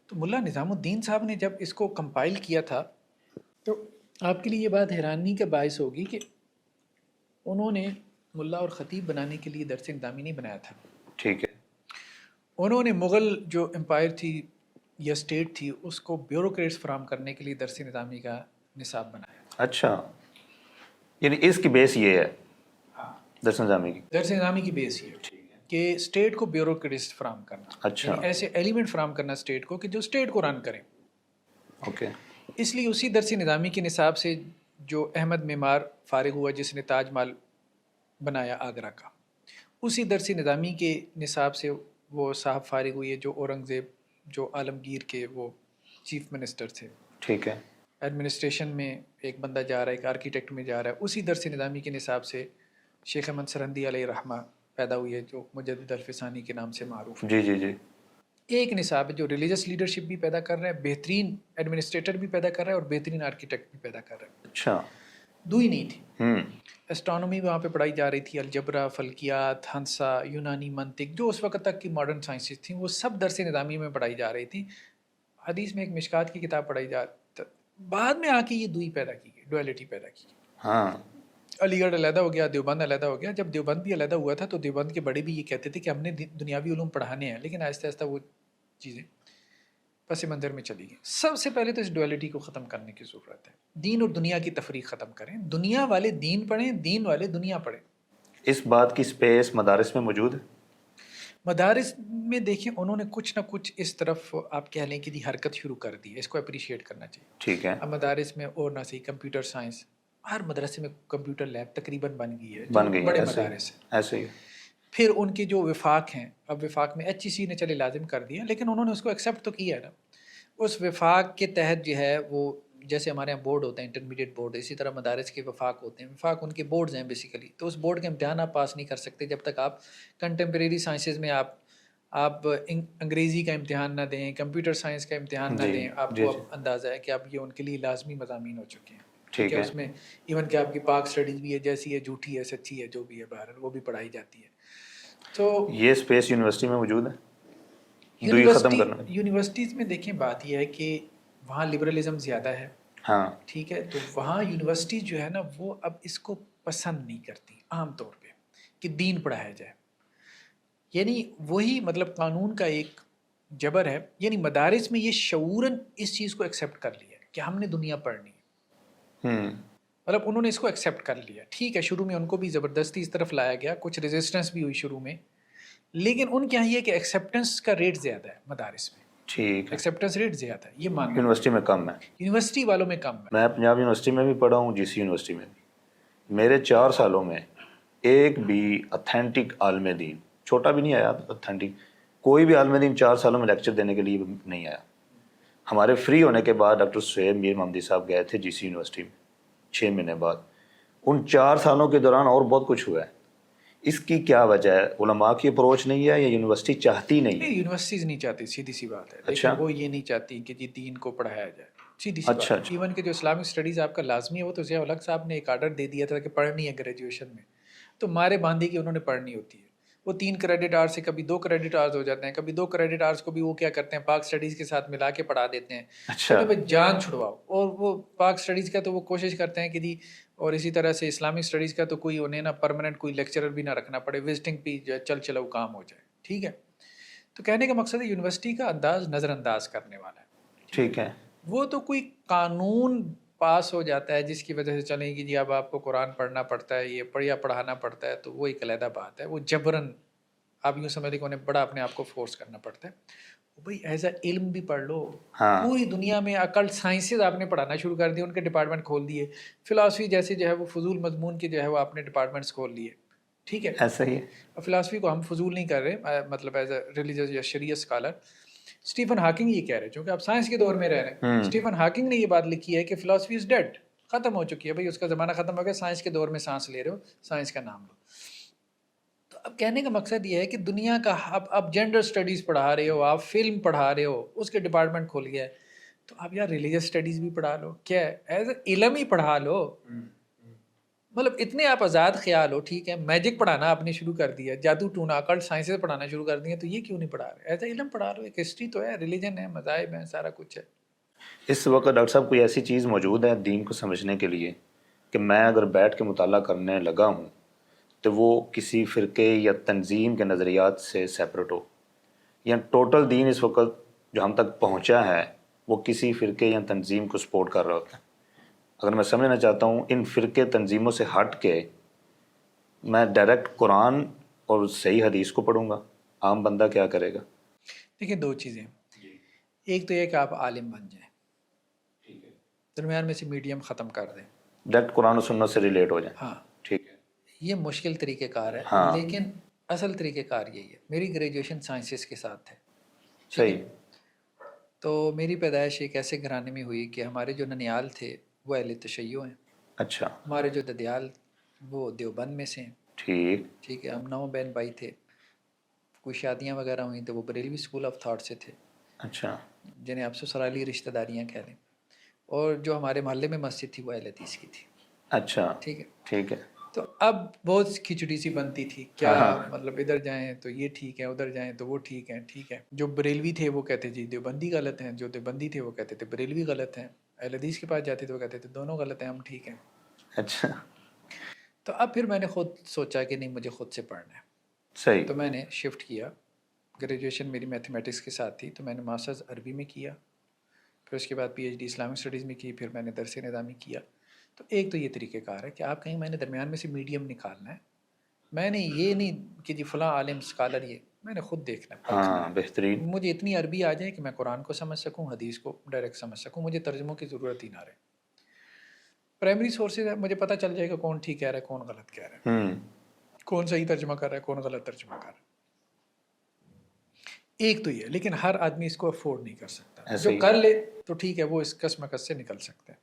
تو ملا نظام الدین صاحب نے جب اس کو کمپائل کیا تھا, تو آپ کے لیے یہ بات حیرانی کا باعث ہوگی کہ انہوں نے ملا اور خطیب بنانے کے لیے درس نظامی نہیں بنایا تھا. ٹھیک ہے, انہوں نے مغل جو امپائر تھی یا اسٹیٹ تھی, اس کو بیوروکریٹس فراہم کرنے کے لیے درس نظامی کا نصاب بنایا. اچھا, یعنی اس کی بیس یہ ہے درس نظامی کی؟ درس نظامی کی بیس یہ ہے کہ اسٹیٹ کو بیوروکریٹس فراہم کرنا. اچھا, یعنی ایسے ایلیمنٹ فراہم کرنا اسٹیٹ کو کہ جو اسٹیٹ کو رن کریں. اوکے. اس لیے اسی درس نظامی کے نصاب سے جو احمد معمار فارغ ہوا جس نے تاج محل بنایا آگرہ کا, اسی درس نظامی کے نصاب سے وہ صاحب فارغ ہوئے جو اورنگزیب جو عالمگیر کے وہ چیف منسٹر تھے. ٹھیک ہے, ایڈمنسٹریشن میں ایک بندہ جا رہا ہے, ایک آرکیٹیکٹ میں جا رہا ہے. اسی درس نظامی کے نصاب سے شیخ احمد سرہندی علیہ رحمہ پیدا ہوئی ہے, جو مجدد الفسانی کے نام سے معروف ہے. جی جی جی, ایک نصاب ہے جو ریلیجس لیڈرشپ بھی پیدا کر رہا ہے, بہترین ایڈمنسٹریٹر بھی پیدا کر رہا ہے, اور بہترین آرکیٹیکٹ بھی پیدا کر رہا ہے. اچھا, دوئی نہیں تھی. اسٹرانومی وہاں پہ پڑھائی جا رہی تھی, الجبرا, فلکیات, ہنسا, یونانی منطق, جو اس وقت تک کی ماڈرن سائنسز تھیں, وہ سب درس نظامی میں پڑھائی جا رہی تھی. حدیث میں ایک مشکات کی کتاب پڑھائی بعد میں آ کے یہ دوئی پیدا کی گئی, ڈویلٹی پیدا کی گئی. ہاں, علی گڑھ علیحدہ ہو گیا، دیوبند علیحدہ ہو گیا. جب دیوبند بھی علیحدہ ہوا تھا تو دیوبند کے بڑے بھی یہ کہتے تھے کہ ہم نے دنیاوی علوم پڑھانے ہیں، لیکن آہستہ آہستہ وہ چیزیں پس منظر میں چلی گئی. سب سے پہلے تو اس ڈویلٹی کو ختم کرنے کی ضرورت ہے. دین اور دنیا کی تفریق ختم کریں. دنیا والے دین پڑھیں، دین والے دنیا پڑھیں. اس بات کی سپیس مدارس میں موجود ہے؟ مدارس میں دیکھیں انہوں نے کچھ نہ کچھ اس طرف آپ کہہ لیں کہ حرکت شروع کر دی ہے. اس کو اپریشیٹ کرنا چاہیے. ٹھیک ہے. اب مدارس میں اور نہ صحیح کمپیوٹر سائنس، ہر مدرسے میں کمپیوٹر لیب تقریباً بن گئی ہے، بن گئی بڑے ایسے مدارس ہیں. ایسے ہی. پھر ان کے جو وفاق ہیں، اب وفاق میں HEC نے چلے لازم کر دیا، لیکن انہوں نے اس کو ایکسیپٹ تو کیا ہے نا. اس وفاق کے تحت جو ہے وہ جیسے ہمارے یہاں بورڈ ہوتے ہیں انٹرمیڈیٹ بورڈ، اسی طرح مدارس کے وفاق ہوتے ہیں. وفاق ان کے بورڈز ہیں بیسیکلی. تو اس بورڈ کے امتحان آپ پاس نہیں کر سکتے جب تک آپ کنٹمپریری سائنسز میں آپ انگریزی کا امتحان نہ دیں، کمپیوٹر سائنس کا امتحان نہ دیں. آپ کو اب اندازہ ہے کہ اب یہ ان کے لیے لازمی مضامین ہو چکے ہیں. ٹھیک ہے. اس میں ایون کہ آپ کی پاک اسٹڈیز بھی ہے، جیسی ہے، جھوٹی ہے، سچی ہے، جو بھی ہے بہرحال وہ بھی پڑھائی جاتی ہے. تو یہ اسپیس یونیورسٹی میں موجود ہے. یونیورسٹیز میں دیکھیں بات یہ ہے کہ وہاں لبرلزم زیادہ ہے. ہاں ٹھیک ہے. تو وہاں یونیورسٹی جو ہے نا وہ اب اس کو پسند نہیں کرتی عام طور پہ کہ دین پڑھایا جائے. یعنی وہی مطلب قانون کا ایک جبر ہے. یعنی مدارس میں یہ شعوراً اس چیز کو ایکسیپٹ کر لیا کہ ہم نے دنیا پڑھنی ہے. مطلب انہوں نے اس کو ایکسیپٹ کر لیا. ٹھیک ہے. شروع میں ان کو بھی زبردستی اس طرف لایا گیا، کچھ ریزسٹنس بھی ہوئی شروع میں، لیکن ان کے یہاں یہ کہ ایکسیپٹنس کا ریٹ زیادہ ہے مدارس میں. ٹھیک ہے. ایکسیپٹنس ریٹ زیادہ ہے، یہ ماننا. یونیورسٹی میں کم ہے. یونیورسٹی والوں میں کم ہے. میں پنجاب یونیورسٹی میں بھی پڑھا ہوں، GC یونیورسٹی میں بھی. میرے 4 سالوں میں ایک بھی اتھینٹک عالم دین، چھوٹا بھی نہیں آیا اتھینٹک، کوئی بھی عالم دین 4 سالوں میں لیکچر دینے کے لیے نہیں آیا. ہمارے فری ہونے کے بعد ڈاکٹر سہیب میر محمدی صاحب گئے تھے GC یونیورسٹی میں 6 مہینے بعد. ان 4 سالوں کے دوران اور بہت کچھ ہوا ہے. اس کی کیا وجہ ہے؟ علماء کی اپروچ نہیں ہے یا یونیورسٹی چاہتی نہیں ہے؟ یونیورسٹیز نہیں چاہتی، سیدھی سی بات ہے. اچھا. لیکن وہ یہ نہیں چاہتی کہ جی دین کو پڑھایا جائے، سیدھی سی بات. اچھا. ایون کہ جو اسلامک اسٹڈیز آپ کا لازمی ہے وہ تو ضیاء الحق صاحب نے ایک آرڈر دے دیا تھا کہ پڑھنی ہے گریجویشن میں، تو مارے باندھی کی انہوں نے پڑھنی ہوتی ہے. وہ 3 کریڈٹ آورس سے کبھی 2 کریڈٹ آورس ہو جاتے ہیں، کبھی 2 کریڈٹ آورس کو بھی وہ کیا کرتے ہیں پاک اسٹڈیز کے ساتھ ملا کے پڑھا دیتے ہیں. اچھا. جان چھڑواؤ. اور وہ پاک اسٹڈیز کا تو وہ کوشش کرتے ہیں کہ جی، اور اسی طرح سے اسلامک اسٹڈیز کا تو کوئی انہیں نا پرماننٹ کوئی لیکچرر بھی نہ رکھنا پڑے، وزٹنگ بھی چل چلاؤ کام ہو جائے. ٹھیک ہے. تو کہنے کا مقصد ہے یونیورسٹی کا انداز نظر انداز کرنے والا ہے. ٹھیک ہے. وہ تو کوئی قانون پاس ہو جاتا ہے جس کی وجہ سے چلیں گی جی اب آپ کو قرآن پڑھنا پڑتا ہے، یہ پڑھانا پڑتا ہے، تو وہ ایک علیحدہ بات ہے. وہ جبراً آپ یوں سمجھ لیں کہ انہیں بڑا اپنے آپ کو فورس کرنا پڑتا ہے. بھائی ایز اے علم بھی پڑھ لو. پوری دنیا میں اکلٹ سائنسز آپ نے پڑھانا شروع کر دی، ان کے ڈپارٹمنٹ کھول دیے. فلاسفی جیسے جو ہے وہ فضول مضمون کے جو ہے وہ آپ نے ڈپارٹمنٹس کھول لیے. ٹھیک ہے. ایسا ہی ہے. فلاسفی کو ہم فضول نہیں کر رہے، مطلب ایز اے ریلیجیس یا شریعت اسکالر. اسٹیفن ہاکنگ یہ کہہ رہے ہیں، چونکہ آپ سائنس کے دور میں رہ رہے ہیں. اسٹیفن ہاکنگ نے یہ بات لکھی ہے کہ فلاسفی از ڈیڈ، ختم ہو چکی ہے. بھائی اس کا زمانہ ختم ہو گیا، سائنس کے دور میں سانس لے رہے ہو، سائنس کا نام لو. تو اب کہنے کا مقصد یہ ہے کہ دنیا کا اب جینڈر اسٹڈیز پڑھا رہے ہو، آپ فلم پڑھا رہے ہو، اس کے ڈپارٹمنٹ کھول گیا ہے، تو اب یار ریلیجیس اسٹڈیز بھی پڑھا لو. کیا ہے ایز اے علم ہی پڑھا لو. مطلب اتنے آپ آزاد خیال ہو. ٹھیک ہے. میجک پڑھانا آپ نے شروع کر دیا، جادو ٹونا اکلٹ سائنسز پڑھانا شروع کر دیا، تو یہ کیوں نہیں پڑھا رہے؟ ایز اے علم پڑھا لو. ایک ہسٹری تو ہے، ریلیجن ہے، مذاہب ہیں، سارا کچھ ہے. اس وقت ڈاکٹر صاحب کوئی ایسی چیز موجود ہے دین کو سمجھنے کے لیے کہ میں اگر بیٹھ کے مطالعہ کرنے لگا ہوں تو وہ کسی فرقے یا تنظیم کے نظریات سے سیپریٹ ہو، یا ٹوٹل دین اس وقت جو ہم تک پہنچا ہے وہ کسی فرقے یا تنظیم کو سپورٹ کر رہا ہوتا ہے؟ اگر میں سمجھنا چاہتا ہوں ان فرقے تنظیموں سے ہٹ کے میں ڈائریکٹ قرآن اور صحیح حدیث کو پڑھوں گا، عام بندہ کیا کرے گا؟ دیکھیں 2 چیزیں. ایک تو یہ کہ آپ عالم بن جائیں، درمیان میں سے میڈیم ختم کر دیں، ڈائریکٹ قرآن و سنت سے ریلیٹ ہو جائیں. ہاں ٹھیک ہے. یہ مشکل طریقہ کار ہے. ہاں. لیکن اصل طریقہ کار یہی ہے. میری گریجویشن سائنسز کے ساتھ ہے. صحیح. تو میری پیدائش ایک ایسے گھرانے میں ہوئی کہ ہمارے جو ننیال تھے وہ اہل تشیع ہیں. اچھا. ہمارے جو ددیال وہ دیوبند میں سے ہیں. ٹھیک ہے. ہم 9 بہن بھائی تھے. کوئی شادیاں وغیرہ ہوئیں تو وہ بریلوی اسکول آف تھاٹ سے تھے. اچھا. جنہیں آپ سسرالی رشتہ داریاں کہہ لیں. اور جو ہمارے محلے میں مسجد تھی وہ اہل حدیث کی تھی. اچھا. ٹھیک ہے. ٹھیک ہے. تو اب بہت کھچڑی سی بنتی تھی، کیا مطلب ادھر جائیں تو یہ ٹھیک ہے، ادھر جائیں تو وہ ٹھیک ہے. ٹھیک ہے. جو بریلوی تھے وہ کہتے جی دیوبندی غلط ہیں، جو دیوبندی تھے وہ کہتے تھے بریلوی غلط ہیں. اہل حدیث کے پاس جاتے تو وہ کہتے تھے دونوں غلط ہیں، ہم ٹھیک ہیں. اچھا. تو اب پھر میں نے خود سوچا کہ نہیں مجھے خود سے پڑھنا ہے. صحیح. تو میں نے شفٹ کیا. گریجویشن میری میتھمیٹکس کے ساتھ تھی تو میں نے ماسٹرز عربی میں کیا, پھر اس کے بعد P H D Islamic studies میں کی, پھر میں نے درس نظامی کیا. تو ایک تو یہ طریقہ کار ہے کہ آپ کہیں میں نے درمیان میں سے میڈیم نکالنا ہے. میں نے یہ نہیں کہ جی فلاں عالم اسکالر, یہ میں نے خود دیکھنا ہے, پرکھنا ہاں ہے. بہترین. مجھے اتنی عربی آ جائے کہ میں قرآن کو سمجھ سکوں, حدیث کو ڈائریکٹ سمجھ سکوں, مجھے ترجموں کی ضرورت ہی نہ رہے. پرائمری سورسز ہے, مجھے پتہ چل جائے گا کون ٹھیک کہہ رہا ہے کون غلط کہہ رہا ہے, کون صحیح ترجمہ کر رہا ہے کون غلط ترجمہ کر رہا ہے. ایک تو یہ, لیکن ہر آدمی اس کو افورڈ نہیں کر سکتا. جو کر لے تو ٹھیک ہے, وہ اس کسمکس سے نکل سکتا ہے.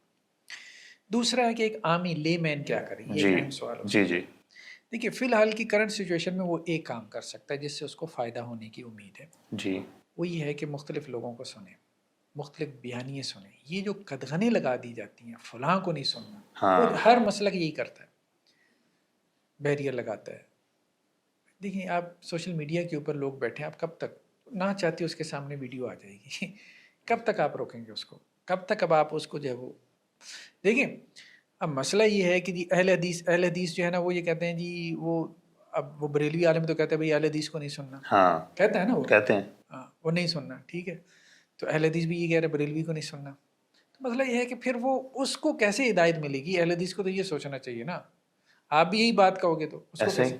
دوسرا ہے کہ ایک عامی لے مین کیا کرے, یہ ایک اہم سوال ہے. جی. دیکھیے فی الحال کی کرنٹ سچویشن میں وہ ایک کام کر سکتا ہے جس سے اس کو فائدہ ہونے کی امید ہے. جی. وہ یہ ہے کہ مختلف لوگوں کو سنیں, مختلف بیانیے سنیں. یہ جو قدغنیں لگا دی جاتی ہیں فلاں کو نہیں سننا, وہ ہر مسلک یہی کرتا ہے, بیریئر لگاتا ہے. دیکھیں آپ سوشل میڈیا کے اوپر لوگ بیٹھے ہیں, آپ کب تک نہ چاہتے اس کے سامنے ویڈیو آ جائے گی, کب تک آپ روکیں گے اس کو, کب تک اب آپ اس کو جو ہے وہ دیکھیں. اب مسئلہ یہ ہے کہ جی اہل حدیث جو ہے نا وہ یہ کہتے ہیں جی وہ بریلوی عالم تو کہتے ہیں بھائی اہل حدیث کو نہیں سننا, کہتا ہے نا وہ, کہتے ہیں ہاں وہ نہیں سننا, ٹھیک ہے. تو اہل حدیث بھی یہ کہہ رہے بریلوی کو نہیں سننا. تو مسئلہ یہ ہے کہ پھر وہ اس کو کیسے ہدایت ملے گی؟ اہل حدیث کو تو یہ سوچنا چاہیے نا, آپ بھی یہی بات کہو گے تو اس کو کیسے.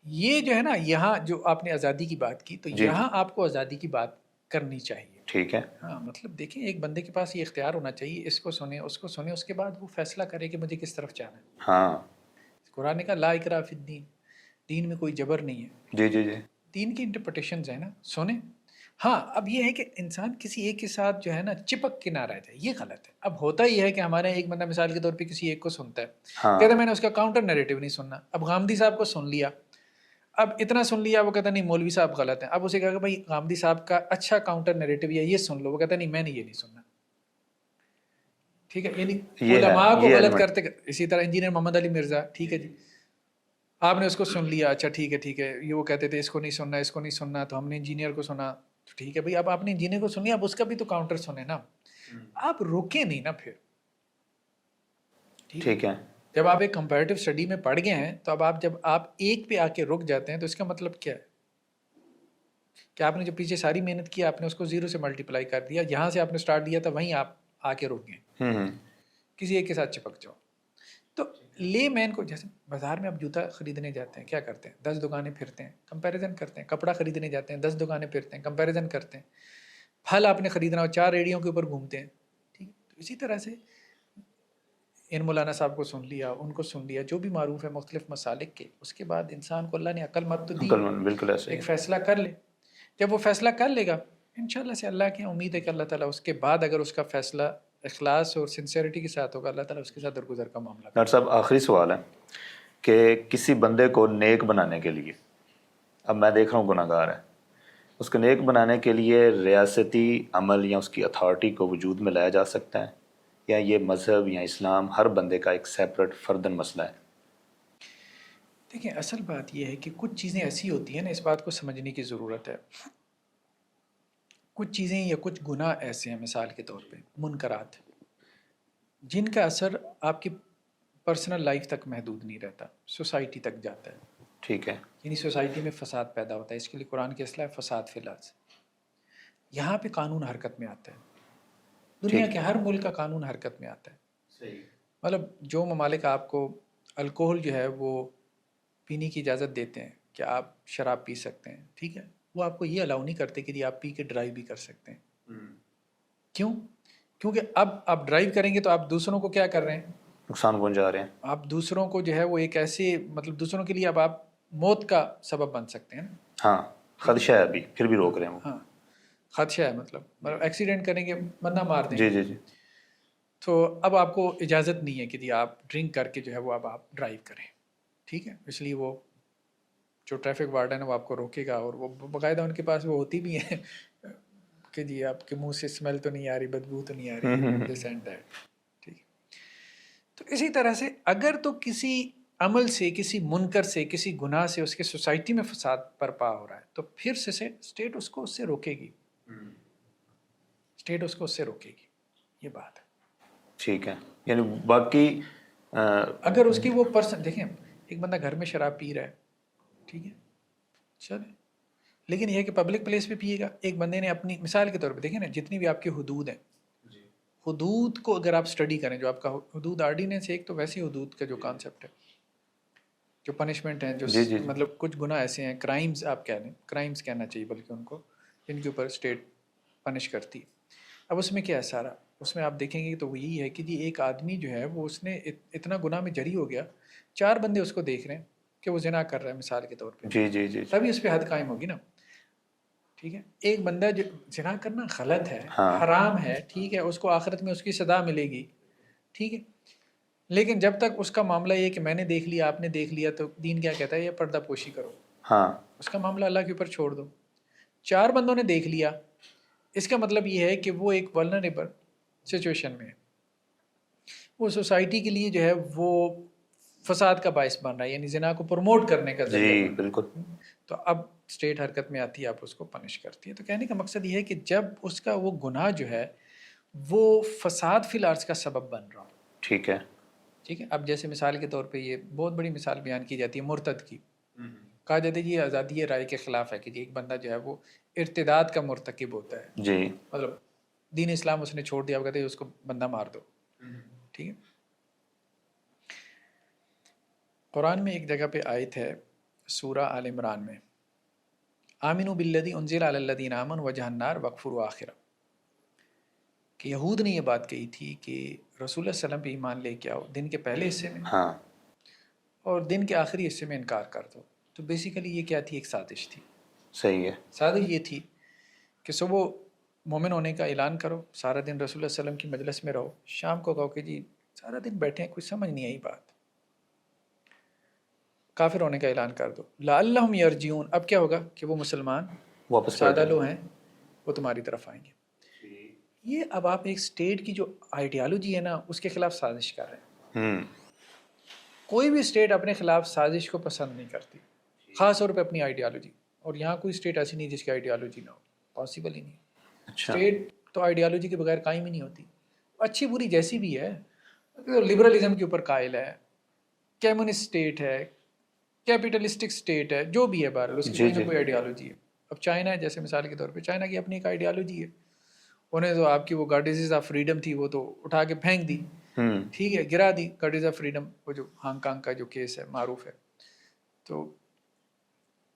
یہ جو ہے نا یہاں جو آپ نے آزادی کی بات کی, تو یہاں آپ کو آزادی کی بات کرنی چاہیے. ٹھیک ہے. ہاں مطلب دیکھیں ایک بندے کے پاس یہ اختیار ہونا چاہیے, اس کو سنیں اس کو سنیں, اس کے بعد وہ فیصلہ کرے کہ مجھے کس طرف جانا ہے. ہاں قرآن نے کہا لا اکراہ فی الدین, دین میں کوئی جبر نہیں ہے. جی. دین کی انٹرپریٹیشنز ہیں نا, سنیں. ہاں اب یہ ہے کہ انسان کسی ایک کے ساتھ جو ہے نا چپک کے نہ رہ جائے, یہ غلط ہے. اب ہوتا یہ ہے کہ ہمارے ایک بندہ مثال کے طور پہ کسی ایک کو سنتا ہے, کہتا ہے میں نے اس کا کاؤنٹر نیریٹو نہیں سننا. اب غامدی صاحب کو سن لیا, اب اتنا سن لیا, وہ کہتا نہیں مولوی صاحب غلط ہیں. اب اسے کہا کہ بھائی غامدی صاحب کا اچھا کاؤنٹر نیریٹو ہے یہ سن لو, وہ کہتا نہیں میں نے یہ نہیں سننا. ٹھیک ہے, یعنی علماء کو غلط کرتے. اسی طرح انجینئر محمد علی مرزا, ٹھیک ہے جی, آپ نے اس کو سن لیا, اچھا ٹھیک ہے, یہ وہ کہتے تھے اس کو نہیں سننا اس کو نہیں سننا, تو ہم نے انجینئر کو سنا, تو ٹھیک ہے بھائی, اب آپ نے انجینئر کو سن لیا, اب اس کا بھی تو کاؤنٹر سنیں نا, آپ روکیں نہیں نا پھر. ٹھیک ہے. جب آپ ایک کمپیریٹیو اسٹڈی میں پڑھ گئے ہیں تو اب آپ جب آپ ایک پہ آ کے رک جاتے ہیں تو اس کا مطلب کیا ہے کہ آپ نے جو پیچھے ساری محنت کی آپ نے اس کو 0 سے ملٹیپلائی کر دیا, جہاں سے آپ نے سٹارٹ دیا تھا وہیں آپ آ کے رک گئے, کسی ایک کے ساتھ چپک جاؤ. تو لے مین کو, جیسے بازار میں آپ جوتا خریدنے جاتے ہیں, کیا کرتے ہیں 10 دکانیں پھرتے ہیں, کمپیریزن کرتے ہیں. کپڑا خریدنے جاتے ہیں 10 دکانیں پھرتے ہیں, کمپیریزن کرتے ہیں. پھل آپ نے خریدنا ہو 4 ریڑھیوں کے اوپر گھومتے ہیں, ٹھیک. تو اسی طرح سے ان مولانا صاحب کو سن لیا, ان کو سن لیا, جو بھی معروف ہے مختلف مسالک کے, اس کے بعد انسان کو اللہ نے عقل مت تو دی, بالکل ایسے ایک فیصلہ کر لے. جب وہ فیصلہ کر لے گا انشاءاللہ سے اللہ کی امید ہے کہ اللہ تعالیٰ اس کے بعد اگر اس کا فیصلہ اخلاص اور سنسیریٹی کے ساتھ ہوگا, اللہ تعالیٰ اس کے ساتھ درگزر کا معاملہ. ڈاکٹر صاحب آخری سوال ہے کہ کسی بندے کو نیک بنانے کے لیے, اب میں دیکھ رہا ہوں گناہ گار ہے, اس کو نیک بنانے کے لیے ریاستی عمل یا اس کی اتھارٹی کو وجود میں لایا جا سکتا ہے, یا یہ مذہب یا اسلام ہر بندے کا ایک سیپریٹ فردن مسئلہ ہے؟ دیکھیں اصل بات یہ ہے کہ کچھ چیزیں ایسی ہوتی ہیں نا, اس بات کو سمجھنے کی ضرورت ہے. کچھ چیزیں یا کچھ گناہ ایسے ہیں مثال کے طور پہ منکرات, جن کا اثر آپ کی پرسنل لائف تک محدود نہیں رہتا, سوسائٹی تک جاتا ہے. ٹھیک ہے. یعنی سوسائٹی میں فساد پیدا ہوتا ہے, اس کے لیے قرآن کی اصطلاح ہے فساد فی الارض. یہاں پہ قانون حرکت میں آتا ہے, دنیا کے ہر ملک کا قانون حرکت میں آتا ہے. صحیح. مطلب جو ممالک آپ کو الکوہل جو ہے وہ پینے کی اجازت دیتے ہیں کہ آپ شراب پی سکتے ہیں, ٹھیک ہے, وہ آپ کو یہ الاؤ نہیں کرتے کہ آپ پی کے ڈرائیو بھی کر سکتے ہیں. کیوں؟ کیونکہ اب آپ ڈرائیو کریں گے تو آپ دوسروں کو کیا کر رہے ہیں, نقصان پہنچا رہے ہیں. آپ دوسروں کو جو ہے وہ ایک ایسے مطلب دوسروں کے لیے اب آپ موت کا سبب بن سکتے ہیں. ہاں خدشہ ہے, ابھی پھر بھی روک رہے ہیں. ہاں خدشہ ہے, مطلب ایکسیڈنٹ کریں گے بندہ مار دیں گے. جی. تو اب آپ کو اجازت نہیں ہے کہ آپ ڈرنک کر کے جو ہے وہ اب آپ ڈرائیو کریں, ٹھیک ہے. اس لیے وہ جو ٹریفک وارڈن ہے وہ آپ کو روکے گا, اور وہ باقاعدہ ان کے پاس وہ ہوتی بھی ہیں کہ جی آپ کے منہ سے اسمیل تو نہیں آ رہی, بدبو تو نہیں آ رہی, دس اینڈ دیٹ. ٹھیک. تو اسی طرح سے اگر تو کسی عمل سے, کسی منکر سے, کسی گناہ سے اس کے سوسائٹی میں فساد برپا ہو رہا ہے تو پھر سے اسٹیٹ اس کو اس سے روکے گی, اسٹیٹ اس کو اس سے روکے گی, یہ بات ہے. ٹھیک ہے. یعنی باقی اگر اس کی وہ پرسن دیکھیں، ایک بندہ گھر میں شراب پی رہا ہے، ٹھیک ہے چلے، لیکن یہ ہے کہ پبلک پلیس پہ پیے گا. ایک بندے نے اپنی مثال کے طور پہ دیکھیں نا، جتنی بھی آپ کی حدود ہیں، حدود کو اگر آپ اسٹڈی کریں، جو آپ کا حدود آرڈیننس ہے ایک، تو ویسے حدود کا جو کانسیپٹ ہے، جو پنشمنٹ ہیں، جو جی جی مطلب کچھ گناہ ایسے ہیں، کرائمز آپ کہہ لیں، کرائمز کہنا چاہیے بلکہ ان کو، جن کے اوپر اسٹیٹ پنش کرتی ہے. اب اس میں کیا ہے سارا، اس میں آپ دیکھیں گے تو وہ یہی ہے کہ جی ایک آدمی جو ہے وہ اس نے اتنا گناہ میں جری ہو گیا، 4 بندے اس کو دیکھ رہے ہیں کہ وہ زنا کر رہا ہے مثال کے طور پہ، جی جی جی تبھی اس پہ حد قائم ہوگی نا. ٹھیک ہے، ایک بندہ جو زنا کرنا غلط ہے، ہاں حرام ہے، ٹھیک ہے، اس کو آخرت میں اس کی سزا ملے گی، ٹھیک ہے، لیکن جب تک اس کا معاملہ یہ کہ میں نے دیکھ لیا، آپ نے دیکھ لیا، تو دین کیا کہتا ہے؟ یہ پردہ پوشی کرو. ہاں اس کا معاملہ اللہ کے اوپر چھوڑ دو. 4 بندوں نے دیکھ لیا، اس کا مطلب یہ ہے کہ وہ ایک ولنریبل سچویشن میں ہے، وہ سوسائٹی کے لیے جو ہے وہ فساد کا باعث بن رہا ہے، یعنی زنا کو پروموٹ کرنے کا ذریعہ جی بن رہا بالکل. ہے. تو اب اسٹیٹ حرکت میں آتی ہے، آپ اس کو پنش کرتی ہے. تو کہنے کا مقصد یہ ہے کہ جب اس کا وہ گناہ جو ہے وہ فساد فی الارض کا سبب بن رہا ہو. ٹھیک ہے. ٹھیک ہے، اب جیسے مثال کے طور پہ یہ بہت بڑی مثال بیان کی جاتی ہے مرتد کی. کہا جاتا ہے یہ آزادی رائے کے خلاف ہے کہ جی ایک بندہ جو ہے وہ ارتداد کا مرتکب ہوتا ہے، جی مطلب دین اسلام اس نے چھوڑ دیا، وہ کہتے ہیں اس کو بندہ مار دو. ٹھیک ہے، قرآن میں ایک جگہ پہ آیت ہے سورہ آل عمران میں، آمنوا بالذی انزل علی الذین آمنوا وجہ النار واکفروا آخرہ، کہ یہود نے یہ بات کہی تھی کہ رسول اللہ صلی اللہ علیہ وسلم پہ ایمان لے کے آؤ دن کے پہلے حصے میں، ہاں اور دن کے آخری حصے میں انکار کر دو. تو بیسیکلی یہ کیا تھی؟ ایک سازش تھی. صحیح ہے. سازش یہ تھی کہ صبح مومن ہونے کا اعلان کرو، سارا دن رسول اللہ صلی اللہ علیہ وسلم کی مجلس میں رہو، شام کو کہو کہ جی سارا دن بیٹھے ہیں، کچھ سمجھ نہیں آئی بات، کافر ہونے کا اعلان کر دو. لعلہم یرجعون، اب کیا ہوگا کہ وہ مسلمان واپس سادہ پلٹ لوگ ہیں، وہ تمہاری طرف آئیں گے. یہ اب آپ ایک اسٹیٹ کی جو آئیڈیالوجی ہے نا اس کے خلاف سازش کر رہے ہیں. کوئی بھی اسٹیٹ اپنے خلاف سازش کو پسند نہیں کرتی، خاص طور پہ اپنی آئیڈیالوجی. اور یہاں کوئی اسٹیٹ ایسی نہیں جس کی آئیڈیالوجی نہ ہو، پاسبل ہی نہیں. اچھا اسٹیٹ تو آئیڈیالوجی کے بغیر قائم ہی نہیں ہوتی، اچھی بری جیسی بھی ہے. لبرلزم کے اوپر قائل ہے، کمیونسٹ اسٹیٹ ہے، کیپیٹلسٹک اسٹیٹ ہے، جو بھی ہے بہرحال اس کی جی کوئی جی نہ کوئی آئیڈیالوجی ہے. اب چائنا ہے جیسے مثال کے طور پہ، چائنا کی اپنی ایک آئیڈیالوجی ہے، انہیں تو آپ کی وہ گارڈیزز آف فریڈم تھی وہ تو اٹھا کے پھینک دی، ٹھیک ہے، گرا دی گارڈیز آف فریڈم، وہ جو ہانگ کانگ کا جو کیس ہے معروف ہے. تو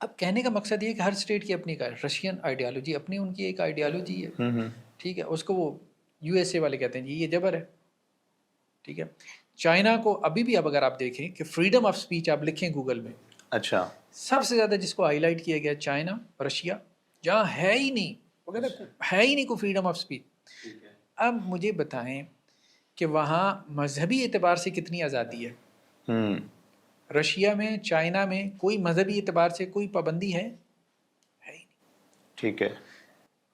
اب کہنے کا مقصد یہ ہے کہ ہر اسٹیٹ کی اپنی رشین آئیڈیالوجی اپنی، ان کی ایک آئیڈیالوجی ہے، ٹھیک ہے، اس کو وہ یو ایس اے والے کہتے ہیں جی یہ جبر ہے. ٹھیک ہے، چائنا کو ابھی بھی اب اگر آپ دیکھیں کہ فریڈم آف اسپیچ آپ لکھیں گوگل میں، اچھا سب سے زیادہ جس کو ہائی لائٹ کیا گیا چائنا، رشیا، جہاں ہے ہی نہیں، وہ کہتے ہیں ہے ہی نہیں کوئی فریڈم آف اسپیچ. اب مجھے بتائیں کہ وہاں مذہبی اعتبار سے کتنی آزادی ہے؟ رشیا میں، چائنا میں کوئی مذہبی اعتبار سے کوئی پابندی ہے ہی نہیں. ٹھیک ہے.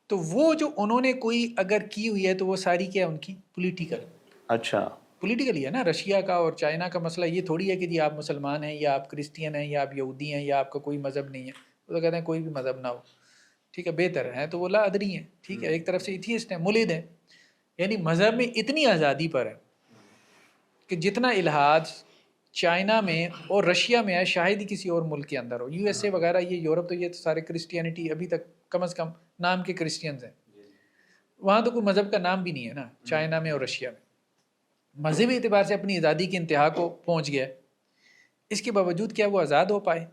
تو وہ جو انہوں نے کوئی اگر کی ہوئی ہے تو وہ ساری کیا ان کی پولیٹیکل، اچھا پولیٹیکل ہی ہے نا. رشیا کا اور چائنا کا مسئلہ یہ تھوڑی ہے کہ جی آپ مسلمان ہیں یا آپ کرسچین ہیں یا آپ یہودی ہیں یا آپ کا کوئی مذہب نہیں ہے. وہ تو کہتے ہیں کوئی بھی مذہب نہ ہو، ٹھیک ہے، بہتر ہے. تو وہ لا ادری ہیں، ٹھیک ہے، ایک طرف سے ایتھیسٹ ہیں، ملحد ہیں، یعنی مذہب میں اتنی آزادی پر ہے کہ جتنا الحاج چائنا میں اور رشیا میں ہے شاید ہی کسی اور ملک کے اندر ہو. یو ایس اے وغیرہ، یہ یورپ، تو یہ تو سارے کرسچینٹی ابھی تک کم از کم نام کے کرسچینز ہیں. وہاں تو کوئی مذہب کا نام بھی نہیں ہے نا، چائنا میں اور رشیا میں. مذہبی اعتبار سے اپنی آزادی کی انتہا کو پہنچ گیا، اس کے باوجود کیا وہ آزاد ہو پائے؟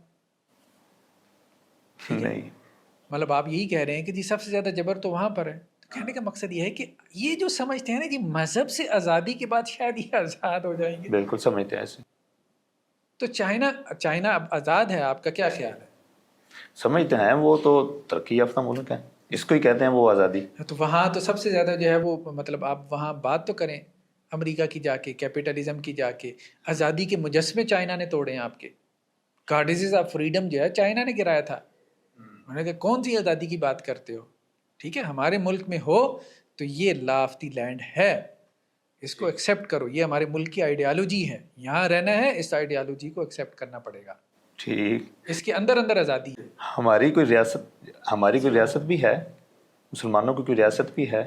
نہیں. مطلب آپ یہی کہہ رہے ہیں کہ جی سب سے زیادہ جبر تو وہاں پر ہے. تو کہنے کا مقصد یہ ہے کہ یہ جو سمجھتے ہیں نا جی مذہب سے آزادی کے بعد شاید یہ آزاد ہو جائیں گے، بالکل سمجھتے ہیں ایسے. تو چائنا اب آزاد ہے، آپ کا کیا خیال ہے؟ سمجھتے ہیں، وہ تو ترقی یافتہ ملک ہے، اس کو ہی کہتے ہیں وہ آزادی. تو وہاں تو سب سے زیادہ جو ہے وہ مطلب آپ وہاں بات تو کریں امریکہ کی جا کے، کیپیٹلزم کی جا کے، آزادی کے مجسمے چائنا نے توڑے ہیں آپ کے. گارڈیزز آف فریڈم جو ہے چائنا نے گرایا تھا. انہوں نے کہا کون سی آزادی کی بات کرتے ہو؟ ٹھیک ہے، ہمارے ملک میں ہو تو یہ لا آف دی لینڈ ہے، اس کو ایکسیپٹ کرو، یہ ہمارے ملک کی آئیڈیالوجی ہے، یہاں رہنا ہے، اس آئیڈیالوجی کو ایکسیپٹ کرنا پڑے گا. ٹھیک. اس کے اندر اندر آزادی ہے. ہماری کوئی ریاست بھی ہے، مسلمانوں کی کوئی ریاست بھی ہے.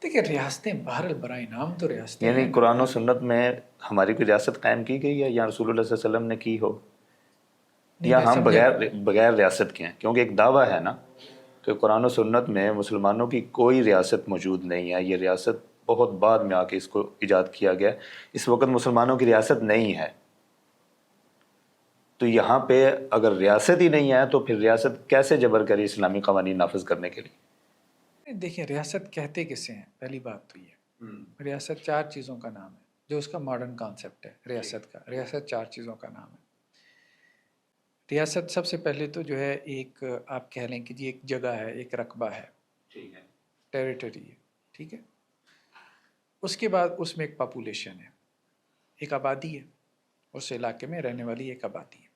دیکھیں ریاستیں بہرحال برائے نام تو ریاستیں یعنی ہیں. قرآن و سنت میں ہماری کوئی ریاست قائم کی گئی ہے یا رسول اللہ صلی اللہ علیہ وسلم نے کی ہو، نہیں، یا میں ہم سمجھا. بغیر ریاست کے ہیں؟ کیونکہ ایک دعویٰ ہے نا کہ قرآن و سنت میں مسلمانوں کی کوئی ریاست موجود نہیں ہے، یہ ریاست بہت بعد میں آ کے اس کو ایجاد کیا گیا، اس وقت مسلمانوں کی ریاست نہیں ہے. تو یہاں پہ اگر ریاست ہی نہیں ہے تو پھر ریاست کیسے جبر کرے اسلامی قوانین نافذ کرنے کے لیے؟ دیکھیں ریاست کہتے کسے ہیں، پہلی بات تو یہ ریاست 4 چیزوں کا نام ہے جو اس کا ماڈرن کانسیپٹ ہے ریاست کا. ریاست 4 چیزوں کا نام ہے. ریاست سب سے پہلے تو جو ہے ایک آپ کہہ لیں کہ جی ایک جگہ ہے، ایک رقبہ ہے، ٹیریٹری ہے، ٹھیک ہے. اس کے بعد اس میں ایک پاپولیشن ہے، ایک آبادی ہے، اس علاقے میں رہنے والی ایک آبادی ہے.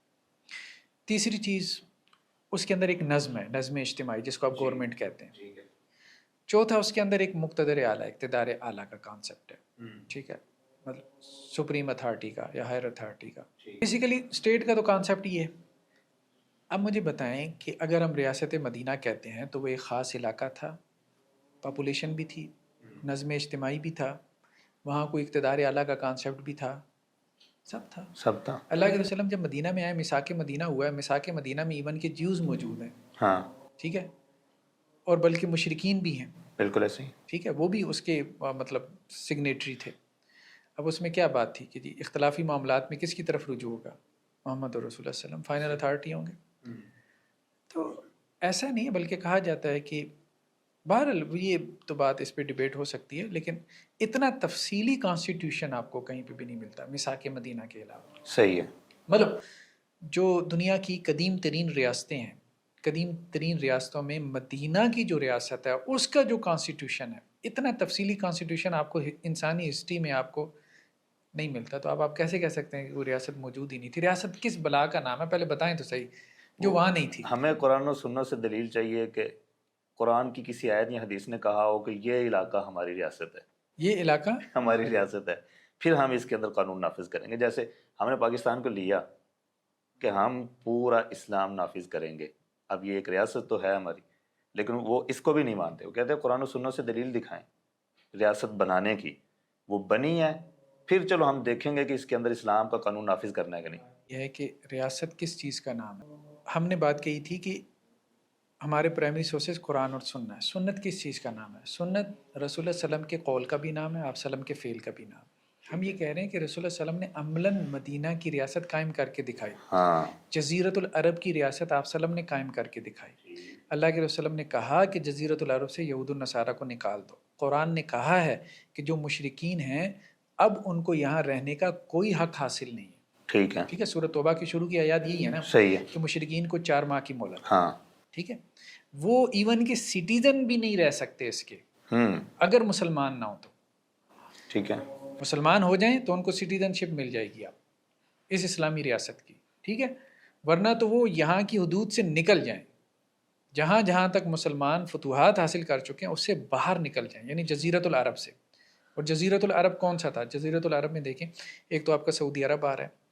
تیسری چیز اس کے اندر ایک نظم ہے، نظم اجتماعی جس کو آپ گورنمنٹ کہتے ہیں. چوتھا اس کے اندر ایک مقتدر اعلیٰ، اقتدار اعلیٰ کا کانسیپٹ ہے، ٹھیک ہے، مطلب سپریم اتھارٹی کا یا ہائر اتھارٹی کا. بیسیکلی اسٹیٹ کا تو کانسیپٹ یہ ہے. اب مجھے بتائیں کہ اگر ہم ریاست مدینہ کہتے ہیں تو وہ ایک خاص علاقہ تھا، پاپولیشن بھی تھی، نظم اجتماعی بھی تھا، وہاں کوئی اقتدار اعلیٰ کا کانسیپٹ بھی تھا، سب تھا. سب تھا. اللہ کے وسلم جب مدینہ میں آئے، مساک مدینہ ہوا ہے، مساک مدینہ میں ایون کے جیوز موجود ہیں، ہاں ٹھیک ہے، اور بلکہ مشرکین بھی ہیں، بالکل ایسے ہی. ٹھیک ہے، وہ بھی اس کے مطلب سگنیٹری تھے. اب اس میں کیا بات تھی کہ جی اختلافی معاملات میں کس کی طرف رجوع ہوگا؟ محمد رسول اللہ علیہ وسلم فائنل اتھارٹی ہوں گے. تو ایسا نہیں ہے، بلکہ کہا جاتا ہے کہ بہرحال یہ تو بات اس پہ ڈیبیٹ ہو سکتی ہے، لیکن اتنا تفصیلی کانسٹیٹیوشن آپ کو کہیں پہ بھی نہیں ملتا مساک مدینہ کے علاوہ. صحیح ہے. مطلب جو دنیا کی قدیم ترین ریاستیں ہیں، قدیم ترین ریاستوں میں مدینہ کی جو ریاست ہے اس کا جو کانسٹیٹیوشن ہے، اتنا تفصیلی کانسٹیٹیوشن آپ کو انسانی ہسٹری میں آپ کو نہیں ملتا. تو اب آپ کیسے کہہ سکتے ہیں کہ وہ ریاست موجود ہی نہیں تھی؟ ریاست کس بلا کا نام ہے پہلے بتائیں تو صحیح جو وہاں نہیں تھی. ہمیں قرآن و سنت سے دلیل چاہیے کہ قرآن کی کسی آیت یا حدیث نے کہا ہو کہ یہ علاقہ ہماری ریاست ہے، یہ علاقہ ہماری ریاست ہے، پھر ہم اس کے اندر قانون نافذ کریں گے. جیسے ہم نے پاکستان کو لیا کہ ہم پورا اسلام نافذ کریں گے، اب یہ ایک ریاست تو ہے ہماری، لیکن وہ اس کو بھی نہیں مانتے. وہ کہتے ہیں قرآن و سنت سے دلیل دکھائیں ریاست بنانے کی. وہ بنی ہے، پھر چلو ہم دیکھیں گے کہ اس کے اندر اسلام کا قانون نافذ کرنا ہے کہ نہیں. یہ ہے کہ ریاست کس چیز کا نام ہے. ہم نے بات کہی تھی کہ ہمارے پرائمری سورسز قرآن اور سنت ہے. سنت کس چیز کا نام ہے؟ سنت رسول اللہ علیہ وسلم کے قول کا بھی نام ہے، آپ وسلم کے فعل کا بھی نام ہے. ہم یہ کہہ رہے ہیں کہ رسول اللہ علیہ وسلم نے عملاً مدینہ کی ریاست قائم کر کے دکھائی. ہاں جزیرۃ العرب کی ریاست آپ وسلم نے قائم کر کے دکھائی. اللہ کے رسول نے کہا کہ جزیرۃ العرب سے یہود النصارہ کو نکال دو. قرآن نے کہا ہے کہ جو مشرکین ہیں اب ان کو یہاں رہنے کا کوئی حق حاصل نہیں ہے. ٹھیک ہے. ٹھیک ہے، سورۃ توبہ کی شروع کی آیات یہی ہے نا، صحیح ہے. کہ مشرکین کو 4 ماہ کی مہلت. ہاں ٹھیک ہے، وہ ایون کے سٹیزن بھی نہیں رہ سکتے اس کے اگر مسلمان نہ ہو تو. ٹھیک ہے، مسلمان ہو جائیں تو ان کو سٹیزن شپ مل جائے گی آپ اس اسلامی ریاست کی، ٹھیک ہے، ورنہ تو وہ یہاں کی حدود سے نکل جائیں، جہاں جہاں تک مسلمان فتوحات حاصل کر چکے ہیں اس سے باہر نکل جائیں، یعنی جزیرۃ العرب سے. اور جزیرۃ العرب کون سا تھا؟ جزیرۃ العرب میں دیکھیں ایک تو آپ کا سعودی عرب آ رہا ہے،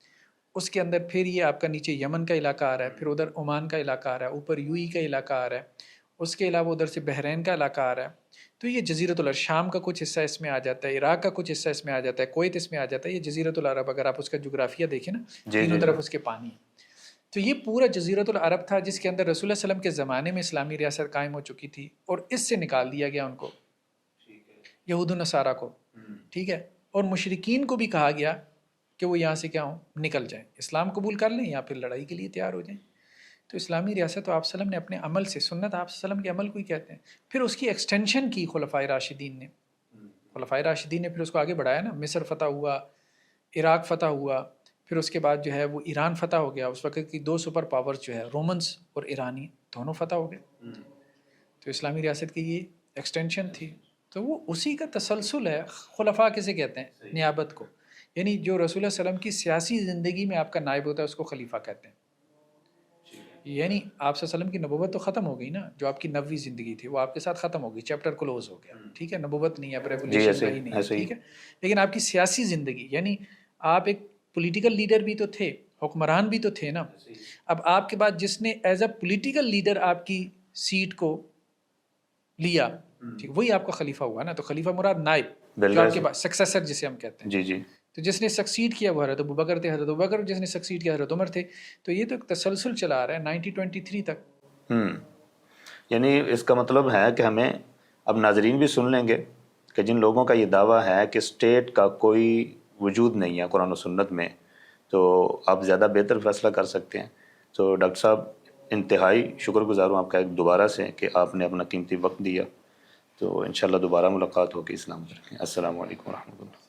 اس کے اندر پھر یہ آپ کا نیچے یمن کا علاقہ آ رہا ہے، پھر ادھر عمان کا علاقہ آ رہا ہے، اوپر یو ای کا علاقہ آ رہا ہے، اس کے علاوہ ادھر سے بحرین کا علاقہ آ رہا ہے. تو یہ جزیرۃ العرب، شام کا کچھ حصہ اس میں آ جاتا ہے، عراق کا کچھ حصہ اس میں آ جاتا ہے، کویت اس میں آ جاتا ہے. یہ جزیرۃ العرب اگر آپ اس کا جغرافیہ دیکھیں نا، تینوں طرف اس کے پانی. تو یہ پورا جزیرۃ العرب تھا جس کے اندر رسول اللہ علیہ وسلم کے زمانے میں اسلامی ریاست قائم ہو چکی تھی، اور اس سے نکال دیا گیا ان کو، یہود و نصارہ کو. ٹھیک ہے، اور مشرکین کو بھی کہا گیا کہ وہ یہاں سے کیا ہوں نکل جائیں، اسلام قبول کر لیں یا پھر لڑائی کے لیے تیار ہو جائیں. تو اسلامی ریاست آپ وسلم نے اپنے عمل سے، سنت آپ وسلم کے عمل کو ہی کہتے ہیں. پھر اس کی ایکسٹینشن کی خلفائے راشدین نے، خلفائے راشدین نے پھر اس کو آگے بڑھایا نا. مصر فتح ہوا، عراق فتح ہوا، پھر اس کے بعد جو ہے وہ ایران فتح ہو گیا. اس وقت کی 2 سپر پاورز جو ہے رومنس اور ایرانی دونوں فتح ہو گئے. تو اسلامی ریاست کی یہ ایکسٹینشن تھی. تو وہ اسی کا تسلسل ہے. خلفاء کسے کہتے ہیں؟ نیابت کو. یعنی جو رسول اللہ علیہ وسلم کی سیاسی زندگی میں آپ کا نائب ہوتا ہے اس کو خلیفہ کہتے ہیں. یعنی آپ صلی اللہ علیہ وسلم کی نبوت تو ختم ہو گئی نا، جو آپ کی 90ویں زندگی تھی وہ آپ کے ساتھ ختم ہو گئی، چیپٹر کلوز ہو گیا. ٹھیک ہے، نبوت نہیں ہے، اب ریولیشن وہی نہیں ہے. ٹھیک ہے، لیکن آپ کی سیاسی زندگی، یعنی آپ ایک پولیٹیکل لیڈر بھی تو تھے، حکمران بھی تو تھے نا. اب آپ کے بعد جس نے ایز اے پولیٹیکل لیڈر آپ کی سیٹ کو لیا ٹھیک، وہی آپ کا خلیفہ ہوا نا. تو خلیفہ مراد نائب، جو بالکل آپ کے بعد سکسیسر جسے ہم کہتے ہیں. جی جی. تو جس نے سکسیڈ کیا وہ حضرت ابوبکر تھے، حضرت ابوبکر جس نے سکسیڈ کیا حضرت عمر تھے. تو یہ تو ایک تسلسل چلا آ رہا ہے 1923 تک. یعنی اس کا مطلب ہے کہ ہمیں اب ناظرین بھی سن لیں گے کہ جن لوگوں کا یہ دعویٰ ہے کہ اسٹیٹ کا کوئی وجود نہیں ہے قرآن و سنت میں، تو آپ زیادہ بہتر فیصلہ کر سکتے ہیں. تو ڈاکٹر صاحب انتہائی شکر گزار ہوں آپ کا ایک دوبارہ سے کہ آپ نے اپنا قیمتی وقت دیا. تو انشاءاللہ دوبارہ ملاقات ہوگی. السلام علیکم ورحمۃ اللہ.